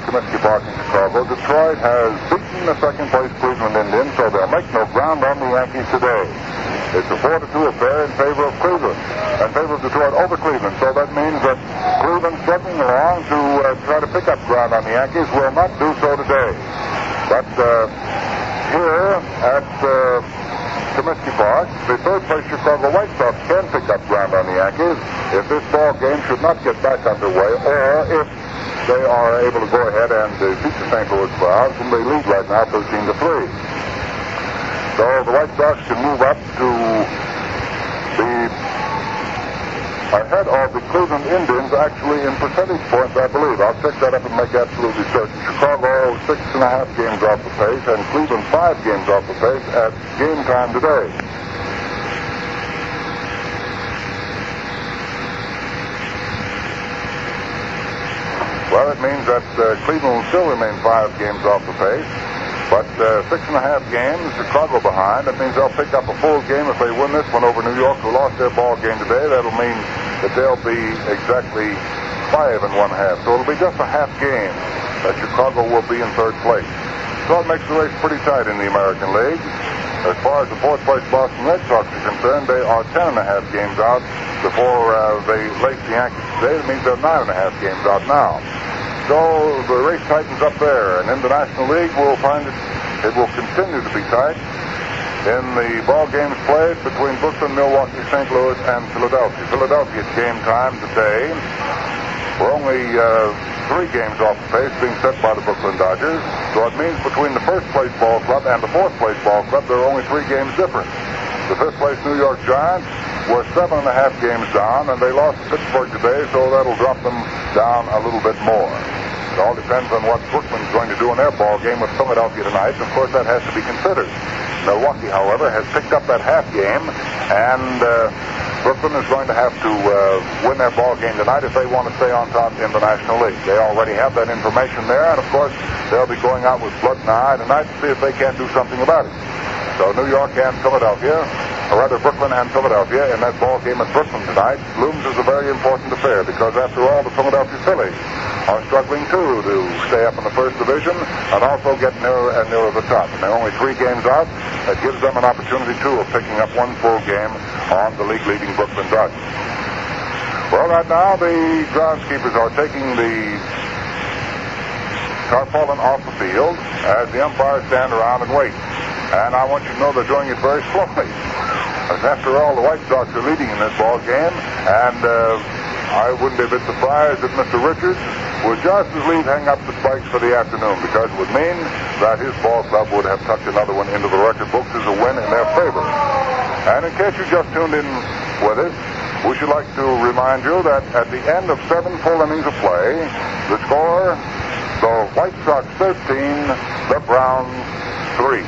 Comiskey Park in Chicago. Detroit has beaten the second-place Cleveland Indians, so they'll make no ground on the Yankees today. It's a 4-2 affair in favor of Cleveland, in favor of Detroit over Cleveland. So that means that Cleveland, struggling along to try to pick up ground on the Yankees, will not do so today. But here at Comiskey Park, the third-place Chicago White Sox can pick up ground on the Yankees if this ball game should not get back underway, or if they are able to go ahead and beat the St. Louis Browns, and they lead right now 13-3. So the White Sox can move up to the ahead of the Cleveland Indians, actually in percentage points, I believe. I'll check that up and make absolutely certain. Chicago 6.5 games off the pace, and Cleveland 5 games off the pace at game time today. Well, it means that Cleveland will still remain 5 games off the pace, but 6.5 games, Chicago behind. That means they'll pick up a full game if they win this one over New York, who lost their ball game today. That'll mean that they'll be exactly 5 1/2. So it'll be just a half game that Chicago will be in third place. So it makes the race pretty tight in the American League. As far as the fourth place Boston Red Sox are concerned, they are 10.5 games out before they lace the Yankees today. That means they're 9.5 games out now. So the race tightens up there, and in the National League we'll find it will continue to be tight in the ball games played between Brooklyn, Milwaukee, St. Louis, and Philadelphia. Philadelphia at game time today. We're only 3 games off the pace being set by the Brooklyn Dodgers. So it means between the first place ball club and the fourth place ball club, there are only 3 games difference. The fifth place New York Giants were 7.5 games down, and they lost to Pittsburgh today, so that'll drop them down a little bit more. It all depends on what Brooklyn's going to do in their ball game with Philadelphia tonight. Of course, that has to be considered. Milwaukee, however, has picked up that half game, and Brooklyn is going to have to win their ball game tonight if they want to stay on top in the National League. They already have that information there, and of course, they'll be going out with blood in the eye tonight to see if they can do something about it. So New York and Philadelphia, or rather Brooklyn and Philadelphia, in that ball game at Brooklyn tonight looms as a very important affair, because after all, the Philadelphia Phillies are struggling too to stay up in the first division and also get nearer and nearer the top. And they're only 3 games out. That gives them an opportunity too of picking up one full game on the league-leading Brooklyn Dodgers. Well, right now the groundskeepers are taking the tarpaulin off the field as the umpires stand around and wait. And I want you to know they're doing it very slowly. Because after all, the White Sox are leading in this ball game, and I wouldn't be a bit surprised if Mr. Richards would just as leave hang up the spikes for the afternoon, because it would mean that his ball club would have tucked another one into the record books as a win in their favor. And in case you just tuned in with us, we should like to remind you that at the end of 7 full innings of play, the score, the White Sox 13, the Browns 3.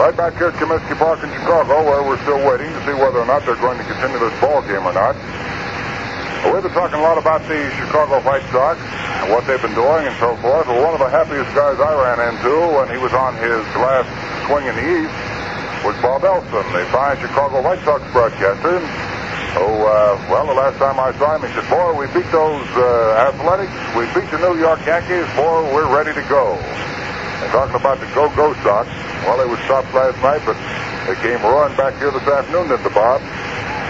Right back here at Comiskey Park in Chicago, where we're still waiting to see whether or not they're going to continue this ball game or not. We've been talking a lot about the Chicago White Sox and what they've been doing and so forth. Well, one of the happiest guys I ran into when he was on his last swing in the East was Bob Elson, the fine Chicago White Sox broadcaster. Well, the last time I saw him, he said, boy, we beat those Athletics. We beat the New York Yankees. Boy, we're ready to go. And talking about the Go-Go Sox, well, they were stopped last night, but they came roaring back here this afternoon, didn't they, Bob?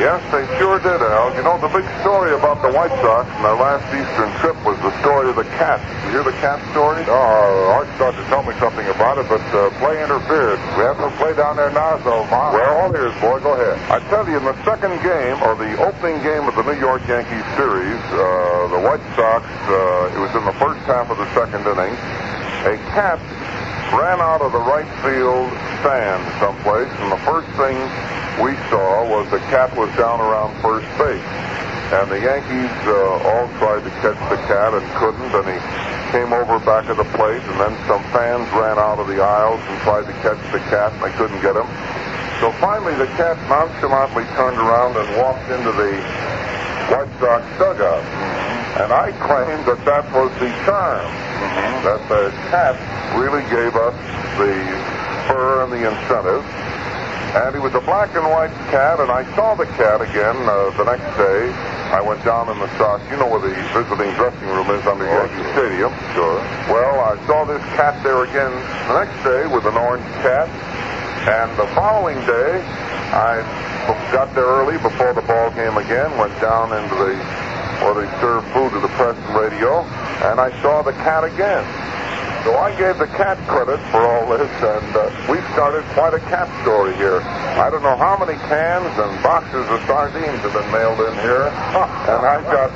Yes, they sure did, Al. You know, the big story about the White Sox in their last Eastern trip was the story of the cat. You hear the cat story? No, Art started to tell me something about it, but play interfered. We have no play down there now, so we're all ears, boy. Go ahead. I tell you, in the second game, or the opening game of the New York Yankees series, the White Sox, it was in the first half of the second inning, a cat ran out of the right field stand someplace, and the first thing we saw was the cat was down around first base. And the Yankees all tried to catch the cat and couldn't, and he came over back of the plate, and then some fans ran out of the aisles and tried to catch the cat, and they couldn't get him. So finally the cat nonchalantly turned around and walked into the White Sox dugout. And I claimed that that was the charm, that the cat really gave us the spur and the incentive. And he was a black and white cat, and I saw the cat again the next day. I went down in the Sox. You know where the visiting dressing room is under Yankee Stadium. Sure. Well, I saw this cat there again the next day with an orange cat. And the following day, I got there early before the ball game again, went down into where they serve food to the press and radio, and I saw the cat again. So I gave the cat credit for all this, and we've started quite a cat story here. I don't know how many cans and boxes of sardines have been mailed in here, and I've got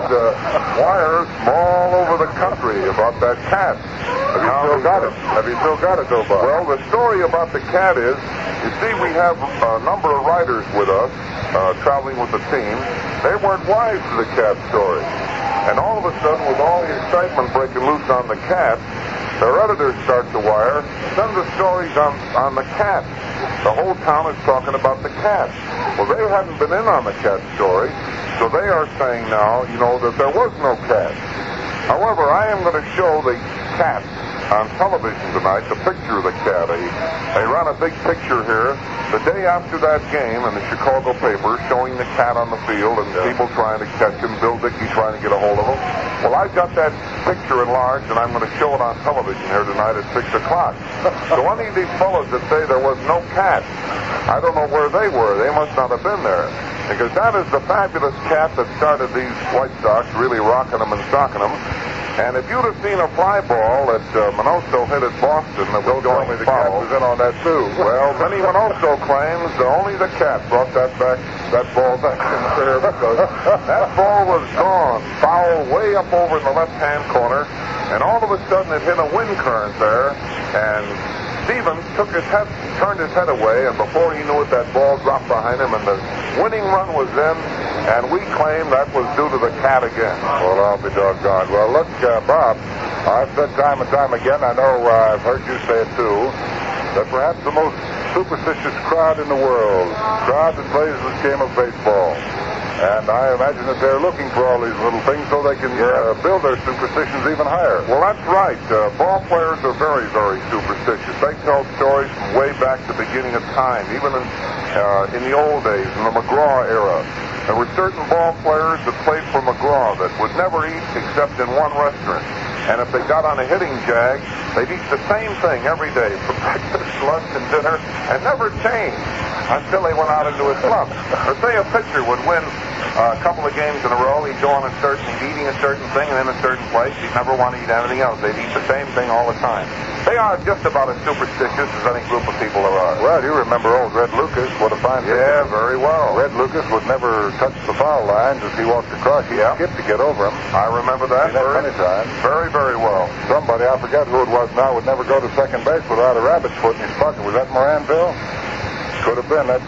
wires from all over the country about that cat. Have you still got it? Have you still got it, though, Bob? Well, the story about the cat is, you see, we have a number of writers with us traveling with the team. They weren't wise to the cat story. And all of a sudden, with all the excitement breaking loose on the cat, their editors start to wire, send the stories on the cat. The whole town is talking about the cat. Well, they hadn't been in on the cat story, so they are saying now, that there was no cat. However, I am going to show the cat on television tonight, the picture of the cat. They ran a big picture here the day after that game in the Chicago paper showing the cat on the field and people trying to catch him, Bill Dickey trying to get a hold of him. Well, I've got that picture enlarged, and I'm going to show it on television here tonight at 6 o'clock. So any of these fellows that say there was no cat, I don't know where they were. They must not have been there. Because that is the fabulous cat that started these White Sox really rocking them and stocking them. And if you'd have seen a fly ball that Minoso hit at Boston that was going the foul, cat was in on that, too. well, Benny Minoso claims only the cat brought that ball back in there, because that ball was gone, foul way up over in the left-hand corner, and all of a sudden it hit a wind current there, and Stevens turned his head away, and before he knew it, that ball dropped behind him, and the winning run was in, and we claim that was due to the cat again. Well, I'll be doggone. Well, look, Bob, I've said time and time again, I know I've heard you say it too, that perhaps the most superstitious crowd in the world, crowd that plays this game of baseball. And I imagine that they're looking for all these little things so they can build their superstitions even higher. Well, that's right. Ball players are very, very superstitious. They tell stories from way back to the beginning of time, even in the old days, in the McGraw era. There were certain ball players that played for McGraw that would never eat except in one restaurant. And if they got on a hitting jag, they'd eat the same thing every day for breakfast, lunch, and dinner, and never change until they went out into a slump. Or say a pitcher would win a couple of games in a row, he'd go on eating a certain thing and in a certain place. He'd never want to eat anything else. They'd eat the same thing all the time. They are just about as superstitious as any group of people there are. Well, you remember old Red Lucas, what a fine pitcher. Yeah, very well. Red Lucas would never touch the foul lines as he walked across. He'd skip to get over him. I remember that. Many times. Very, very well. Somebody, I forget who it was now, would never go to second base without a rabbit's foot in his pocket. Was that Moranville? Could have been. That's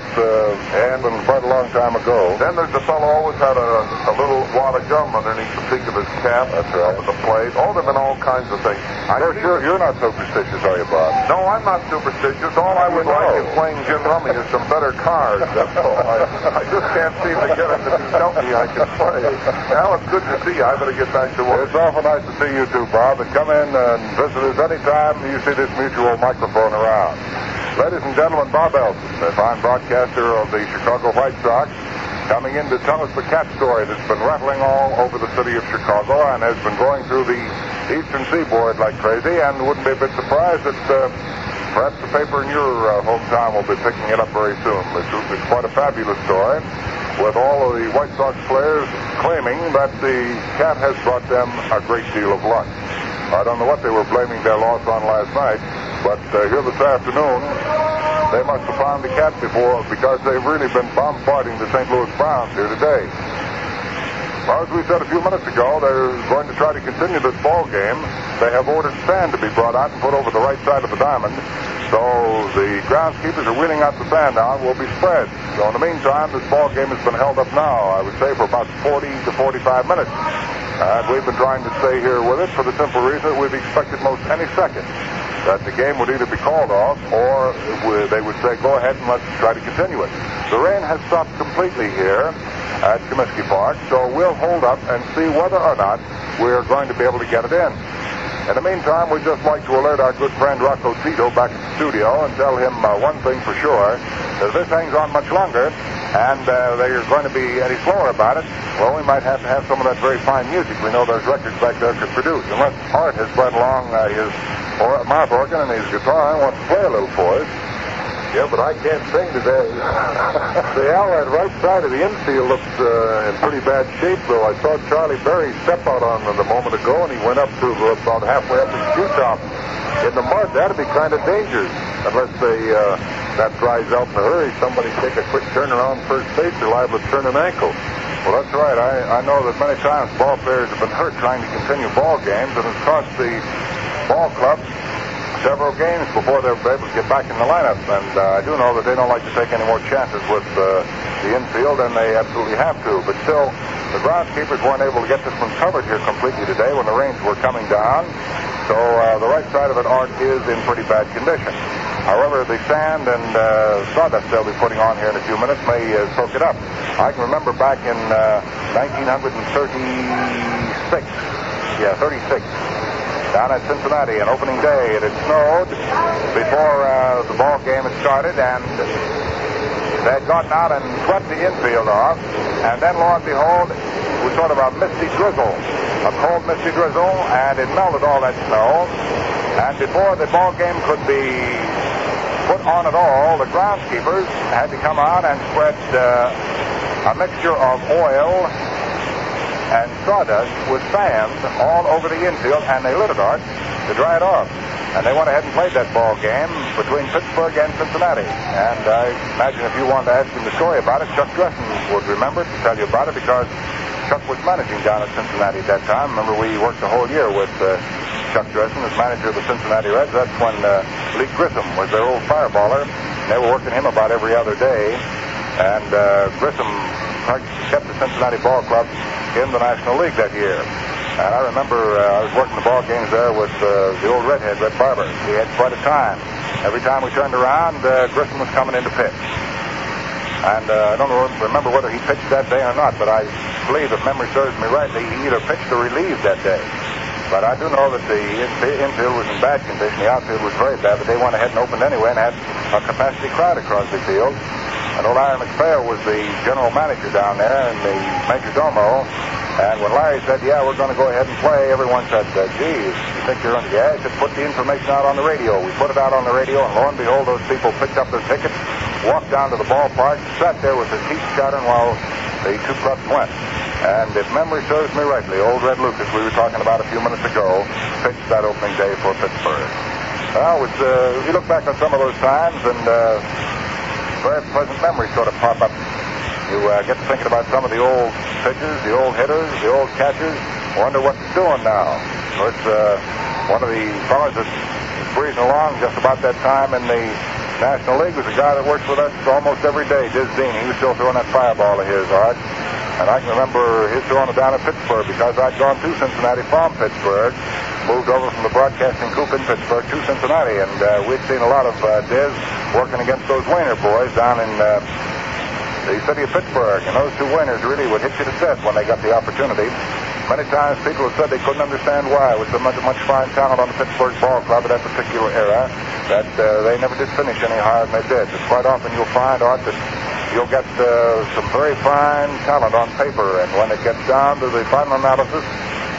happened quite a long time ago. Then there's the fellow always had a little wad of gum underneath the peak of his cap. That's right. Up at the plate. Oh, there have been all kinds of things. You're not superstitious, are you, Bob? No, I'm not superstitious. All I would like in playing Jim Rummy is some better cards. That's all. I just can't seem to get it to be something I can play. Now, it's good to see you. I better get back to work. It's awful nice to see you too, Bob. And come in and visit us anytime you see this mutual microphone around. Ladies and gentlemen, Bob Elton, the fine broadcaster of the Chicago White Sox, coming in to tell us the cat story that's been rattling all over the city of Chicago and has been going through the eastern seaboard like crazy, and wouldn't be a bit surprised that perhaps the paper in your hometown will be picking it up very soon. It's quite a fabulous story, with all of the White Sox players claiming that the cat has brought them a great deal of luck. I don't know what they were blaming their loss on last night, but here this afternoon, they must have found the cat before, because they've really been bombarding the St. Louis Browns here today. Well, as we said a few minutes ago, they're going to try to continue this ball game. They have ordered sand to be brought out and put over the right side of the diamond. So the groundskeepers are wheeling out the sand now and will be spread. So in the meantime, this ball game has been held up now, I would say, for about 40 to 45 minutes. And we've been trying to stay here with it for the simple reason that we've expected most any second that the game would either be called off or they would say, go ahead and let's try to continue it. The rain has stopped completely here at Comiskey Park, so we'll hold up and see whether or not we're going to be able to get it in. In the meantime, we'd just like to alert our good friend Rocco Tito back at the studio and tell him one thing for sure. If this hangs on much longer and they're going to be any slower about it, well, we might have to have some of that very fine music we know those records back there could produce. Unless Art has brought along his mouth organ and his guitar and wants to play a little for us. Yeah, but I can't sing today. The outlet right side of the infield looks in pretty bad shape, though. I saw Charlie Berry step out on it a moment ago, and he went up to about halfway up his shoe top in the mud. That'd be kind of dangerous, unless that dries out in a hurry. Somebody take a quick turn around first base, they're liable to turn an ankle. Well, that's right. I know that many times ball players have been hurt trying to continue ball games, and it's cost the ball club several games before they're able to get back in the lineup. And I do know that they don't like to take any more chances with the infield, and they absolutely have to. But still, the groundskeepers weren't able to get this one covered here completely today when the rains were coming down. So the right side of it, Art, is in pretty bad condition. However, the sand and sawdust they'll be putting on here in a few minutes may soak it up. I can remember back in 1936. Yeah, 36. Down at Cincinnati, on opening day, it had snowed before the ball game had started, and they had gotten out and swept the infield off, and then, lo and behold, it was sort of a misty drizzle, a cold misty drizzle, and it melted all that snow, and before the ball game could be put on at all, the groundskeepers had to come out and spread a mixture of oil and sawdust with sand all over the infield, and they lit it, Art, to dry it off. And they went ahead and played that ball game between Pittsburgh and Cincinnati. And I imagine if you wanted to ask him the story about it, Chuck Gleason would remember to tell you about it, because Chuck was managing down at Cincinnati at that time. Remember, we worked the whole year with Chuck Gleason as manager of the Cincinnati Reds. That's when Lee Grissom was their old fireballer. They were working him about every other day. And Grissom kept the Cincinnati ball club in the National League that year. And I remember I was working the ball games there with the old redhead, Red Barber. We had quite a time. Every time we turned around, Grissom was coming in to pitch. And I don't remember whether he pitched that day or not, but I believe, if memory serves me rightly, he either pitched or relieved that day. But I do know that the infield was in bad condition. The outfield was very bad, but they went ahead and opened anyway and had a capacity crowd across the field. And old Larry McPhail was the general manager down there and the major domo. And when Larry said, yeah, we're going to go ahead and play, everyone said, geez, you think you're going to... Yeah, he said, put the information out on the radio. We put it out on the radio, and lo and behold, those people picked up their tickets, walked down to the ballpark, sat there with their teeth chattering while the two clubs went. And if memory serves me rightly, old Red Lucas, we were talking about a few minutes ago, pitched that opening day for Pittsburgh. Well, you look back on some of those times, and very pleasant memories sort of pop up. You get to thinking about some of the old pitchers, the old hitters, the old catchers. Wonder what they're doing now. Of course, one of the fellows that's breezing along just about that time in the National League was a guy that worked with us almost every day, Diz Dean. He was still throwing that fireball of his, Art. And I can remember his throwing it down at Pittsburgh because I'd gone to Cincinnati from Pittsburgh, moved over from the broadcasting coop in Pittsburgh to Cincinnati, and we'd seen a lot of Diz working against those Wayner boys down in the city of Pittsburgh. And those two Wayners really would hit you to death when they got the opportunity. Many times people have said they couldn't understand why, with so much fine talent on the Pittsburgh ball club at that particular era, that they never did finish any higher than they did. But quite often you'll find, Art, that you'll get some very fine talent on paper, and when it gets down to the final analysis,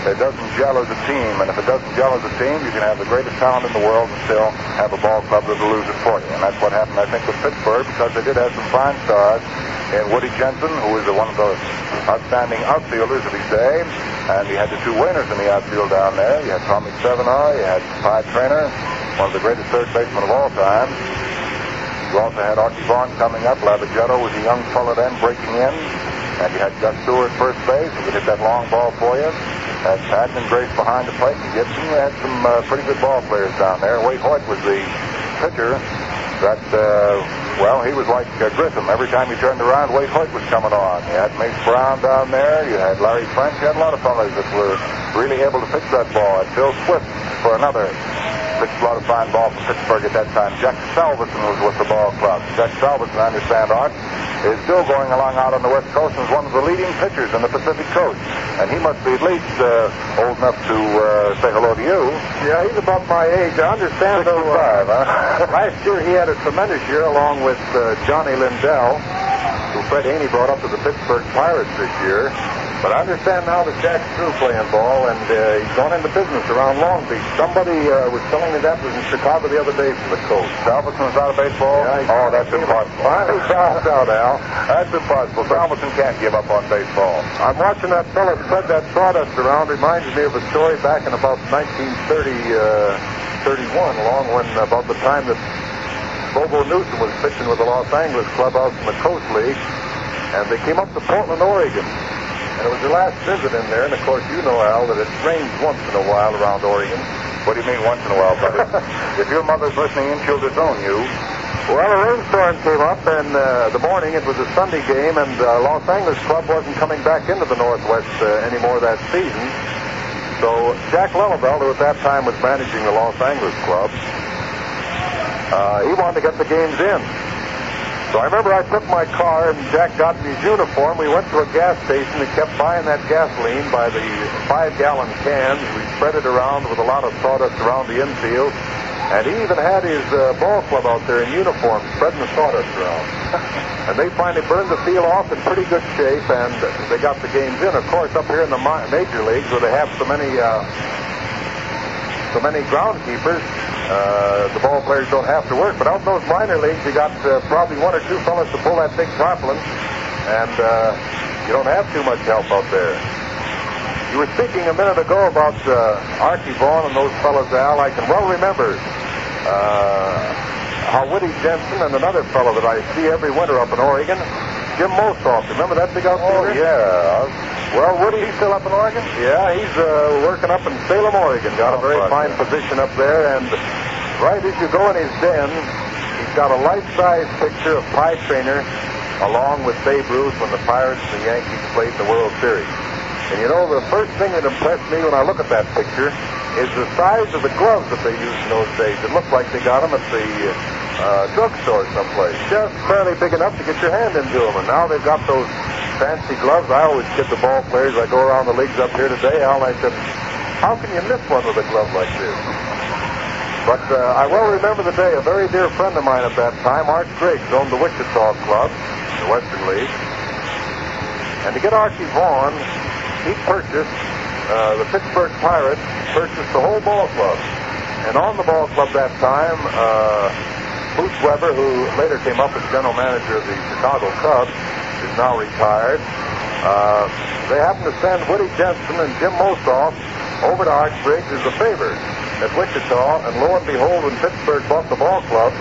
it doesn't gel as a team. And if it doesn't gel as a team, you can have the greatest talent in the world and still have a ball club that'll lose it for you. And that's what happened, I think, with Pittsburgh, because they did have some fine stars in Woody Jensen, who was one of the outstanding outfielders of his day. And you had the two Wayners in the outfield down there. You had Tommy Sevenar, you had Pie Traynor, one of the greatest third basemen of all time. You also had Archie Vaughan coming up. Lavagetto was a young fellow then breaking in. And you had Gus Stewart first base, who could hit that long ball for you. Had Patton and Grace behind the plate. And Gibson, you had some pretty good ball players down there. Wade Hoyt was the pitcher that, he was like Grissom. Every time you turned around, Wade Hoyt was coming on. You had Mace Brown down there. You had Larry French. You had a lot of fellows that were really able to pitch that ball. And Phil Swift for another. Pitched a lot of fine ball for Pittsburgh at that time. Jack Salveson was with the ball club. Jack Salveson, I understand, Art, is still going along out on the West Coast and is one of the leading pitchers in the Pacific Coast. And he must be at least old enough to say hello to you. Yeah, he's about my age. I understand, 65, though, last year he had a tremendous year along with Johnny Lindell, who Fred Haney brought up to the Pittsburgh Pirates this year. But I understand now that Jack's through playing ball, and he's gone into business around Long Beach. Somebody was telling me that was in Chicago the other day from the coast. Salveson was out of baseball? Yeah, that's impossible. Finally found out, Al. That's impossible. Salveson can't give up on baseball. I'm watching that fellow spread that sawdust around. Reminds me of a story back in about 1930, 31, along when about the time that Bobo Newsom was pitching with the Los Angeles club out in the Coast League, and they came up to Portland, Oregon. And it was your last visit in there, and of course you know, Al, that it rains once in a while around Oregon. What do you mean once in a while, buddy? If your mother's listening in, she'll disown you. Well, a rainstorm came up, and the morning, it was a Sunday game, and Los Angeles club wasn't coming back into the Northwest anymore that season. So Jack Lillibelle, who at that time was managing the Los Angeles club, he wanted to get the games in. So I remember I took my car, and Jack got in his uniform. We went to a gas station and kept buying that gasoline by the 5-gallon cans. We spread it around with a lot of sawdust around the infield. And he even had his ball club out there in uniform, spreading the sawdust around. And they finally burned the field off in pretty good shape, and they got the games in. Of course, up here in the major leagues, where they have so many groundkeepers, the ball players don't have to work. But out in those minor leagues, you got probably one or two fellas to pull that big tarpaulin, and you don't have too much help out there. You were speaking a minute ago about Archie Vaughan and those fellas, Al. I can well remember how Woody Jensen and another fellow that I see every winter up in Oregon, Jim Mosoff. Remember that big outfielder? Oh, yeah. Well, Woody, he's still up in Oregon? Yeah, he's working up in Salem, Oregon. Got a very fine position up there, and right as you go in his den, he's got a life-size picture of Pie Traynor along with Babe Ruth when the Pirates and the Yankees played in the World Series. And you know, the first thing that impressed me when I look at that picture is the size of the gloves that they used in those days. It looked like they got them at the drugstore someplace. Just barely big enough to get your hand into them. And now they've got those fancy gloves. I always kid the ball players. I go around the leagues up here today, Al, and I said, how can you miss one with a glove like this? But I well remember the day. A very dear friend of mine at that time, Art Griggs, owned the Wichita Club, the Western League. And to get Archie Vaughan, he purchased, the Pittsburgh Pirates purchased the whole ball club. And on the ball club that time, Boots Weber, who later came up as general manager of the Chicago Cubs, is now retired. They happened to send Woody Jensen and Jim Mosoff over to Art Griggs as a favor at Wichita, and lo and behold, when Pittsburgh bought the ball club,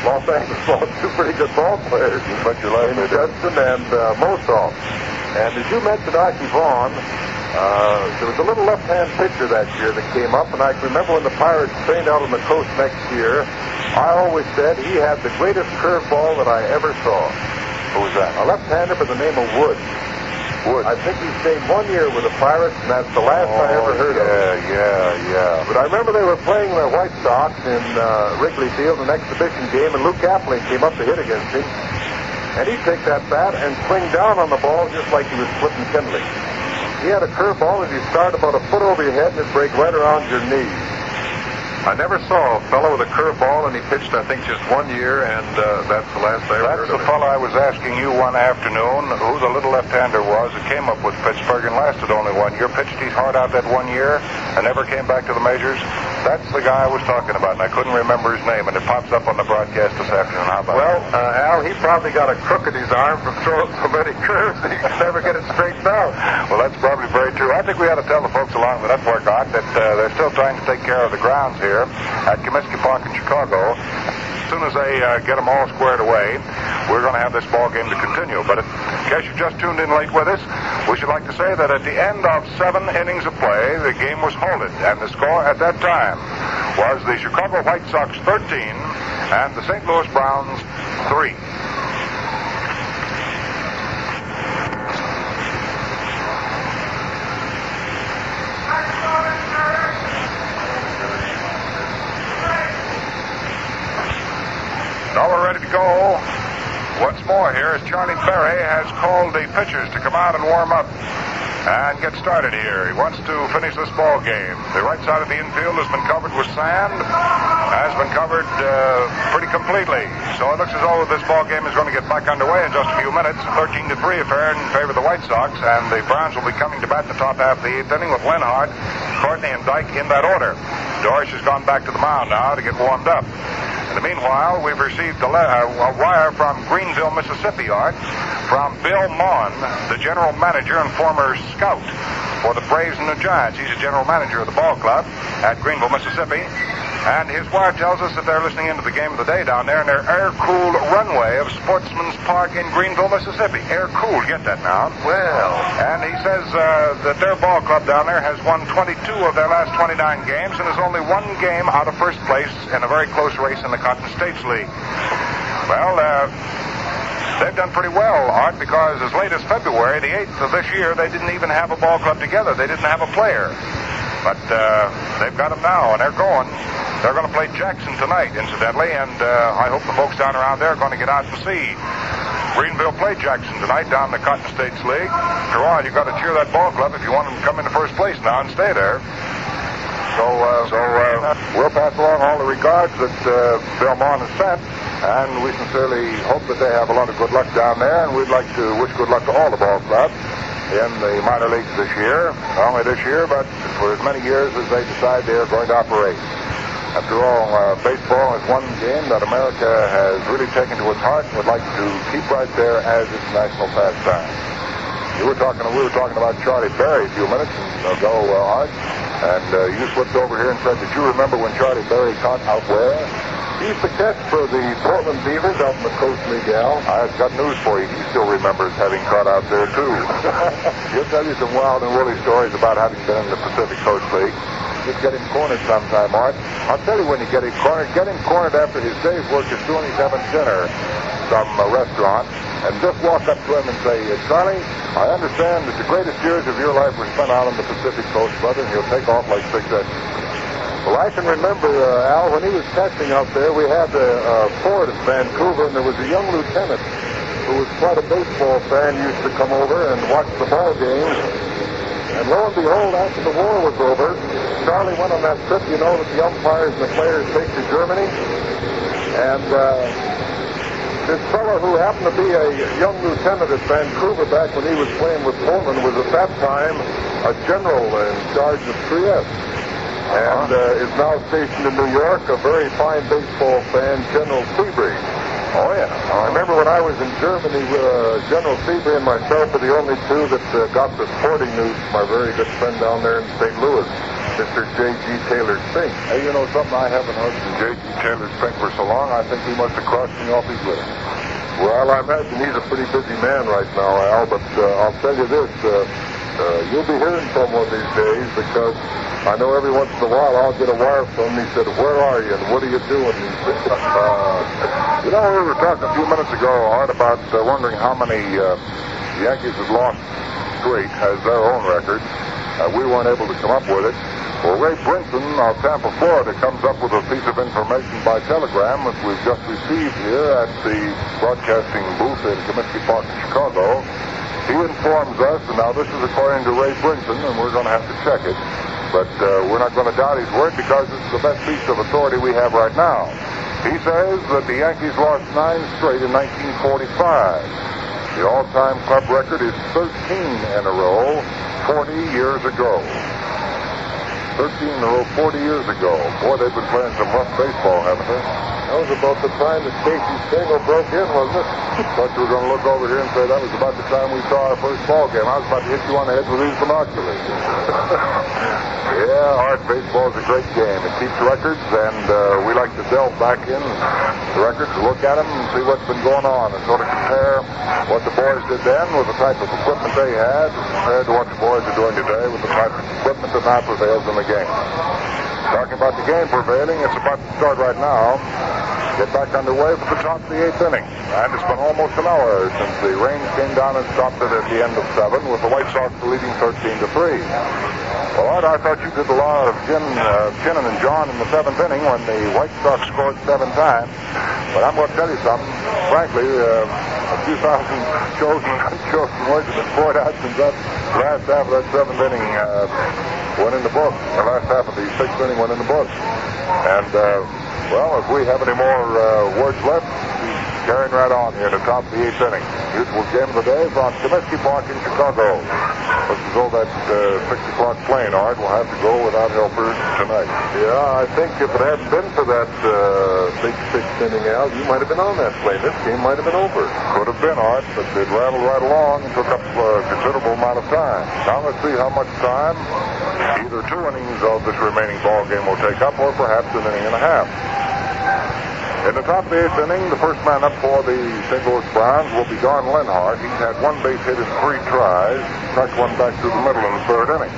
Los Angeles lost two pretty good ball players, Jensen and Mosoff. And as you mentioned Archie Vaughan, There was a little left-hand pitcher that year that came up, and I can remember when the Pirates trained out on the coast next year, I always said he had the greatest curveball that I ever saw. Who was that? A left-hander by the name of Wood. I think he stayed 1 year with the Pirates, and that's the last I ever heard of him. Yeah. But I remember they were playing the White Sox in Wrigley Field, an exhibition game, and Lou Kaplan came up to hit against him. And he'd take that bat and swing down on the ball just like he was flipping kindling. He had a curveball that you start about a foot over your head and it'd break right around your knees. I never saw a fellow with a curveball, and he pitched, I think, just 1 year, and that's the last I ever heard of him. That's the fellow I was asking you one afternoon who the little left-hander was that came up with Pittsburgh and lasted only 1 year, pitched his heart out that 1 year, and never came back to the majors. That's the guy I was talking about, and I couldn't remember his name, and it pops up on the broadcast this afternoon. How about it? Al, he probably got a crook in his arm from throwing so many curves that he could never get it straightened out. Well, that's probably very true. I think we ought to tell the folks along the network, Art, that they're still trying to take care of the grounds here at Comiskey Park in Chicago. As soon as they get them all squared away, we're going to have this ball game to continue. But in case you just tuned in late with us, we should like to say that at the end of 7 innings of play, the game was halted, and the score at that time was the Chicago White Sox 13 and the St. Louis Browns 3. Now we're ready to go. Once more here as Charlie Berry has called the pitchers to come out and warm up and get started here. He wants to finish this ball game. The right side of the infield has been covered with sand, has been covered pretty completely. So it looks as though this ball game is going to get back underway in just a few minutes. 13-3 affair in favor of the White Sox, and the Browns will be coming to bat in the top half of the 8th inning with Lenhart, Courtney, and Dyke in that order. Dorsch has gone back to the mound now to get warmed up. In the meanwhile, we've received a wire from Greenville, Mississippi, Art, from Bill Maughan, the general manager and former scout for the Braves and the Giants. He's the general manager of the ball club at Greenville, Mississippi. And his wire tells us that they're listening into the game of the day down there in their air-cooled runway of Sportsman's Park in Greenville, Mississippi. Air-cooled, get that now. Well. And he says that their ball club down there has won 22 of their last 29 games and is only 1 game out of first place in a very close race in the Cotton States League. Well, they've done pretty well, Art, because as late as February, the 8th of this year, they didn't even have a ball club together. They didn't have a player. But they've got them now, and they're going. They're going to play Jackson tonight, incidentally, and I hope the folks down around there are going to get out and see Greenville play Jackson tonight down in the Cotton States League. After all, you've got to cheer that ball club if you want them to come into first place now and stay there. So we'll pass along all the regards that Bill Maughan has sent, and we sincerely hope that they have a lot of good luck down there, and we'd like to wish good luck to all the ball clubs in the minor leagues this year. Not only this year, but for as many years as they decide they are going to operate. After all, baseball is one game that America has really taken to its heart and would like to keep right there as its national pastime. We were talking about Charlie Berry a few minutes ago, Art, and you slipped over here and said that you remember when Charlie Berry caught out where? He used to catch for the Portland Beavers out in the Coast League, Al. I've got news for you. He still remembers having caught out there, too. He'll tell you some wild and woolly stories about having been in the Pacific Coast League. Just get him cornered sometime, Art. I'll tell you when you get him cornered after his day's work as soon as he's having dinner from a restaurant, and just walk up to him and say, Charlie, I understand that the greatest years of your life were spent out on the Pacific Coast, brother, and he'll take off like 6 inches. Well, I can remember, Al, when he was catching out there, we had a fort at Vancouver, and there was a young lieutenant who was quite a baseball fan, used to come over and watch the ball games. And lo and behold, after the war was over, Charlie went on that trip, you know, that the umpires and the players take to Germany. And this fellow who happened to be a young lieutenant at Vancouver back when he was playing with Pullman was at that time a general in charge of Trieste. And is now stationed in New York, a very fine baseball fan, General Seabury. Oh, yeah. I remember when I was in Germany, General Seabury and myself were the only two that got the sporting news from our very good friend down there in St. Louis, Mr. J.G. Taylor Spink. Hey, you know something? I haven't heard from J.G. Taylor Spink for so long, I think he must have crossed me off his list. Well, I imagine he's a pretty busy man right now, Al, but I'll tell you this. You'll be hearing from one of these days because I know every once in a while I'll get a wire from him. He said, "Where are you and what are you doing?" He said, We were talking a few minutes ago, Art, about wondering how many the Yankees had lost straight as their own record. We weren't able to come up with it. Well, Ray Brinson of Tampa, Florida, comes up with a piece of information by telegram that we've just received here at the broadcasting booth in Comiskey Park in Chicago. He informs us, and now this is according to Ray Brinson, and we're going to have to check it, but we're not going to doubt his word because this is the best piece of authority we have right now. He says that the Yankees lost 9 straight in 1945. The all-time club record is 13 in a row, 40 years ago. 13 in a row, 40 years ago. Boy, they've been playing some rough baseball, haven't they? That was about the time that Casey Stengel broke in, wasn't it? Thought you were going to look over here and say that was about the time we saw our first ball game. I was about to hit you on the head with these binoculars. Yeah, Art, baseball is a great game. It keeps records, and we like to delve back in the records to look at them and see what's been going on and sort of compare what the boys did then with the type of equipment they had compared to what the boys are doing today with the type of equipment that now prevails in the game. Talking about the game prevailing, it's about to start right now. Get back underway for the top of the 8th inning. And it's been almost an hour since the rain came down and stopped it at the end of 7 with the White Sox leading 13-3. Well, Art, I thought you did a lot of Kinnan and John in the 7th inning when the White Sox scored 7 times. But I'm going to tell you something. Frankly, a few thousand chosen and unchosen words have been poured out since that last half of that 7th inning went in the book. The last half of the 6th inning went in the book. And, well, if we have any more words left, carrying right on here at the top of the 8th inning. Usual game of the day from Comiskey Park in Chicago. Let's go that 6 o'clock plane, Art. We'll have to go without Helfer tonight. Yeah, I think if it hadn't been for that big 6th inning, Al, you might have been on that plane. This game might have been over. Could have been, Art, but it rattled right along and took up a considerable amount of time. Now let's see how much time either 2 innings of this remaining ball game will take up or perhaps an inning and a half. In the top of the 8th inning, the first man up for the St. Louis Browns will be Dan Hendrickson. He's had 1 base hit in 3 tries, struck 1 back through the middle in the 3rd inning.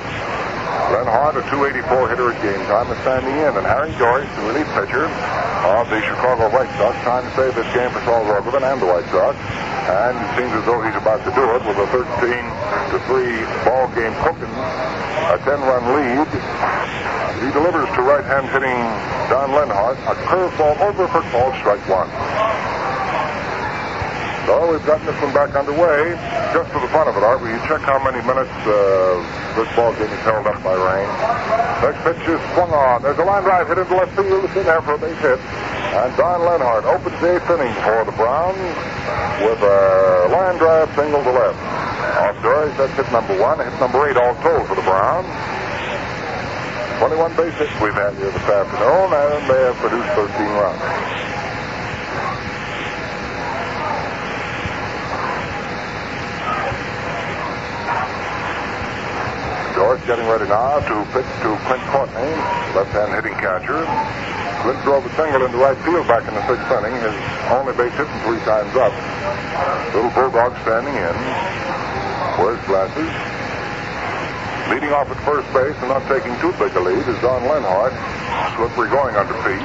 Hendrickson, a .284 hitter at game time, is standing in, and Harry Joyce, the relief pitcher of the Chicago White Sox, trying to save this game for Saul Robertson and the White Sox, and it seems as though he's about to do it with a 13-3 ball game cooking, a 10-run lead. He delivers to right-hand hitting Dan Hendrickson a curveball over for ball, strike 1. So we've gotten this one back underway. Just for the fun of it, Art, will you check how many minutes this ball game is held up by rain? Next pitch is swung on. There's a line drive hit into left field. It's in there for a base hit. And Dan Hendrickson opens the 8th inning for the Browns with a line drive single to left. Off Doris, that's hit number 1. Hit number 8 all told for the Browns. 21 base hits we've had here this afternoon, and they have produced 13 runs. George getting ready now to pitch to Clint Courtney, left-hand hitting catcher. Clint drove a single into right field back in the 6th inning, his only base hit 3 times up. Little Bulldog standing in, wears glasses. Leading off at first base and not taking too big a lead is Dan Hendrickson, slippery going under feet.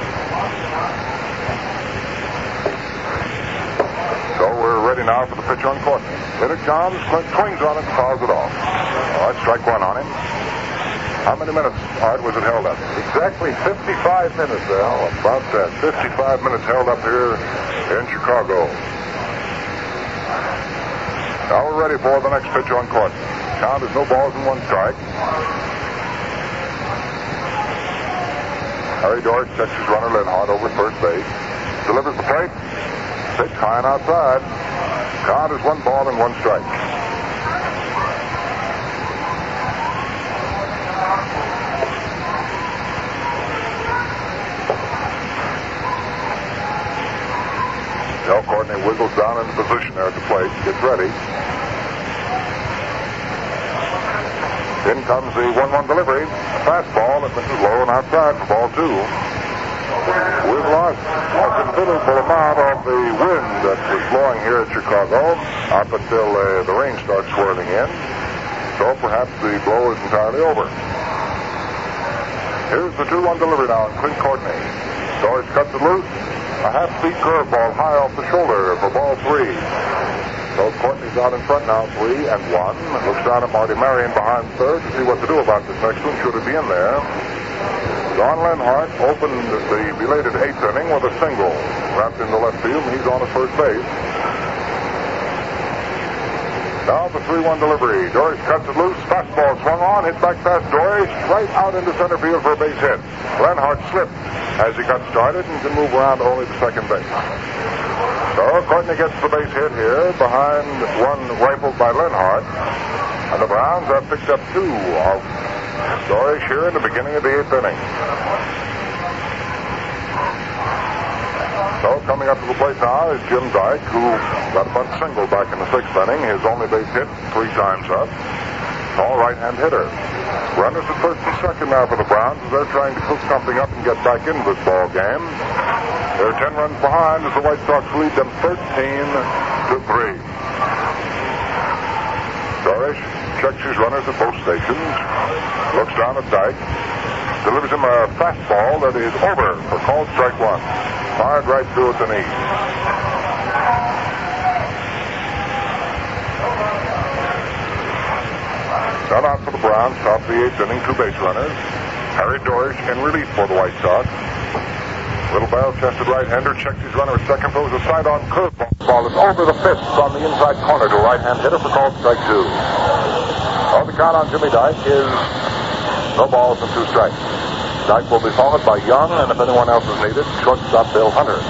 So we're ready now for the pitch on Courtney. Here it comes. Clint swings on it and fouls it off. All right, strike 1 on him. How many minutes, Art, was it held up? Exactly 55 minutes, Al. About that. 55 minutes held up here in Chicago. Now we're ready for the next pitch on Courtney. Count is no balls and 1 strike. Harry Dorsch checks his runner Hendrickson over at first base. Delivers the plate. Pitch high and outside. Count is 1 ball and 1 strike. Del Courtney wiggles down into position there at the plate. Gets ready. In comes the 1-1 delivery. A fastball that misses low and outside for ball 2. We've lost a considerable amount of the wind that was blowing here at Chicago up until the rain starts swirling in. So perhaps the blow is entirely over. Here's the 2-1 delivery now, and Clint Courtney. Doris cuts it loose. A half-speed curveball high off the shoulder for ball 3. So Courtney's out in front now, 3-1. Looks down at Marty Marion behind third to see what to do about this next one. Should it be in there? Don Lenhart opened the belated 8th inning with a single. Wrapped into left field, and he's on at first base. Now the 3-1 delivery. Doris cuts it loose. Fastball swung on. Hit back past Doris. Right out into center field for a base hit. Lenhart slipped as he got started and can move around only to second base. So Courtney gets the base hit here behind one rifled by Lenhart. And the Browns have picked up 2 of Doris here in the beginning of the 8th inning. So coming up to the plate now is Jim Dyke, who got a bunt single back in the 6th inning. His only base hit 3 times up. Tall right-hand hitter. Runners at first and second now for the Browns as they're trying to cook something up and get back into this ball game. They're 10 runs behind as the White Sox lead them 13-3. Doris checks his runners at both stations. Looks down at Dyke. Delivers him a fastball that is over for called strike 1. Fired right through at the knee. Now out for the Browns, top of the 8th inning, 2 base runners. Harry Doris in relief for the White Sox. Little barrel-chested right-hander checks his runner at second, throws a side-on curveball. Ball is over the fist on the inside corner to right-hand hitter for called strike 2. Well, the count on Jimmy Dyke is no balls and 2 strikes. Dyke will be followed by Young, and if anyone else is needed, shortstop Bill Hunter.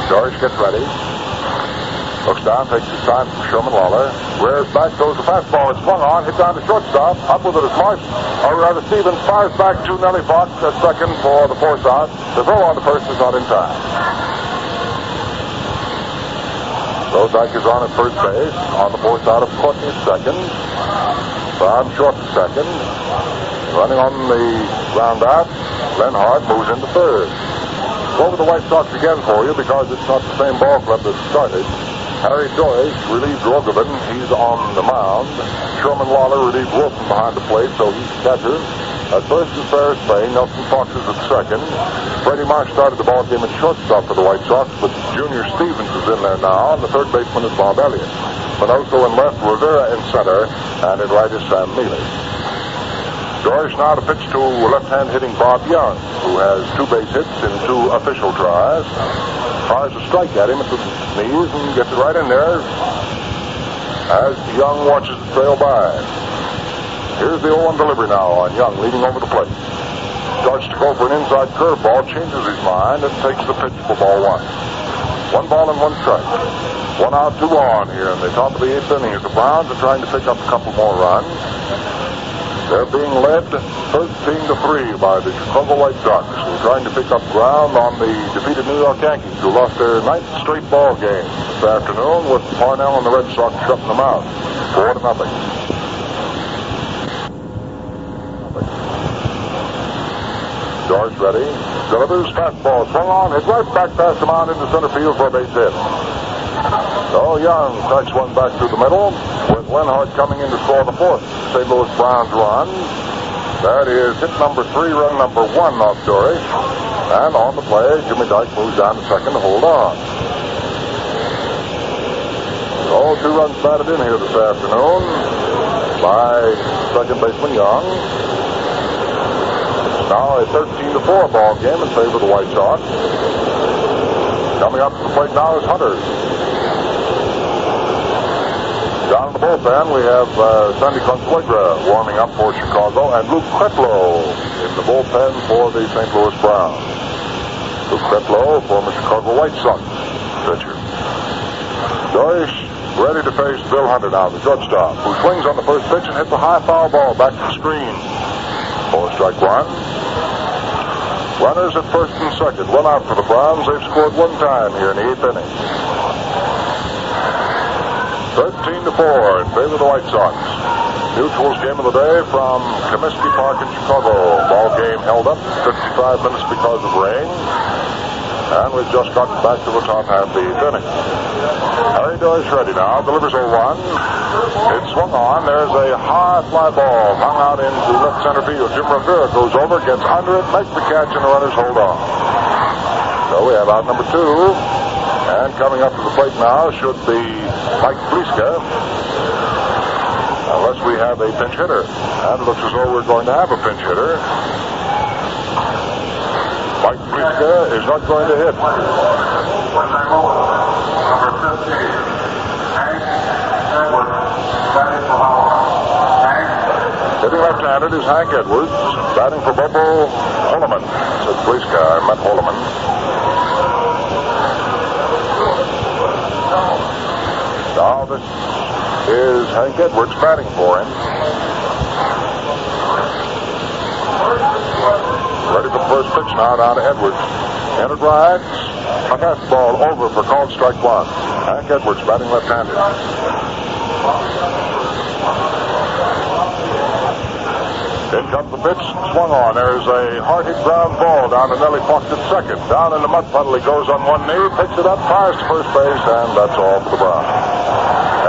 Doris gets ready. Looks down, takes his time from Sherman Lawler. Rears back, throws a fastball. It's swung on, hit down to shortstop. Up with it is Marsh. Or rather, Stevens fires back to Nellie Fox at second for the force out. The throw on to first is not in time. So Dyke is on at first base. On the force out of Courtney at second. Brown short to second. Running on the ground out. Lenhart moves into third. Over the White Sox again for you because it's not the same ball club that started. Harry Doris relieved Rogovin. He's on the mound. Sherman Lawler relieved Wilson behind the plate, so he's catcher. At first is Ferris Bay. Nelson Fox is at second. Freddie Marsh started the ball game at shortstop for the White Sox, but Junior Stevens is in there now, and the third baseman is Bob Elliott. Minoso in left, Rivera in center, and in right is Sam Mealy. Doris now to pitch to left-hand hitting Bob Young, who has 2 base hits in 2 official tries. Fires a strike at him at the knees and gets it right in there as Young watches it trail by. Here's the 0-1 delivery now on Young, leading over the plate. Starts to go for an inside curveball, changes his mind, and takes the pitch for ball 1. 1 ball and 1 strike. 1 out, 2 on here in the top of the 8th inning as the Browns are trying to pick up a couple more runs. They're being led 13-3 by the Chicago White Sox, who are trying to pick up ground on the defeated New York Yankees, who lost their 9th straight ball game this afternoon with Parnell and the Red Sox shutting them out 4-0. Doris ready. Delivers fastball. Swung on. Hit right back past the mound into center field for a base hit. So Young cracks one back through the middle with Lenhart coming in to score the 4th St. Louis Browns run. That is hit number 3, run number 1 off Doris. And on the play, Jimmy Dyke moves down to second to hold on. So 2 runs batted in here this afternoon by second baseman Young. Now a 13-4 ball game in favor of the White Sox. Coming up to the plate now is Hunter. Down in the bullpen, we have Sandy Consuegra warming up for Chicago, and Luke Kretlow in the bullpen for the St. Louis Browns. Luke Kretlow, former Chicago White Sox pitcher. Doris ready to face Bill Hunter now, the shortstop, who swings on the first pitch and hits a high foul ball back to the screen. For strike 1. Runners at first and second. 1 out for the Browns. They've scored 1 time here in the 8th inning. 13-4 in favor of the White Sox. Mutual's game of the day from Comiskey Park in Chicago. Ball game held up 55 minutes because of rain. And we've just gotten back to the top half of the 8th inning. Harry Doyce ready now. Delivers 0-1. It's swung on. There's a high fly ball hung out into left center field. Jim Rivera goes over, gets under it, makes the catch, and the runners hold on. So we have out number 2. And coming up to the plate now should be Mike Gleason. Unless we have a pinch hitter. And it looks as though we're going to have a pinch hitter. Mike Gleason is not going to hit. Hitting left-handed is Hank Edwards. Batting for Bobo Holloman. Said Gleason. I meant Holloman. Now this is Hank Edwards batting for him. Ready for the first pitch now down to Edwards. And it rides. A fastball over for called strike 1. Hank Edwards batting left-handed. In comes the pitch, swung on. There's a hard-hit ground ball down to Nellie Fox at second. Down in the mud puddle, he goes on one knee, picks it up, fires to first base, and that's all for the Browns.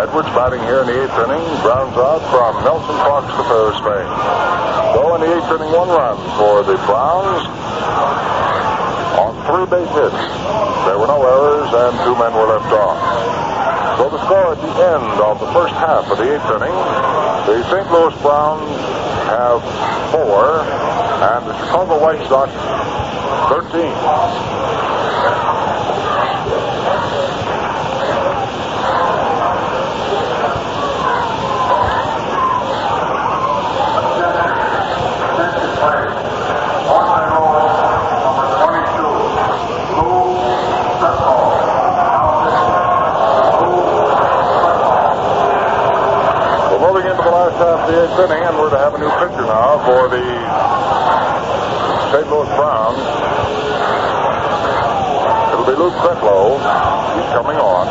Edwards batting here in the 8th inning, grounds out from Nelson Fox to third base. So in the 8th inning, 1 run for the Browns on 3 base hits. There were no errors, and 2 men were left off. So the score at the end of the first half of the 8th inning, the St. Louis Browns have 4, and the Chicago White Sox 13. Half the 8th inning, and we're to have a new pitcher now for the St. Louis Browns. It'll be Luke Kretlow. He's coming on.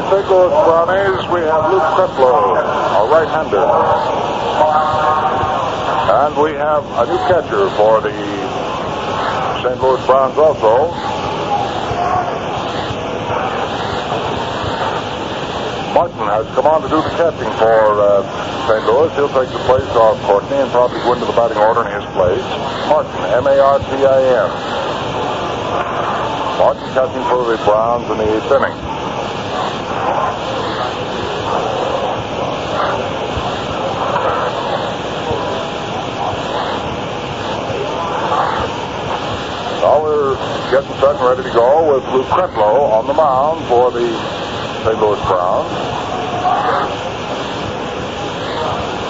St. Louis Brownies, we have Luke Kretlow, a right-hander. And we have a new catcher for the St. Louis Browns also. Martin has come on to do the catching for St. Louis. He'll take the place of Courtney and probably go into the batting order in his place. Martin, M-A-R-T-I-N. Martin catching for the Browns in the 8th inning. Now we're getting set and ready to go with Luke Kretlow on the mound for the St. Louis Browns.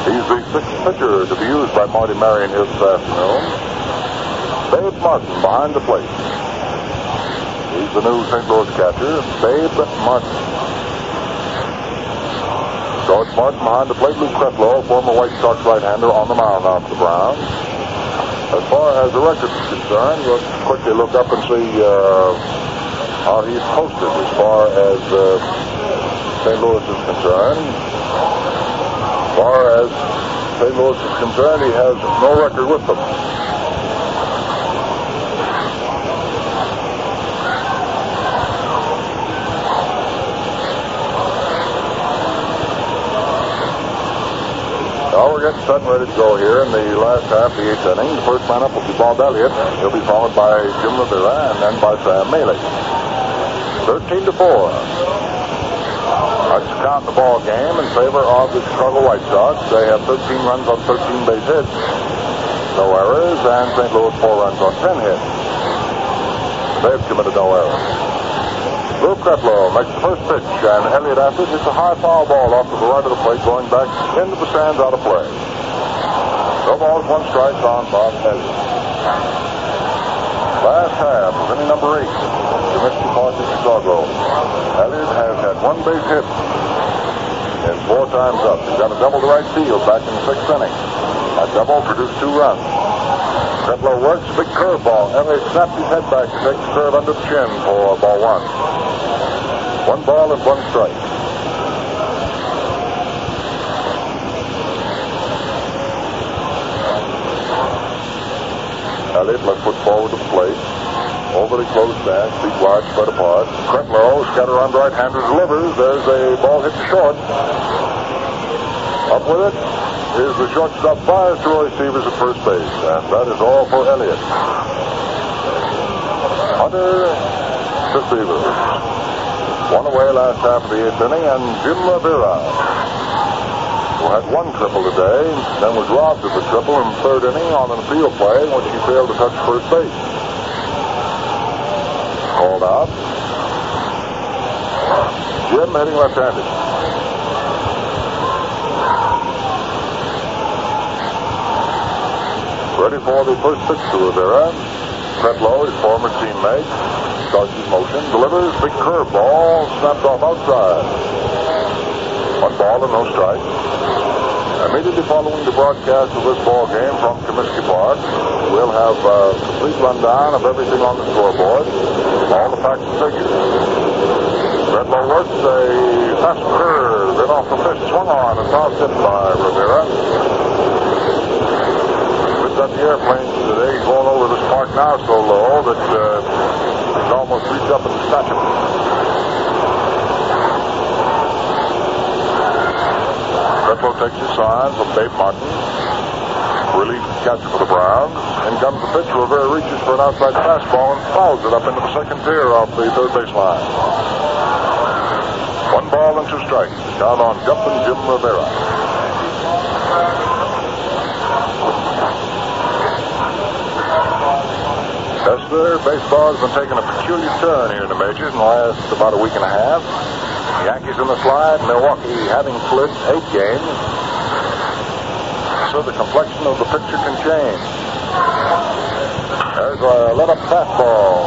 He's the 6th pitcher to be used by Marty Marion here this afternoon. Babe Martin behind the plate. He's the new St. Louis catcher, Babe Martin. So it's Martin behind the plate, Luke Kretlow, former White Sox right-hander, on the mound now for the Browns. As far as the record is concerned, we'll quickly look up and see how he's posted as far as St. Louis is concerned. As far as St. Louis is concerned, he has no record with them. Now we're getting set and ready to go here in the last half of the 8th inning. The first man up will be Bob Elliott. He'll be followed by Jim Rivera and then by Sam Maley. 13-4. That's the count in the ball game in favor of the Chicago White Sox. They have 13 runs on 13 base hits. No errors, and St. Louis 4 runs on 10 hits. They've committed no errors. Luke Kretlow makes the first pitch, and Elliott after it hits a high foul ball off to the right of the plate, going back into the stands out of play. No balls, 1 strike on Bob Elliott. Last half of inning number 8. The Mr. Park in Chicago. Elliott has had 1 base hit in 4 times up. He's got a double to right field back in the 6th inning. That double produced 2 runs. Kretlow works, big curveball. Elliott snaps his head back to take the curve under the chin for ball one. 1 ball and 1 strike. Elliott left foot forward to the plate. Overly close stance, feet wide, spread apart. Kretlow, scatter on right-hander, delivers. There's a ball hit to short. Up with it is the shortstop, fires to Roy Stevens at first base, and that is all for Elliott. Hunter to Stevens. 1 away last half of the 8th inning, and Jim Rivera, who had 1 triple today, then was robbed of a triple in the 3rd inning on an appeal play in which he failed to touch first base. Called out. Jim hitting left-handed. Ready for the first pitch to Rivera. Kretlow, his former teammate, starts his motion, delivers, big curveball, snapped off outside. 1 ball and no strike. Immediately following the broadcast of this ball game from Comiskey Park, we'll have a complete rundown of everything on the scoreboard, all the facts and figures. Kretlow works a fast curve, then off the pitch, swung on, and foul tipped by Rivera. Got the airplanes today going over this park now so low that it almost reached up and snatched him. Kretlow takes his sign from Dave Martin. Relief catcher for the Browns. In comes the pitch. Rivera reaches for an outside fastball and fouls it up into the second tier off the third base line. 1 ball and 2 strikes. Count on Jumpin' Jim Rivera. Esther, baseball has been taking a peculiar turn here in the majors in the last about a week and a half. The Yankees in the slide, Milwaukee having flipped 8 games. So the complexion of the picture can change. There's a let-up fastball.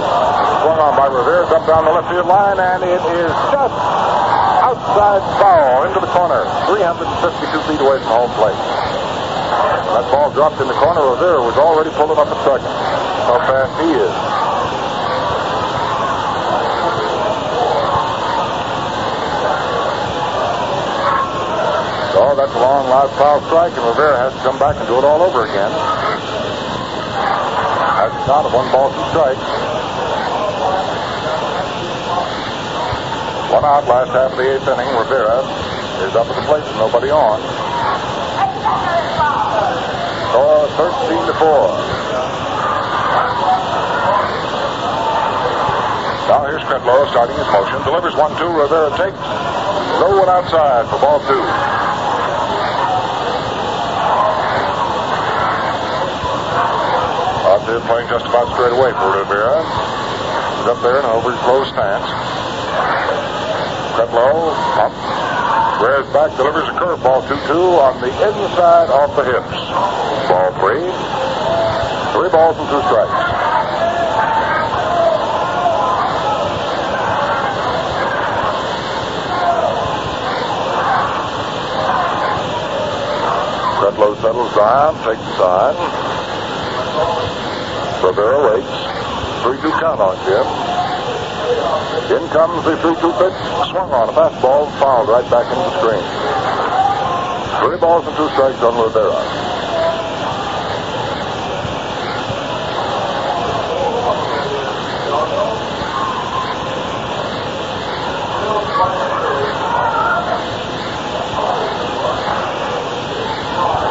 Swung on by Rivera, up down the left field line, and it is just outside foul into the corner, 352 feet away from home plate. That ball dropped in the corner. Rivera was already pulling up at second. How fast he is. So that's a long, loud foul strike, and Rivera has to come back and do it all over again. That's a count of 1 ball, 2 strikes. 1 out last half of the 8th inning. Rivera is up at the plate with nobody on. Score 13-4. Now here's Kretlow starting his motion. Delivers 1-2. Rivera takes. No one outside for ball 2. Out there playing just about straight away for Rivera. He's up there in an overclosed stance. Kretlow pumps. Rears back, delivers a curveball 2-2 on the inside off the hips. Ball 3. 3 balls and 2 strikes. Kretlow settles down, takes the sign. Rivera waits. 3-2 count on Jim. In comes the 3-2 pitch. Swung on a fastball, fouled right back into the screen. 3 balls and 2 strikes on Rivera.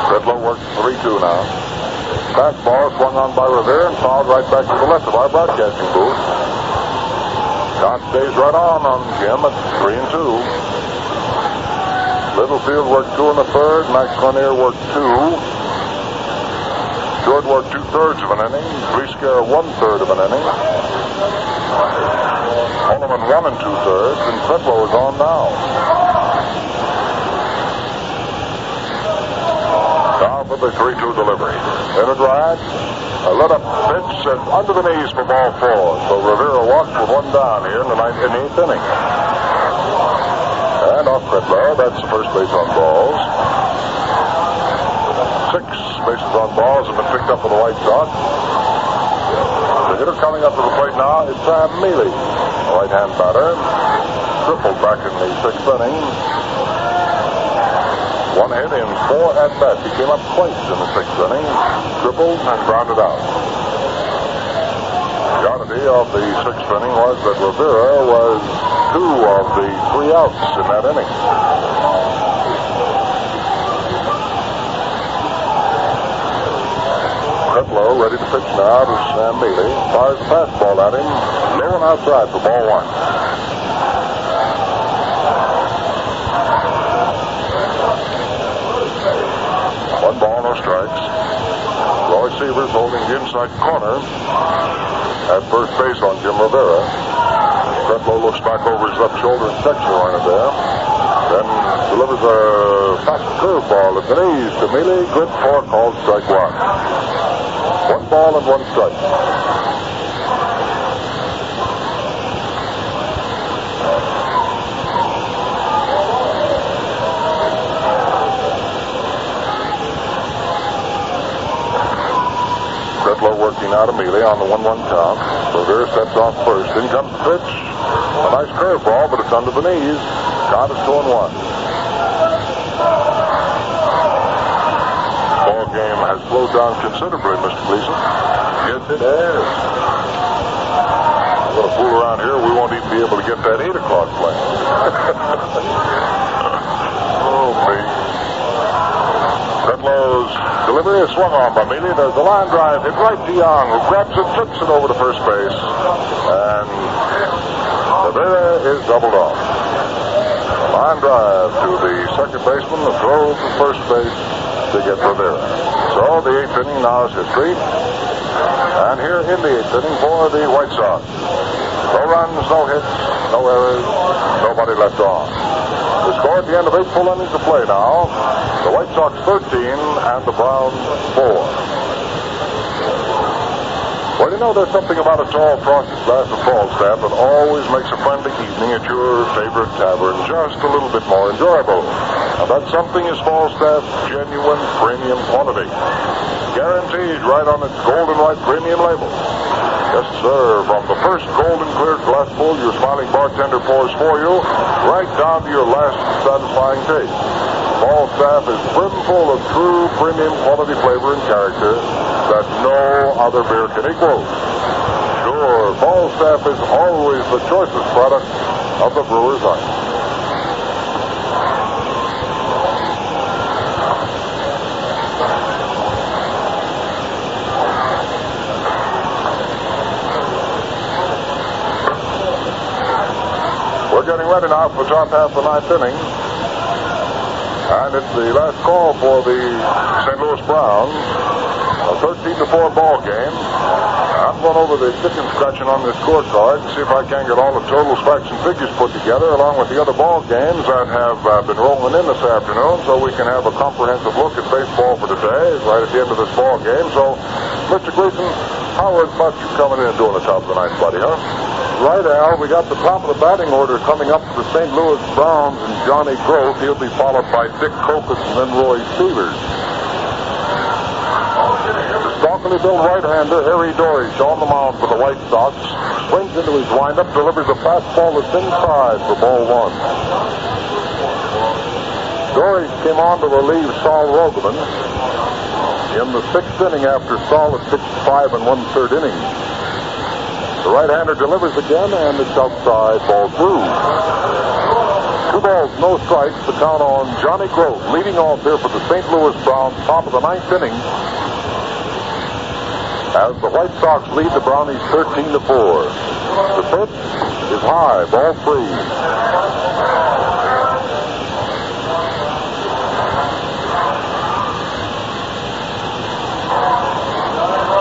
Kretlow works 3-2 now. Fastball swung on by Rivera and fouled right back to the left of our broadcasting booth. Count stays right on Jim at 3-2. Littlefield worked 2 in the 3rd. Max Lanier worked 2. George worked 2/3 of an inning. Breescare 1/3 of an inning. Holloman 1 2/3, and Kretlow is on now. Now for the 3-2 delivery. In it right. A let-up pitch and under the knees for ball 4. So Rivera walks with 1 down here in the 8th inning. And off Kretlow, that's the first base on balls. 6 bases on balls have been picked up for the White Sox. The hitter coming up to the plate now is Sam Mealy, a right-hand batter. Tripled back in the sixth inning. One hit in 4 at-bats. He came up twice in the sixth inning, tripled and grounded out. The oddity of the sixth inning was that Rivera was 2 of the 3 outs in that inning. Kretlow ready to pitch now to Sam Mealy. Fires the fastball at him. Low and outside for ball 1. One ball, no strikes. Roy Sievers holding the inside corner at first base on Jim Rivera. Kretlow looks back over his left shoulder and checks the runner there. Then delivers a fast curveball at the knees to Mealy. Good for called strike 1. 1 ball and 1 strike. Kretlow working out Mealy on the 1-1 count. Rivera sets off first. In comes the pitch. A nice curveball, but it's under the knees. Count is 2-1. Ball game has slowed down considerably, Mr. Gleason. Yes, it has. We're going to fool around here. We won't even be able to get that 8 o'clock plane. Oh, me. Kretlow's delivery is swung on by Mealy. There's a line drive hit right to Young, who grabs it, flips it over to first base, and Rivera is doubled off. A line drive to the second baseman, the throw to first base to get Rivera. So the 8th inning now is history. And here in the 8th inning for the White Sox. No runs, no hits, no errors, nobody left on. The score at the end of 8 full innings of play now. The White Sox 13 and the Browns 4. Well, you know, there's something about a tall, frosted glass of Falstaff that always makes a friendly evening at your favorite tavern just a little bit more enjoyable. And that something is Falstaff's genuine premium quality. Guaranteed right on its golden white premium label. Yes, sir. From the first golden clear glassful your smiling bartender pours for you, right down to your last satisfying taste. Falstaff is brimful of true premium quality flavor and character that no other beer can equal. Sure, Falstaff is always the choicest product of the brewer's art. We're getting ready now for the top half of the 9th inning. And it's the last call for the St. Louis Browns. A 13-4 ball game. I'm going over the chicken scratching on this scorecard to see if I can get all the totals, facts, and figures put together along with the other ball games that have been rolling in this afternoon so we can have a comprehensive look at baseball for today right at the end of this ball game. So, Mr. Gleason, how about you coming in and doing the top of the ninth, buddy, huh? Right, Al. We got the top of the batting order coming up for the St. Louis Browns and Johnny Grove. He'll be followed by Dick Kokos and then Roy Sievers. The stalkily built right-hander, Harry Dorich, on the mound for the White Sox. Swings into his windup, delivers a fastball that's inside for ball 1. Dorich came on to relieve Saul Rogoman in the 6th inning after Saul had pitched 5 1/3 innings. The right-hander delivers again, and it's outside, ball 2. 2 balls, no strikes. The count on Johnny Grove, leading off here for the St. Louis Browns, top of the 9th inning. As the White Sox lead the Brownies 13-4. The pitch is high, ball 3.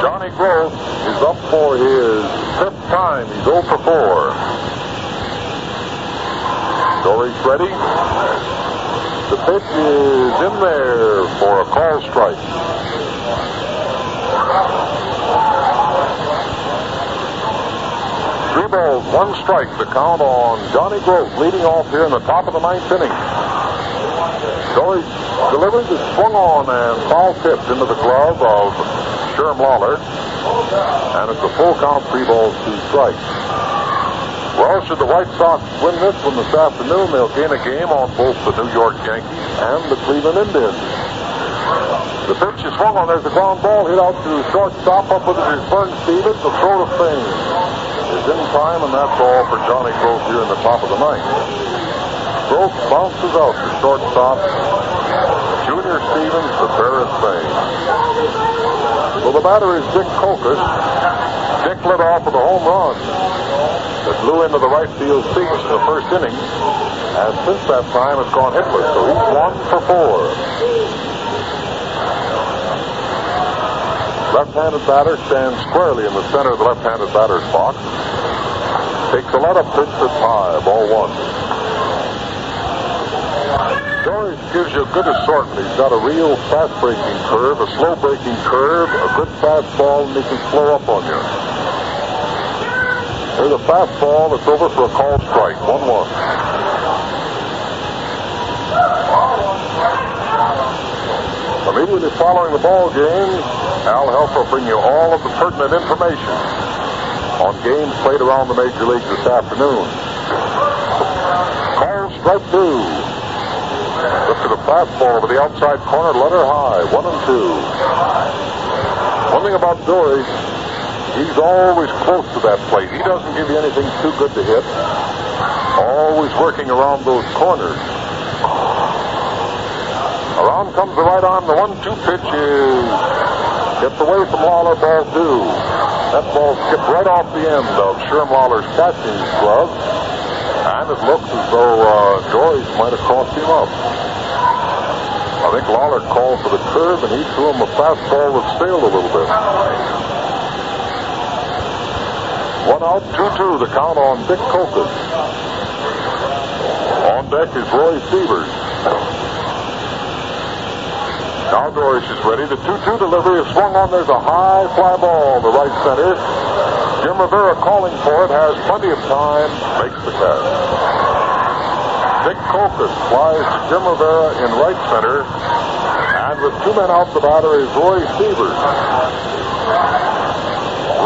Johnny Grove is up for his 5th time. He's 0 for 4. Dorich ready. The pitch is in there for a call strike. Three balls, 1 strike. The count on Johnny Grove, leading off here in the top of the 9th inning. Dory delivers is swung on and foul tipped into the glove of Sherm Lawler. And it's a full count, 3 balls, 2 strikes. Well, should the White Sox win this one this afternoon, they'll gain a game on both the New York Yankees and the Cleveland Indians. The pitch is swung on. There's a ground ball hit out to shortstop. Up with it is Vern Stevens. The throw to fame is in time, and that's all for Johnny Gross here in the top of the ninth. Gross bounces out to shortstop. Junior Stevens to Ferris fame. So the batter is Dick Kokas. Dick led off with a home run that blew into the right field seats in the first inning, and since that time has gone hitless, so he's 1 for 4. Left-handed batter stands squarely in the center of the left-handed batter's box. Takes a lot of pitch that's high, ball 1. Doris gives you a good assortment. He's got a real fast-breaking curve, a slow-breaking curve, a good fastball, and he can slow up on you. There's a fastball that's over for a called strike. 1-1. Immediately following the ball game, Al Helfer will bring you all of the pertinent information on games played around the major leagues this afternoon. Called strike 2. Lifted a fastball over the outside corner, let her high. 1-2. One thing about Dory, he's always close to that plate. He doesn't give you anything too good to hit. Always working around those corners. Around comes the right arm. The 1-2 pitch gets away from Lawler, ball 2. That ball skipped right off the end of Sherm Lawler's catching glove. And it looks as though Doris might have crossed him up. I think Lawler called for the curve, and he threw him a fastball that sailed a little bit. 1 out, 2-2, the count on Dick Kokas. On deck is Roy Sievers. Now Doris is ready. The 2-2 delivery is swung on. There's a high fly ball to right center. Jim Rivera calling for it, has plenty of time, makes the catch. Dick Kokas flies to Jim Rivera in right center, and with 2 men out, the batter is Roy Sievers.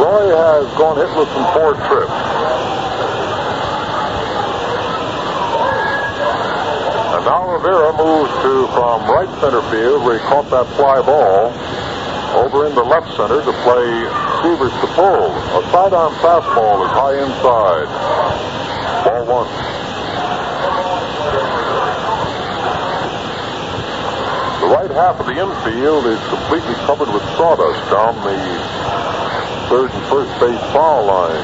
Roy has gone hitless in 4 trips. And now Rivera moves from right center field, where he caught that fly ball, over into left center to play Sievers to pull. A sidearm fastball is high inside. Ball 1. The right half of the infield is completely covered with sawdust down the third and first base foul line.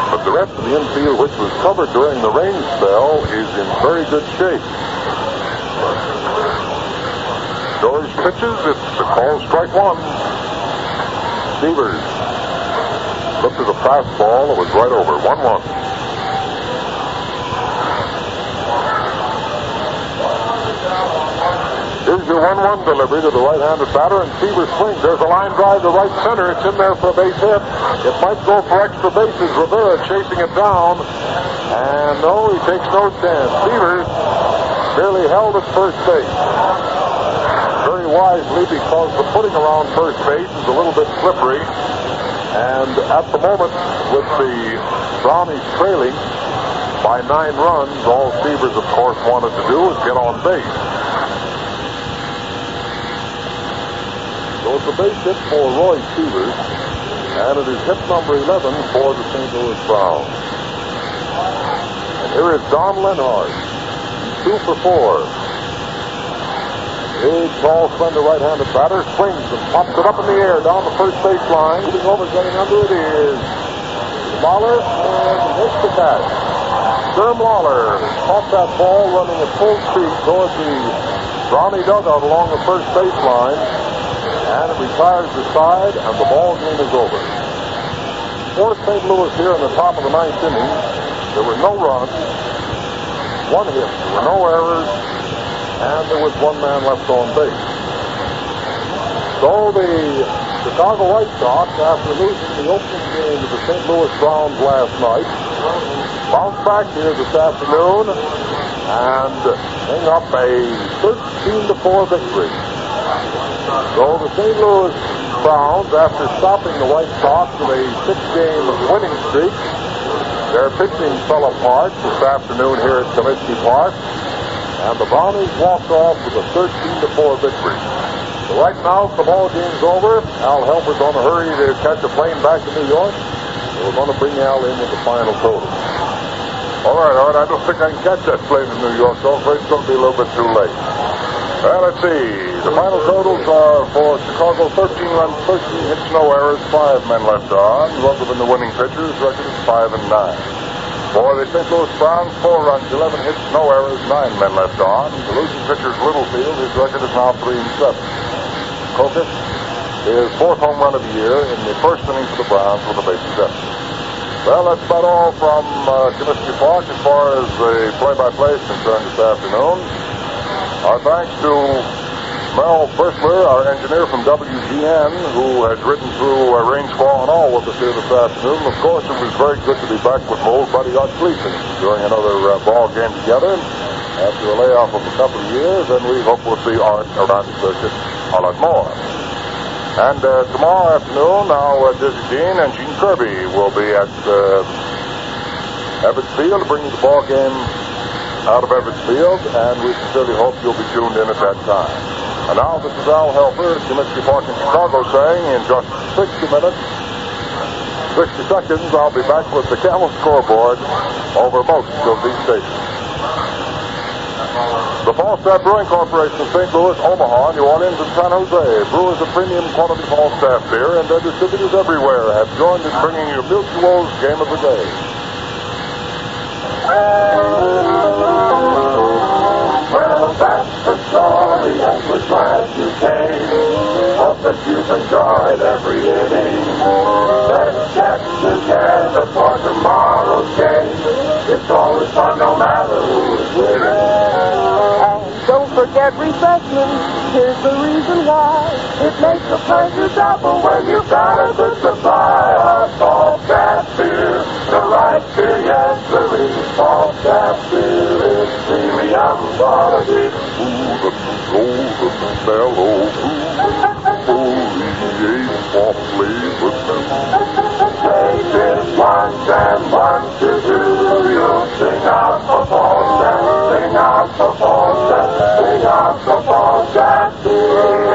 But the rest of the infield, which was covered during the rain spell, is in very good shape. Doris pitches. It's a call, strike 1. Sievers looked at a fastball that was right over. 1-1. Here's your 1-1 delivery to the right-handed batter, and Sievers swings. There's a line drive to right center. It's in there for a base hit. It might go for extra bases. Rivera chasing it down, and no, he takes no chance. Sievers barely held at first base. Very wisely, because the footing around first base is a little bit slippery, and at the moment, with the Brownies trailing by 9 runs, all Sievers, of course, wanted to do was get on base. So it's a base hit for Roy Sievers, and it is hit number 11 for the St. Louis Browns. And here is Don Lenhart, 2 for 4. Big, tall, slender right-handed batter swings and pops it up in the air down the first base line. Moving over, getting under it is Lawler, and makes the catch. Sherm Lawler caught that ball running at full speed towards the Brownie dugout along the first base line, and it retires the side, and the ball game is over. For St. Louis here in the top of the 9th inning, there were no runs, 1 hit, there were no errors, and there was 1 man left on base. So the Chicago White Sox, after losing the opening game to the St. Louis Browns last night, bounced back here this afternoon and hang up a 13-4 victory. So the St. Louis Browns, after stopping the White Sox with a 6-game winning streak, their pitching fell apart this afternoon here at Comiskey Park, and the Brownies walked off with a 13-4 victory. So right now, the ball game's over. Al Helfer's on a hurry to catch a plane back to New York. So we're going to bring Al in with the final total. All right. I don't think I can catch that plane in New York, so I'm afraid it's going to be a little bit too late. Well, let's see. The final totals are for Chicago, 13 runs, 13 hits, no errors, 5 men left on. Both of the winning pitchers, record is 5 and 9. For the St. Louis Browns, 4 runs, 11 hits, no errors, 9 men left on. The losing pitcher's Littlefield, his record is now 3 and 7. Kokis, his 4th home run of the year in the first inning for the Browns with a bases empty. Well, that's about all from Comiskey Park as far as the play-by-play is concerned this afternoon. Our thanks to Mel Bristler, our engineer from WGN, who has ridden through rainsfall and all with us here this afternoon. Of course, it was very good to be back with my old buddy Art Gleason during another ball game together after a layoff of a couple of years, and we hope we'll see Art around the circuit a lot more. And tomorrow afternoon, now Dizzy Dean and Gene Kirby will be at Ebbets Field to bring you the ball game out of Ebbets Field, and we sincerely hope you'll be tuned in at that time. And now this is Al Helfer at Comiskey Park in Chicago saying in just 60 minutes, 60 seconds, I'll be back with the Camel scoreboard over most of these stations. The Falstaff Brewing Corporation of St. Louis, Omaha, New Orleans, and San Jose, brewers of premium quality Falstaff beer and their distributors everywhere have joined in bringing you Mutual's Game of the Day. Well, that's the story, and we're glad you came. Hope that you've enjoyed every inning. Let's get together for tomorrow's game. It's always fun no matter who's winning. Don't forget refreshments, here's the reason why. It makes the pleasure double when you've got a good supply of Falstaff beer. The right beer, yes, sirree. Falstaff beer is premium quality. Golden, mellow, foliate, softly, Take this once and once you do, you'll sing out for Falstaff, sing out for Falstaff, sing out for Falstaff beer.